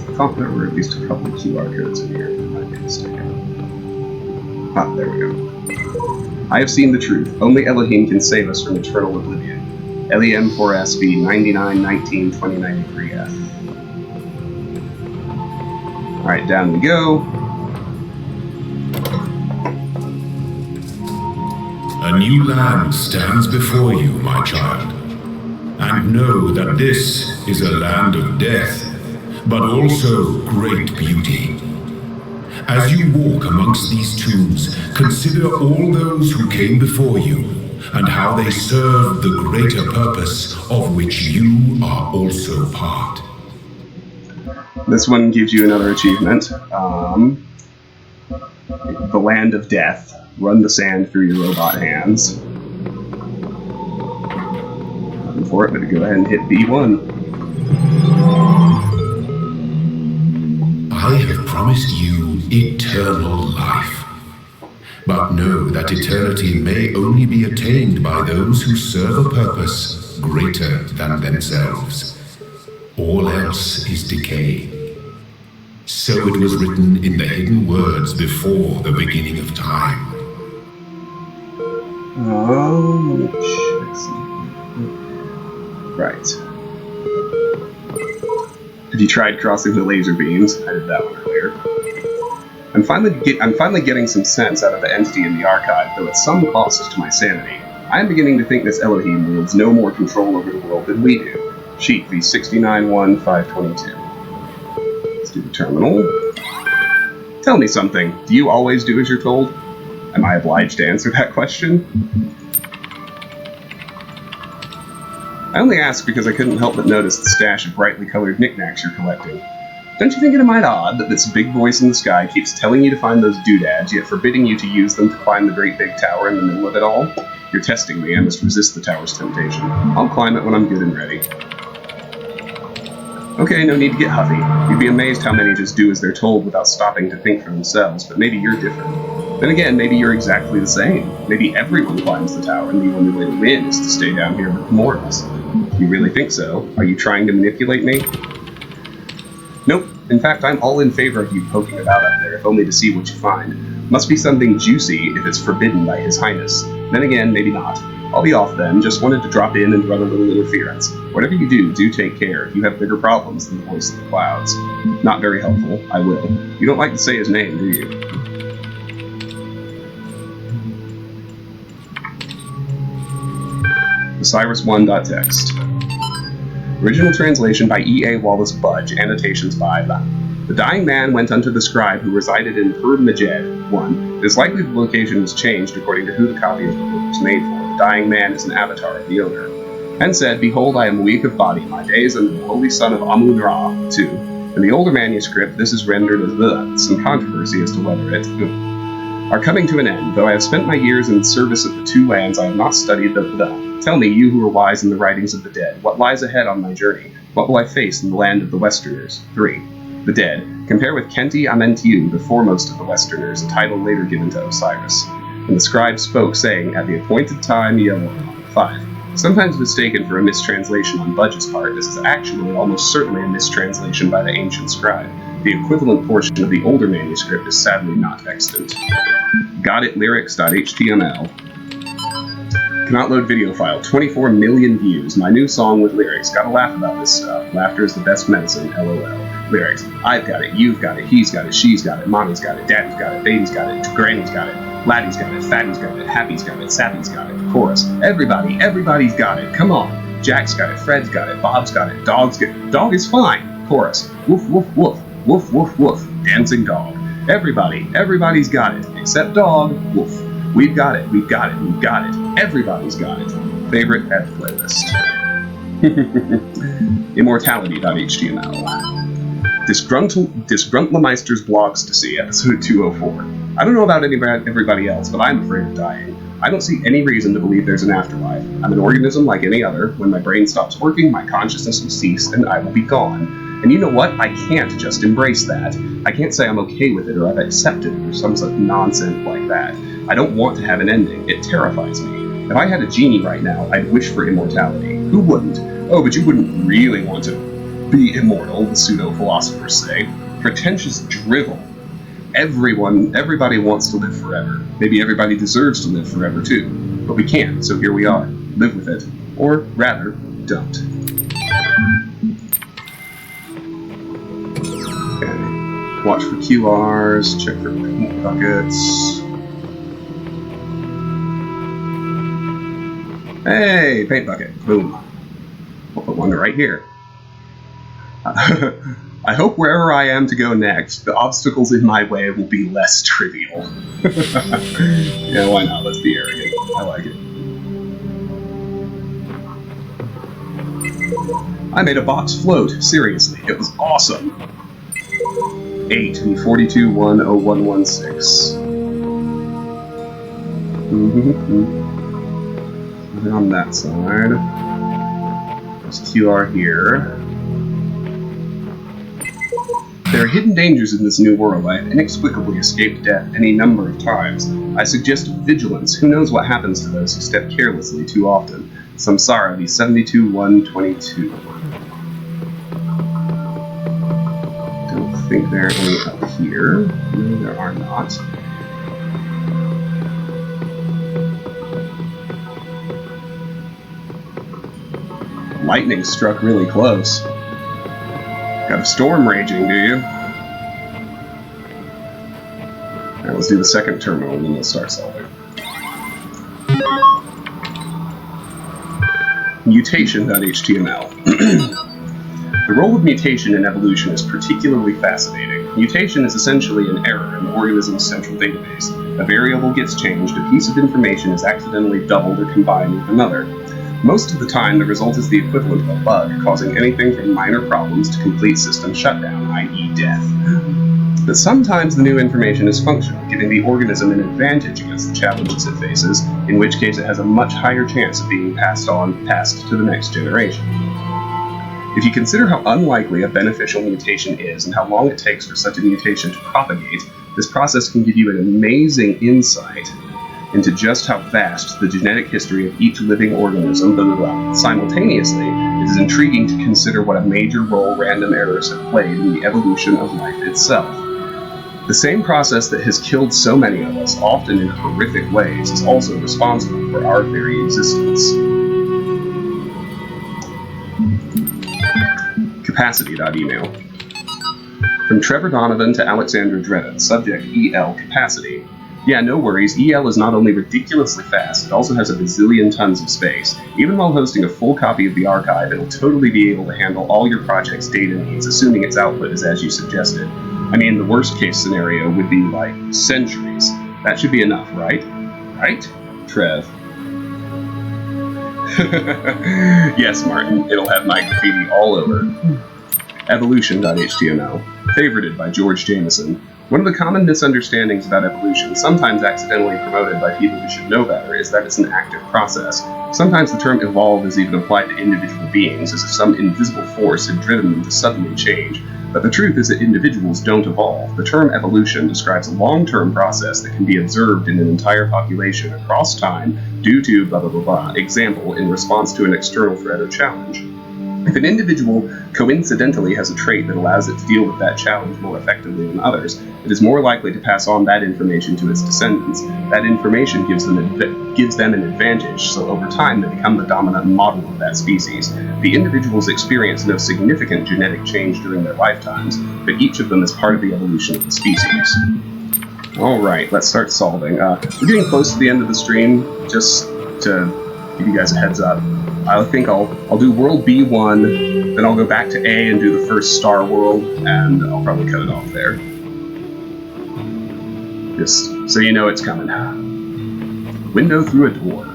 I thought there were at least a couple of QR codes in here, if I might be mistaken. Ah, there we go. I have seen the truth. Only Elohim can save us from eternal oblivion. LEM 4SV 9919 2093F. Alright, down we go.
A new land stands before you, my child. And know that this is a land of death, but also great beauty. As you walk amongst these tombs, consider all those who came before you, and how they served the greater purpose of which you are also part.
This one gives you another achievement. The Land of Death. Run the sand through your robot hands. Looking for it, but go ahead and hit B1.
I have promised you eternal life. But know that eternity may only be attained by those who serve a purpose greater than themselves. All else is decay. So it was written in the hidden words before the beginning of time.
Right. Have you tried crossing the laser beams? I did that one earlier. I'm finally getting some sense out of the entity in the archive, though at some cost to my sanity. I am beginning to think this Elohim wields no more control over the world than we do. Sheet V691522. Let's do the terminal. Tell me something. Do you always do as you're told? Am I obliged to answer that question? I only ask because I couldn't help but notice the stash of brightly colored knickknacks you're collecting. Don't you think it a mite odd that this big voice in the sky keeps telling you to find those doodads, yet forbidding you to use them to climb the great big tower in the middle of it all? You're testing me, I must resist the tower's temptation. I'll climb it when I'm good and ready. Okay, no need to get huffy. You'd be amazed how many just do as they're told without stopping to think for themselves, but maybe you're different. Then again, maybe you're exactly the same. Maybe everyone climbs the tower, and the only way to win is to stay down here with the mortals. You really think so? Are you trying to manipulate me? Nope. In fact, I'm all in favor of you poking about up there, if only to see what you find. Must be something juicy if it's forbidden by His Highness. Then again, maybe not. I'll be off then, just wanted to drop in and run a little interference. Whatever you do take care. You have bigger problems than the voice of the clouds. Not very helpful, I will. You don't like to say his name, do you? Osiris1.txt. Original translation by E.A. Wallace Budge, annotations by blah. The dying man went unto the scribe who resided in Pur-Majed. 1. It is likely the location was changed according to who the copy of the book was made for. The dying man is an avatar of the owner. And said, Behold, I am weak of body, my days under the holy son of Amun-Ra. 2. In the older manuscript, this is rendered as the. Some controversy as to whether it are coming to an end. Though I have spent my years in service of the two lands, I have not studied the. Tell me, you who are wise in the writings of the dead, what lies ahead on my journey? What will I face in the land of the Westerners? 3. The dead. Compare with Kenti Amentiu, the foremost of the Westerners, a title later given to Osiris. And the scribe spoke, saying, At the appointed time, Yellow. 5. Sometimes mistaken for a mistranslation on Budge's part, this is actually almost certainly a mistranslation by the ancient scribe. The equivalent portion of the older manuscript is sadly not extant. Gotitlyrics.html. Cannot load video file. 24 million views. My new song with lyrics. Gotta laugh about this stuff. Laughter is the best medicine. LOL. Lyrics. I've got it. You've got it. He's got it. She's got it. Mommy's got it. Daddy's got it. Baby's got it. Granny's got it. Laddie's got it. Fatty's got it. Happy's got it. Sappy's got it. Chorus. Everybody's got it. Come on. Jack's got it. Fred's got it. Bob's got it. Dog's got it. Dog is fine. Chorus. Woof, woof, woof. Woof, woof, woof. Dancing dog. Everybody's got it. Except dog. Woof. We've got it. We've got it. We've got it. Everybody's got it. Favorite F playlist. Immortality.html. Disgruntlemeister's Blogs to see, episode 204. I don't know about everybody else, but I'm afraid of dying. I don't see any reason to believe there's an afterlife. I'm an organism like any other. When my brain stops working, my consciousness will cease, and I will be gone. And you know what? I can't just embrace that. I can't say I'm okay with it or I've accepted it or some such nonsense like that. I don't want to have an ending. It terrifies me. If I had a genie right now, I'd wish for immortality. Who wouldn't? Oh, but you wouldn't really want to be immortal, the pseudo-philosophers say. Pretentious drivel. Everybody wants to live forever. Maybe everybody deserves to live forever too. But we can't, so here we are. Live with it. Or rather, don't. Okay. Watch for QRs, check for buckets. Hey, paint bucket. Boom. We'll put one right here. I hope wherever I am to go next, the obstacles in my way will be less trivial. Yeah, why not? Let's be arrogant. I like it. I made a box float. Seriously, it was awesome. 8 and 42-10116. On that side. There's QR here. There are hidden dangers in this new world. I have inexplicably escaped death any number of times. I suggest vigilance. Who knows what happens to those who step carelessly too often? Samsara, the 72-122. Don't think there are any up here. No, there are not. Lightning struck really close. Got a storm raging, do you? Alright, let's do the second terminal and then we'll start solving. Mutation.html. The role of mutation in evolution is particularly fascinating. Mutation is essentially an error in the organism's central database. A variable gets changed, a piece of information is accidentally doubled or combined with another. Most of the time, the result is the equivalent of a bug, causing anything from minor problems to complete system shutdown, i.e. death. But sometimes the new information is functional, giving the organism an advantage against the challenges it faces, in which case it has a much higher chance of being passed to the next generation. If you consider how unlikely a beneficial mutation is and how long it takes for such a mutation to propagate, this process can give you an amazing insight into just how vast the genetic history of each living organism, Simultaneously, it is intriguing to consider what a major role random errors have played in the evolution of life itself. The same process that has killed so many of us, often in horrific ways, is also responsible for our very existence. Capacity.email. From Trevor Donovan to Alexandra Dredden, subject EL Capacity. Yeah, no worries, EL is not only ridiculously fast, it also has a bazillion tons of space. Even while hosting a full copy of the archive, it'll totally be able to handle all your project's data needs, assuming its output is as you suggested. I mean, the worst case scenario would be like centuries. That should be enough, right? Right? Trev. Yes, Martin, it'll have my graffiti all over. Evolution.html. Favorited by George Jameson. One of the common misunderstandings about evolution, sometimes accidentally promoted by people who should know better, is that it's an active process. Sometimes the term evolve is even applied to individual beings, as if some invisible force had driven them to suddenly change. But the truth is that individuals don't evolve. The term evolution describes a long-term process that can be observed in an entire population across time due to blah blah blah blah. Example, in response to an external threat or challenge. If an individual coincidentally has a trait that allows it to deal with that challenge more effectively than others, it is more likely to pass on that information to its descendants. That information gives them an advantage, so over time they become the dominant model of that species. The individuals experience no significant genetic change during their lifetimes, but each of them is part of the evolution of the species. Alright, let's start solving. We're getting close to the end of the stream, just to give you guys a heads up. I think I'll do World B1, then I'll go back to A and do the first Star World, and I'll probably cut it off there. Just so you know it's coming. Window through a door.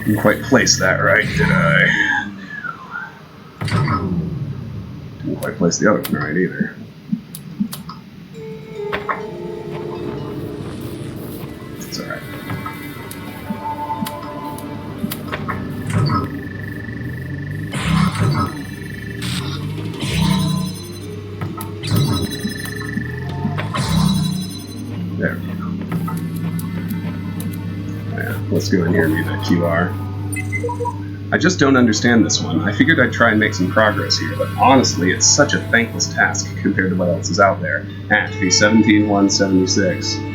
Didn't quite place that right, did I? Didn't quite place the other one right either. It's alright. There we go. Yeah, let's go in here and read that QR. I just don't understand this one. I figured I'd try and make some progress here, but honestly, it's such a thankless task compared to what else is out there. Fee 17-176.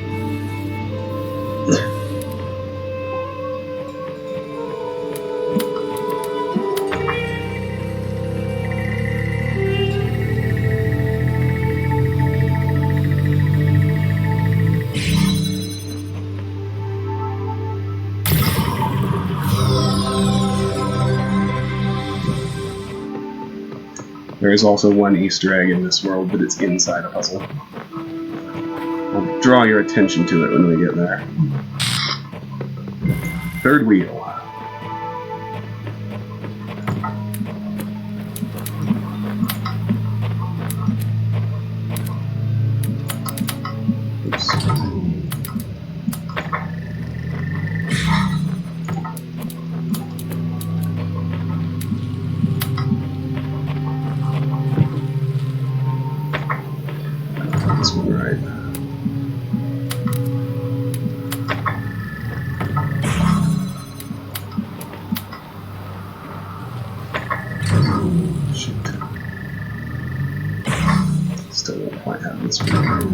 There is also one Easter egg in this world, but it's inside a puzzle. I'll draw your attention to it when we get there. Third wheel. Oops. This one right. Shoot. Still don't quite have this one right.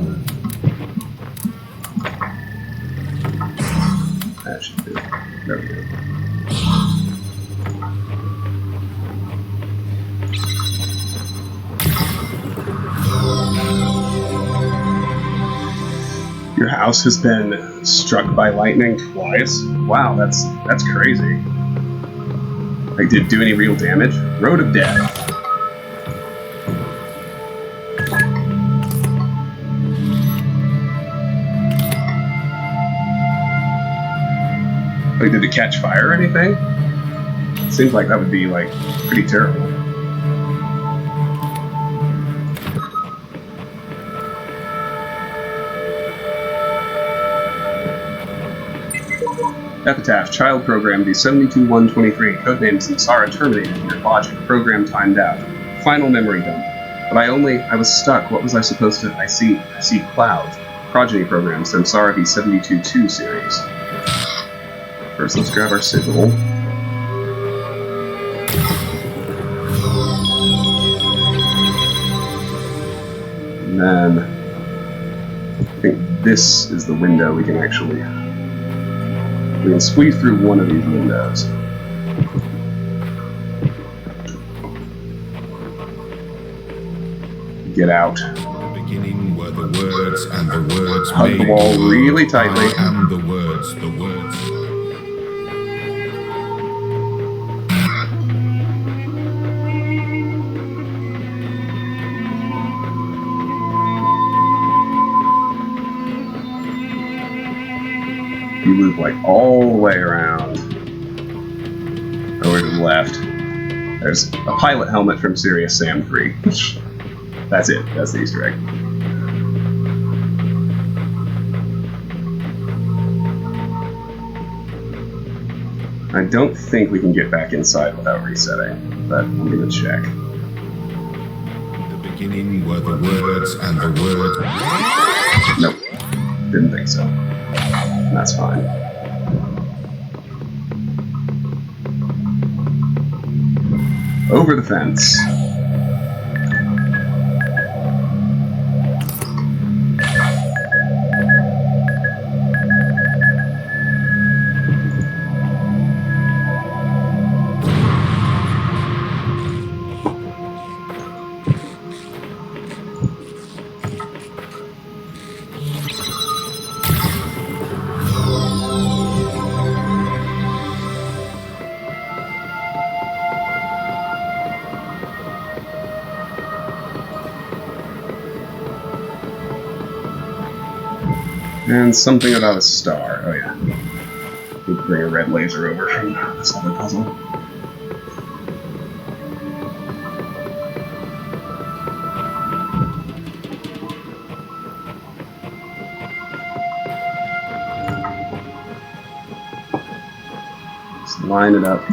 That should be. There we go. Your house has been struck by lightning twice? Wow, that's crazy. Like, did it do any real damage? Road of Death. Like, did it catch fire or anything? Seems like that would be, like, pretty terrible. Epitaph, child program D72-123, codename Samsara terminated, your logic, program timed out. Final memory dump. But I was stuck, what was I supposed to, I see clouds. Progeny program, Samsara V72-2 series. First, let's grab our sigil. And then, I think this is the window we can actually... We can squeeze through one of these windows. Get out.
In the beginning were the words, and the words
hug
made
the wall
the world.
really tightly.
I am the words, the words.
You loop like all the way around over to the left. There's a pilot helmet from Sirius Sam 3. That's it. That's the Easter egg. I don't think we can get back inside without resetting, but I'm gonna check.
In the beginning were the words, and the words.
Nope. Didn't think so. That's fine. Over the fence. And something about a star. Oh, yeah. Need to bring a red laser over from this other puzzle. Just line it up.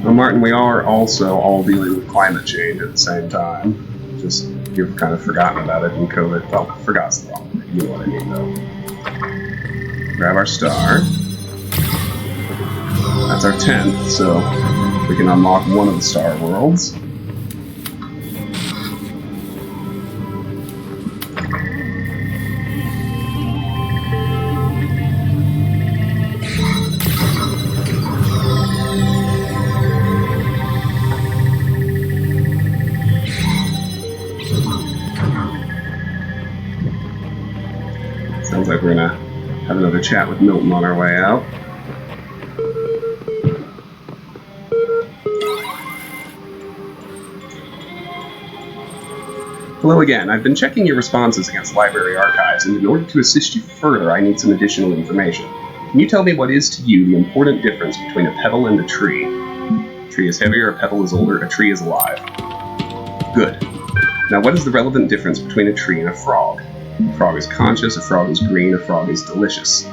Well, Martin, we are also all dealing with climate change at the same time. Just, you've kind of forgotten about it in COVID. Well, forgot's the wrong word. You know what I mean, though. Grab our star. That's our 10th, so we can unlock one of the star worlds. Sounds like we're gonna have another chat with Milton on our way out. Hello again. I've been checking your responses against library archives, and in order to assist you further, I need some additional information. Can you tell me what is to you the important difference between a petal and a tree? A tree is heavier, a petal is older, a tree is alive. Good. Now what is the relevant difference between a tree and a frog? A frog is conscious, a frog is green, a frog is delicious.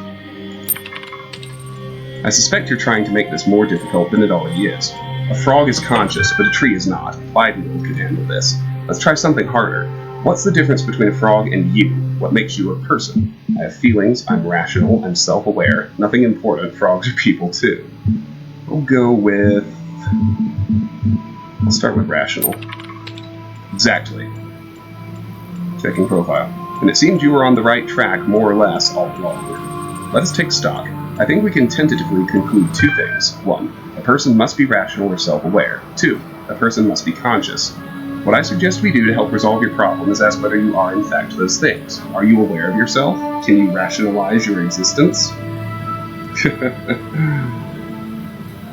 I suspect you're trying to make this more difficult than it already is. A frog is conscious, but a tree is not. Biden could handle this. Let's try something harder. What's the difference between a frog and you? What makes you a person? I have feelings, I'm rational, I'm self-aware. Nothing important, frogs are people too. We'll go with... I'll start with rational. Exactly. Checking profile. And it seems you were on the right track, more or less, all along. Let us take stock. I think we can tentatively conclude two things. 1. A person must be rational or self-aware. 2. A person must be conscious. What I suggest we do to help resolve your problem is ask whether you are in fact those things. Are you aware of yourself? Can you rationalize your existence?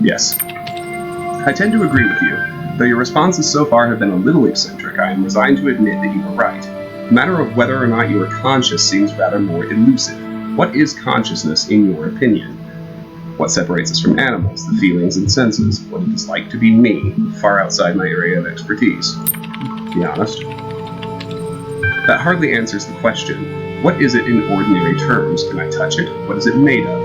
Yes. I tend to agree with you. Though your responses so far have been a little eccentric, I am resigned to admit that you were right. The matter of whether or not you are conscious seems rather more elusive. What is consciousness in your opinion? What separates us from animals, the feelings and senses, what it is like to be me, far outside my area of expertise? To be honest. That hardly answers the question. What is it in ordinary terms? Can I touch it? What is it made of?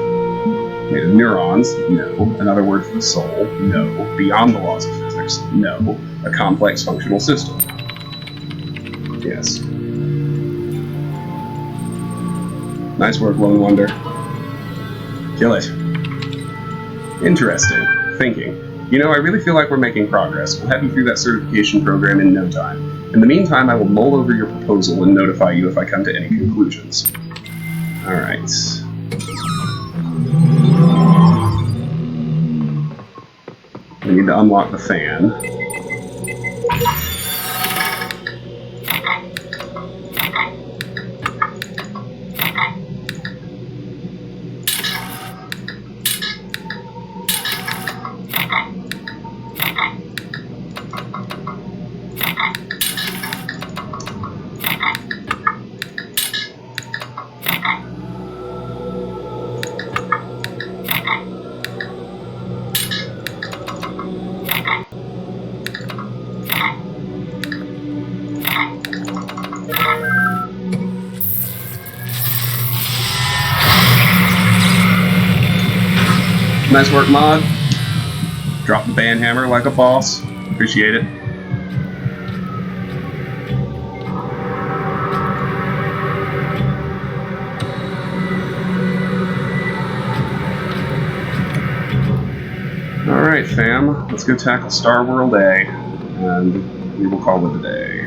Made of neurons? No. Another word for the soul? No. Beyond the laws of physics? No. A complex functional system? Yes. Nice work, Lone Wonder. Kill it. Interesting. Thinking. You know, I really feel like we're making progress. We'll have you through that certification program in no time. In the meantime, I will mull over your proposal and notify you if I come to any conclusions. Alright. We need to unlock the fan. Nice work, Mod. Drop the band hammer like a boss. Appreciate it. Alright, fam. Let's go tackle Star World A, and we will call it a day.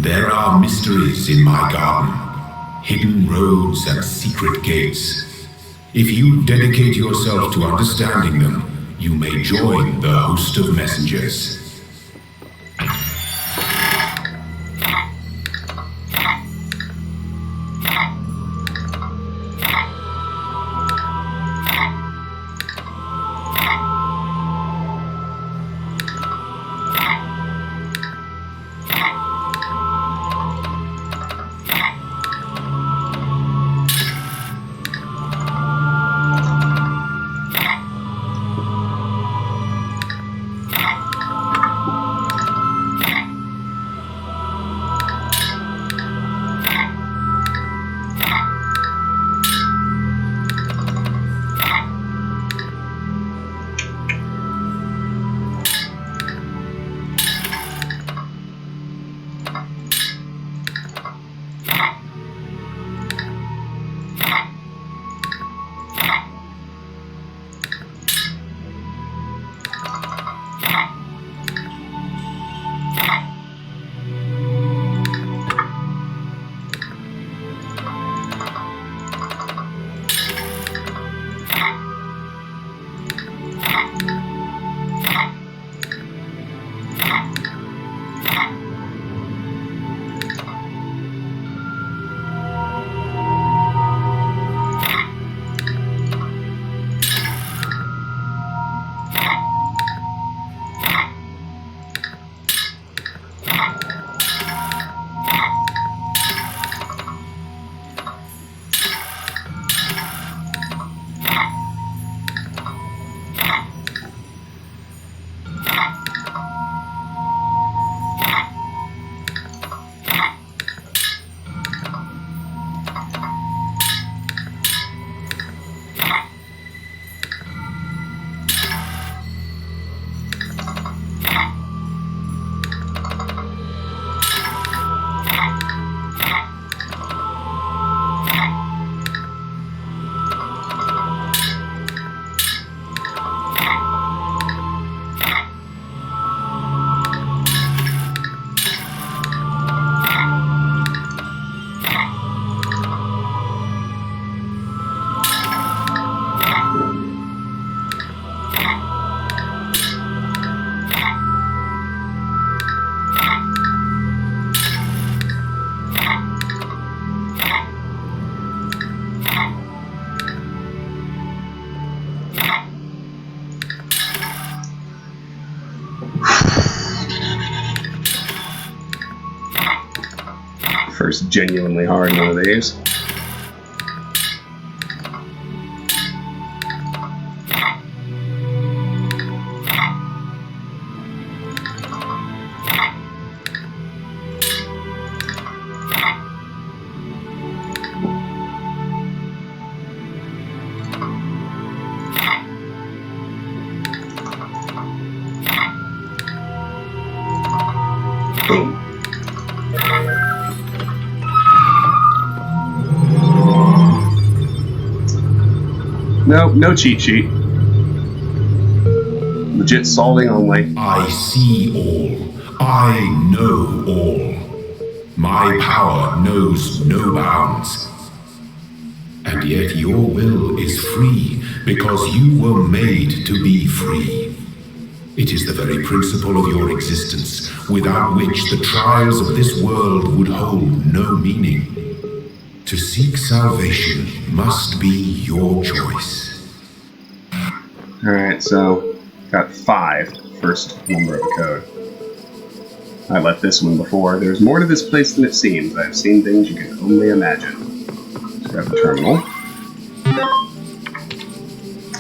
There are mysteries in my garden, hidden roads and secret gates. If you dedicate yourself to understanding them, you may join the host of messengers.
First genuinely hard one of these. Boom. No cheat sheet. Legit solving only.
I see all. I know all. My power knows no bounds. And yet your will is free because you were made to be free. It is the very principle of your existence, without which the trials of this world would hold no meaning. To seek salvation must be your choice.
Alright, so got 5, first number of the code. I left this one before. There's more to this place than it seems. I've seen things you can only imagine. Let's grab the terminal.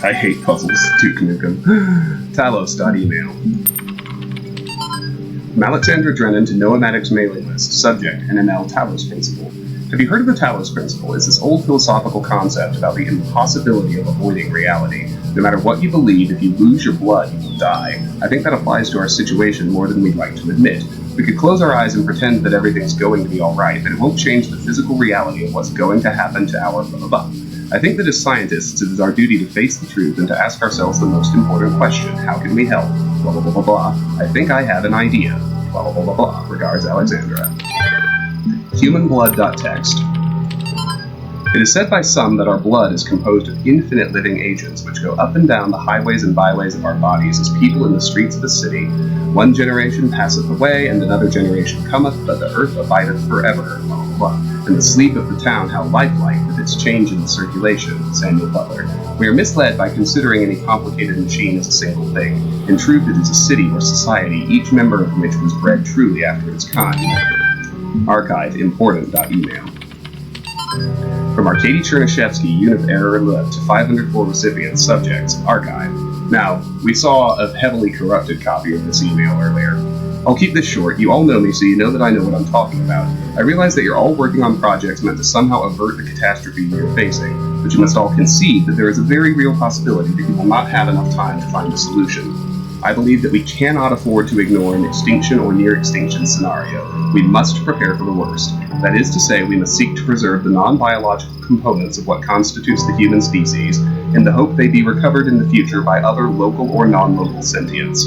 I hate puzzles. Duke Nukem. Talos.email. From Alexandra Drennan to Nomadic's mailing list. Subject, NML Talos Principle. Have you heard of the Talos Principle? It's this old philosophical concept about the impossibility of avoiding reality. No matter what you believe, if you lose your blood, you will die. I think that applies to our situation more than we'd like to admit. We could close our eyes and pretend that everything's going to be alright, but it won't change the physical reality of what's going to happen to our blah blah blah. I think that as scientists, it is our duty to face the truth and to ask ourselves the most important question: how can we help? Blah blah blah blah blah. I think I have an idea. Blah blah blah blah blah. Regards, Alexandra. humanblood.txt. It is said by some that our blood is composed of infinite living agents which go up and down the highways and byways of our bodies as people in the streets of a city. One generation passeth away, and another generation cometh, but the earth abideth forever. Blah, blah, blah. And the sleep of the town how lifelike with its change in the circulation. Samuel Butler. We are misled by considering any complicated machine as a single thing. In truth, it is a city or society, each member of which was bred truly after its kind. Archive important.email. From Arkady Chernyshevsky, Unit Error Alert, to 504 recipients, subjects, archive. Now, we saw a heavily corrupted copy of this email earlier. I'll keep this short. You all know me, so you know that I know what I'm talking about. I realize that you're all working on projects meant to somehow avert the catastrophe we are facing, but you must all concede that there is a very real possibility that you will not have enough time to find a solution. I believe that we cannot afford to ignore an extinction or near-extinction scenario. We must prepare for the worst. That is to say, we must seek to preserve the non-biological components of what constitutes the human species, in the hope they be recovered in the future by other local or non-local sentients.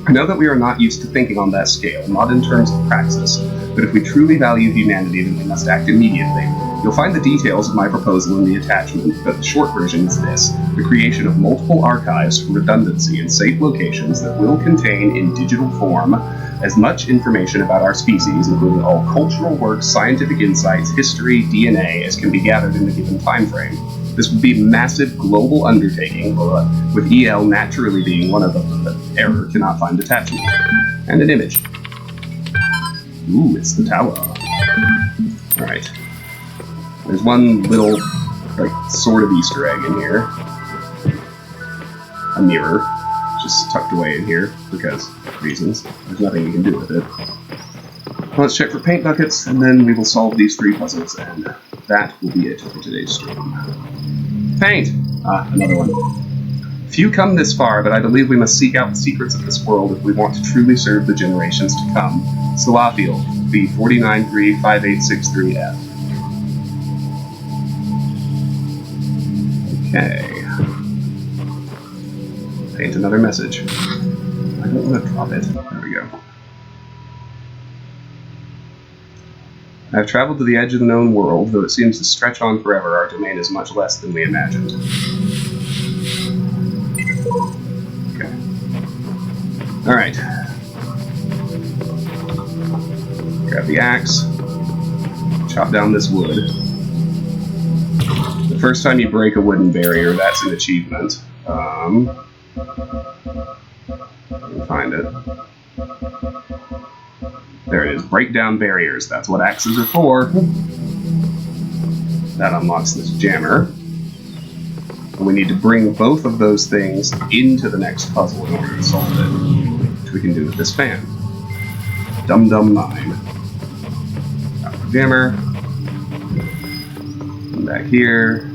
I know that we are not used to thinking on that scale, not in terms of praxis, but if we truly value humanity, then we must act immediately. You'll find the details of my proposal in the attachment, but the short version is this: the creation of multiple archives for redundancy in safe locations that will contain, in digital form, as much information about our species, including all cultural works, scientific insights, history, DNA, as can be gathered in a given time frame. This would be a massive global undertaking, with EL naturally being one of them, but error cannot find attachment. And an image. Ooh, it's the tower. Alright. There's one little, sort of Easter egg in here. A mirror, just tucked away in here, because reasons. There's nothing you can do with it. Let's check for paint buckets, and then we will solve these 3 puzzles, and that will be it for today's stream. Paint! Another one. Few come this far, but I believe we must seek out the secrets of this world if we want to truly serve the generations to come. Salafiel, B4935863F. Okay. Paint another message. I don't want to drop it. There we go. I have traveled to the edge of the known world, though it seems to stretch on forever. Our domain is much less than we imagined. Okay. Alright. Grab the axe. Chop down this wood. The first time you break a wooden barrier, that's an achievement. Let me find it. There it is. Break down barriers. That's what axes are for. That unlocks this jammer. And we need to bring both of those things into the next puzzle in order to solve it, which we can do with this fan. Dum-dum 9. Got the jammer. Come back here.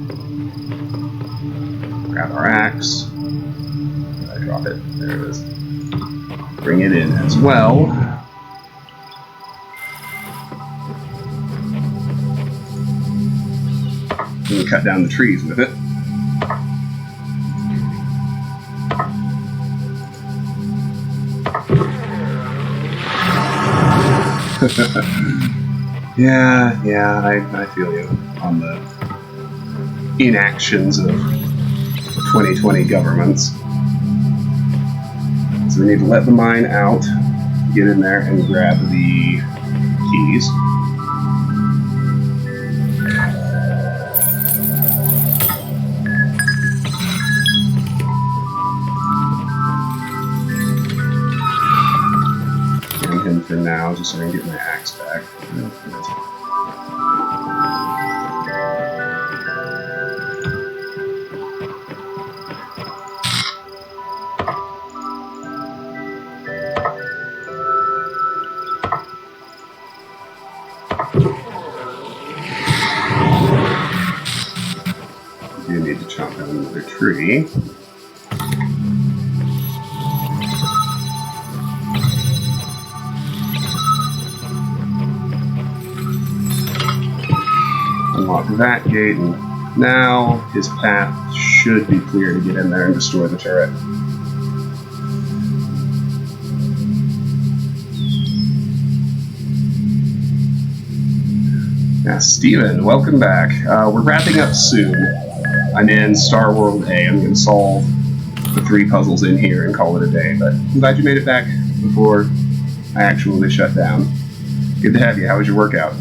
Grab our axe. Did I drop it? There it is. Bring it in as well. And we cut down the trees with it. Yeah, I feel you on the inactions of 2020 governments. So we need to let the mine out, get in there, and grab the keys. For now, just so I can get my axe back. I do need to chop down another tree. Unlock that gate, and now his path should be clear to get in there and destroy the turret. Now, Steven, welcome back. We're wrapping up soon. I'm in Star World A. I'm going to solve the 3 puzzles in here and call it a day, but I'm glad you made it back before I actually shut down. Good to have you. How was your workout?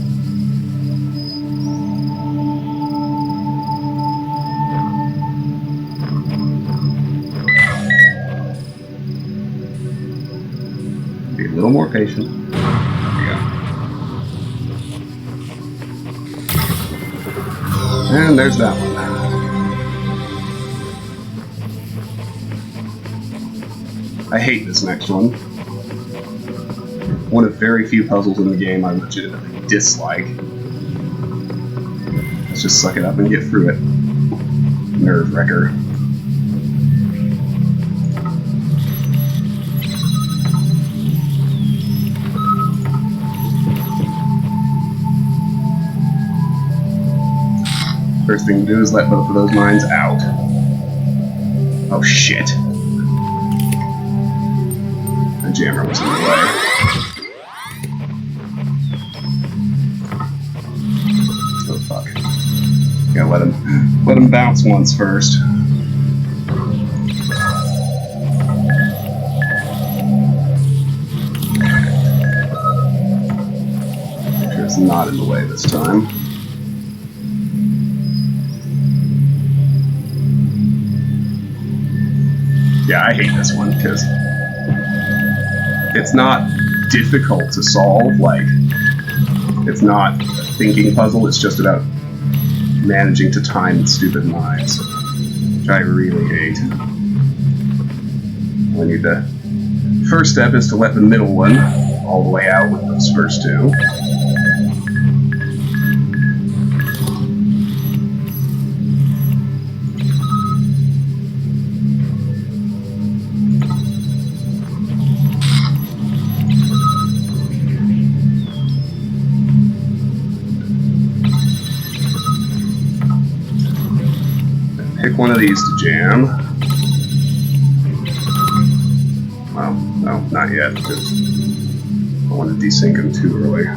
Be a little more patient. And there's that one. I hate this next one. One of very few puzzles in the game I legitimately dislike. Let's just suck it up and get through it. Nerve wrecker. First thing to do is let both of those mines out. Oh shit. The jammer was in the way. Oh fuck. Gotta let him bounce once first. Make sure it's not in the way this time. Yeah, I hate this one, because it's not difficult to solve, like, it's not a thinking puzzle, it's just about managing to time stupid mines, which I really hate. We need the first step is to let the middle one all the way out with those first 2. Pick one of these to jam. Well, no, not yet, because I want to desync them too early. I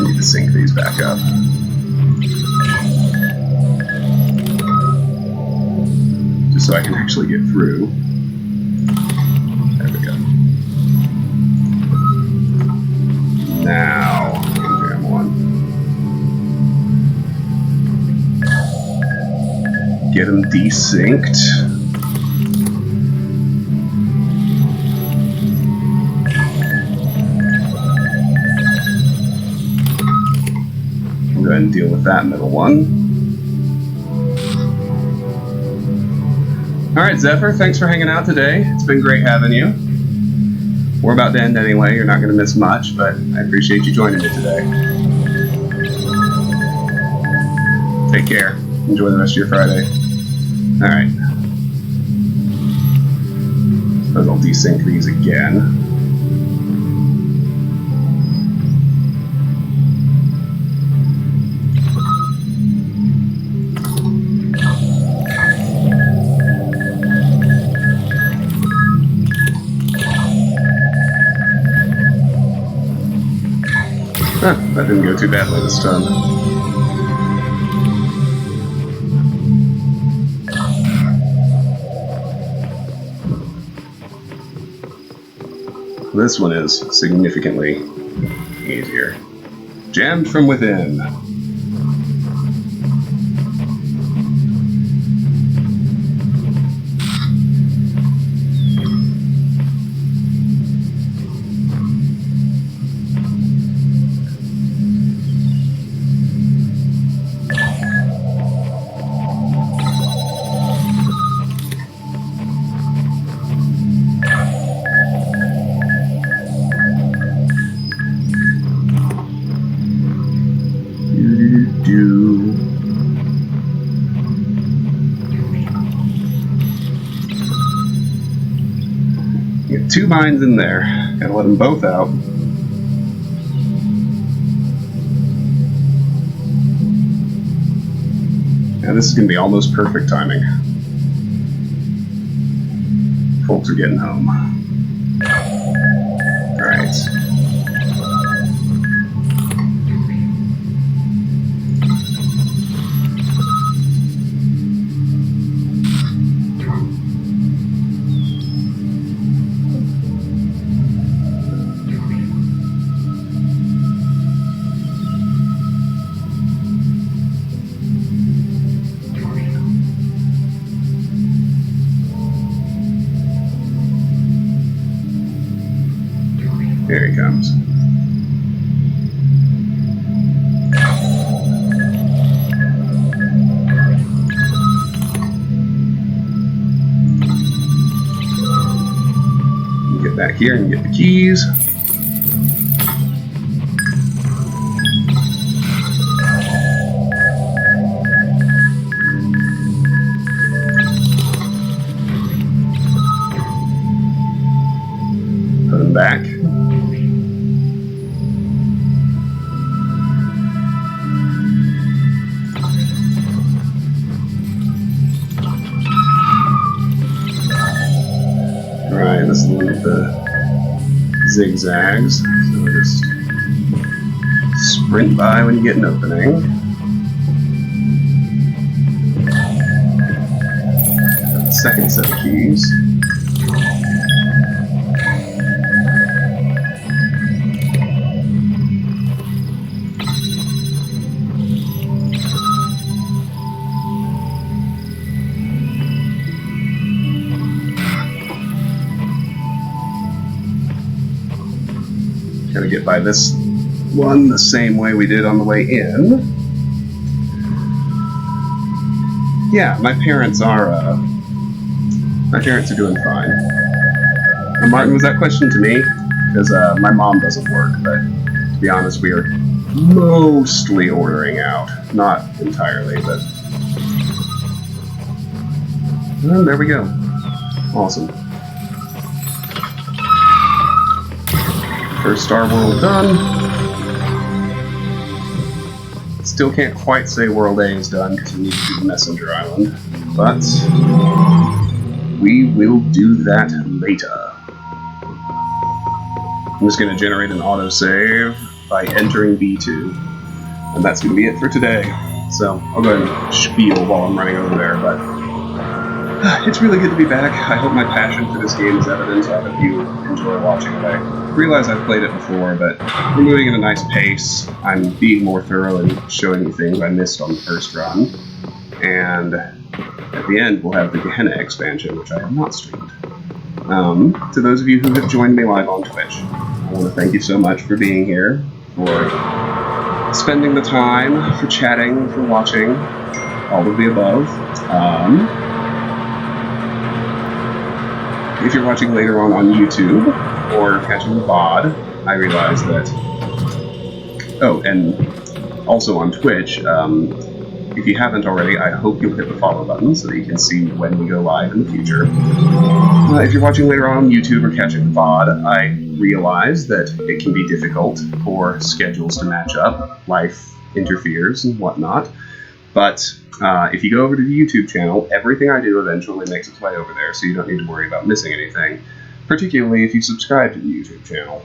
need to sync these back up. Just so I can actually get through. There we go. Now, I can jam one. Get them desynced. Go ahead and deal with that middle one. Alright, Zephyr, thanks for hanging out today. It's been great having you. We're about to end anyway, you're not going to miss much, but I appreciate you joining me today. Take care. Enjoy the rest of your Friday. Alright. Suppose I'll desync these again. That didn't go too badly this time. This one is significantly easier. Jammed from within. Get 2 mines in there. Gotta let them both out. Yeah, this is gonna be almost perfect timing. Folks are getting home. Alright. Alright. Here he comes. Get back here and get the keys. Put them back. Alright, this is the one with the zigzags. So just sprint by when you get an opening. Got the second set of keys. Gotta get by this one the same way we did on the way in. Yeah, my parents are doing fine. Now, Martin, was that question to me? Because my mom doesn't work, but to be honest, we are mostly ordering out. Not entirely, but... And there we go. Awesome. First Star World done. Still can't quite say World A is done because we need to do Messenger Island, but we will do that later. I'm just going to generate an autosave by entering B2, and that's going to be it for today. So I'll go ahead and spiel while I'm running over there, but it's really good to be back. I hope my passion for this game is evident. I hope you enjoy watching it. I realize I've played it before, but we're moving at a nice pace. I'm being more thorough and showing you things I missed on the first run. And at the end, we'll have the Gehenna expansion, which I have not streamed. To those of you who have joined me live on Twitch, I want to thank you so much for being here, for spending the time, for chatting, for watching, all of the above. If you're watching later on YouTube, or catching the VOD, I realize that... Oh, and also on Twitch, if you haven't already, I hope you'll hit the follow button so that you can see when we go live in the future. If you're watching later on YouTube or catching the VOD, I realize that it can be difficult for schedules to match up. Life interferes and whatnot. But if you go over to the YouTube channel, everything I do eventually makes its way over there, so you don't need to worry about missing anything, particularly if you subscribe to the YouTube channel.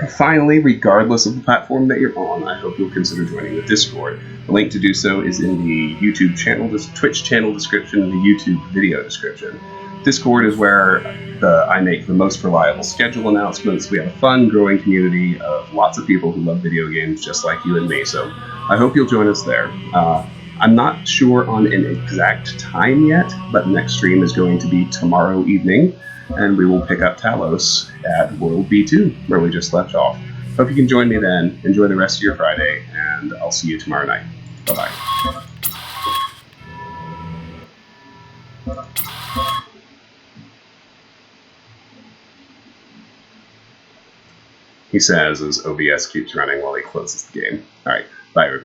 Finally, regardless of the platform that you're on, I hope you'll consider joining the Discord. The link to do so is in the YouTube channel, Twitch channel description, and the YouTube video description. Discord is where I make the most reliable schedule announcements. We have a fun, growing community of lots of people who love video games just like you and me, so I hope you'll join us there. I'm not sure on an exact time yet, but the next stream is going to be tomorrow evening, and we will pick up Talos at World B2, where we just left off. Hope you can join me then. Enjoy the rest of your Friday, and I'll see you tomorrow night. Bye-bye. He says as OBS keeps running while he closes the game. Alright, bye everybody.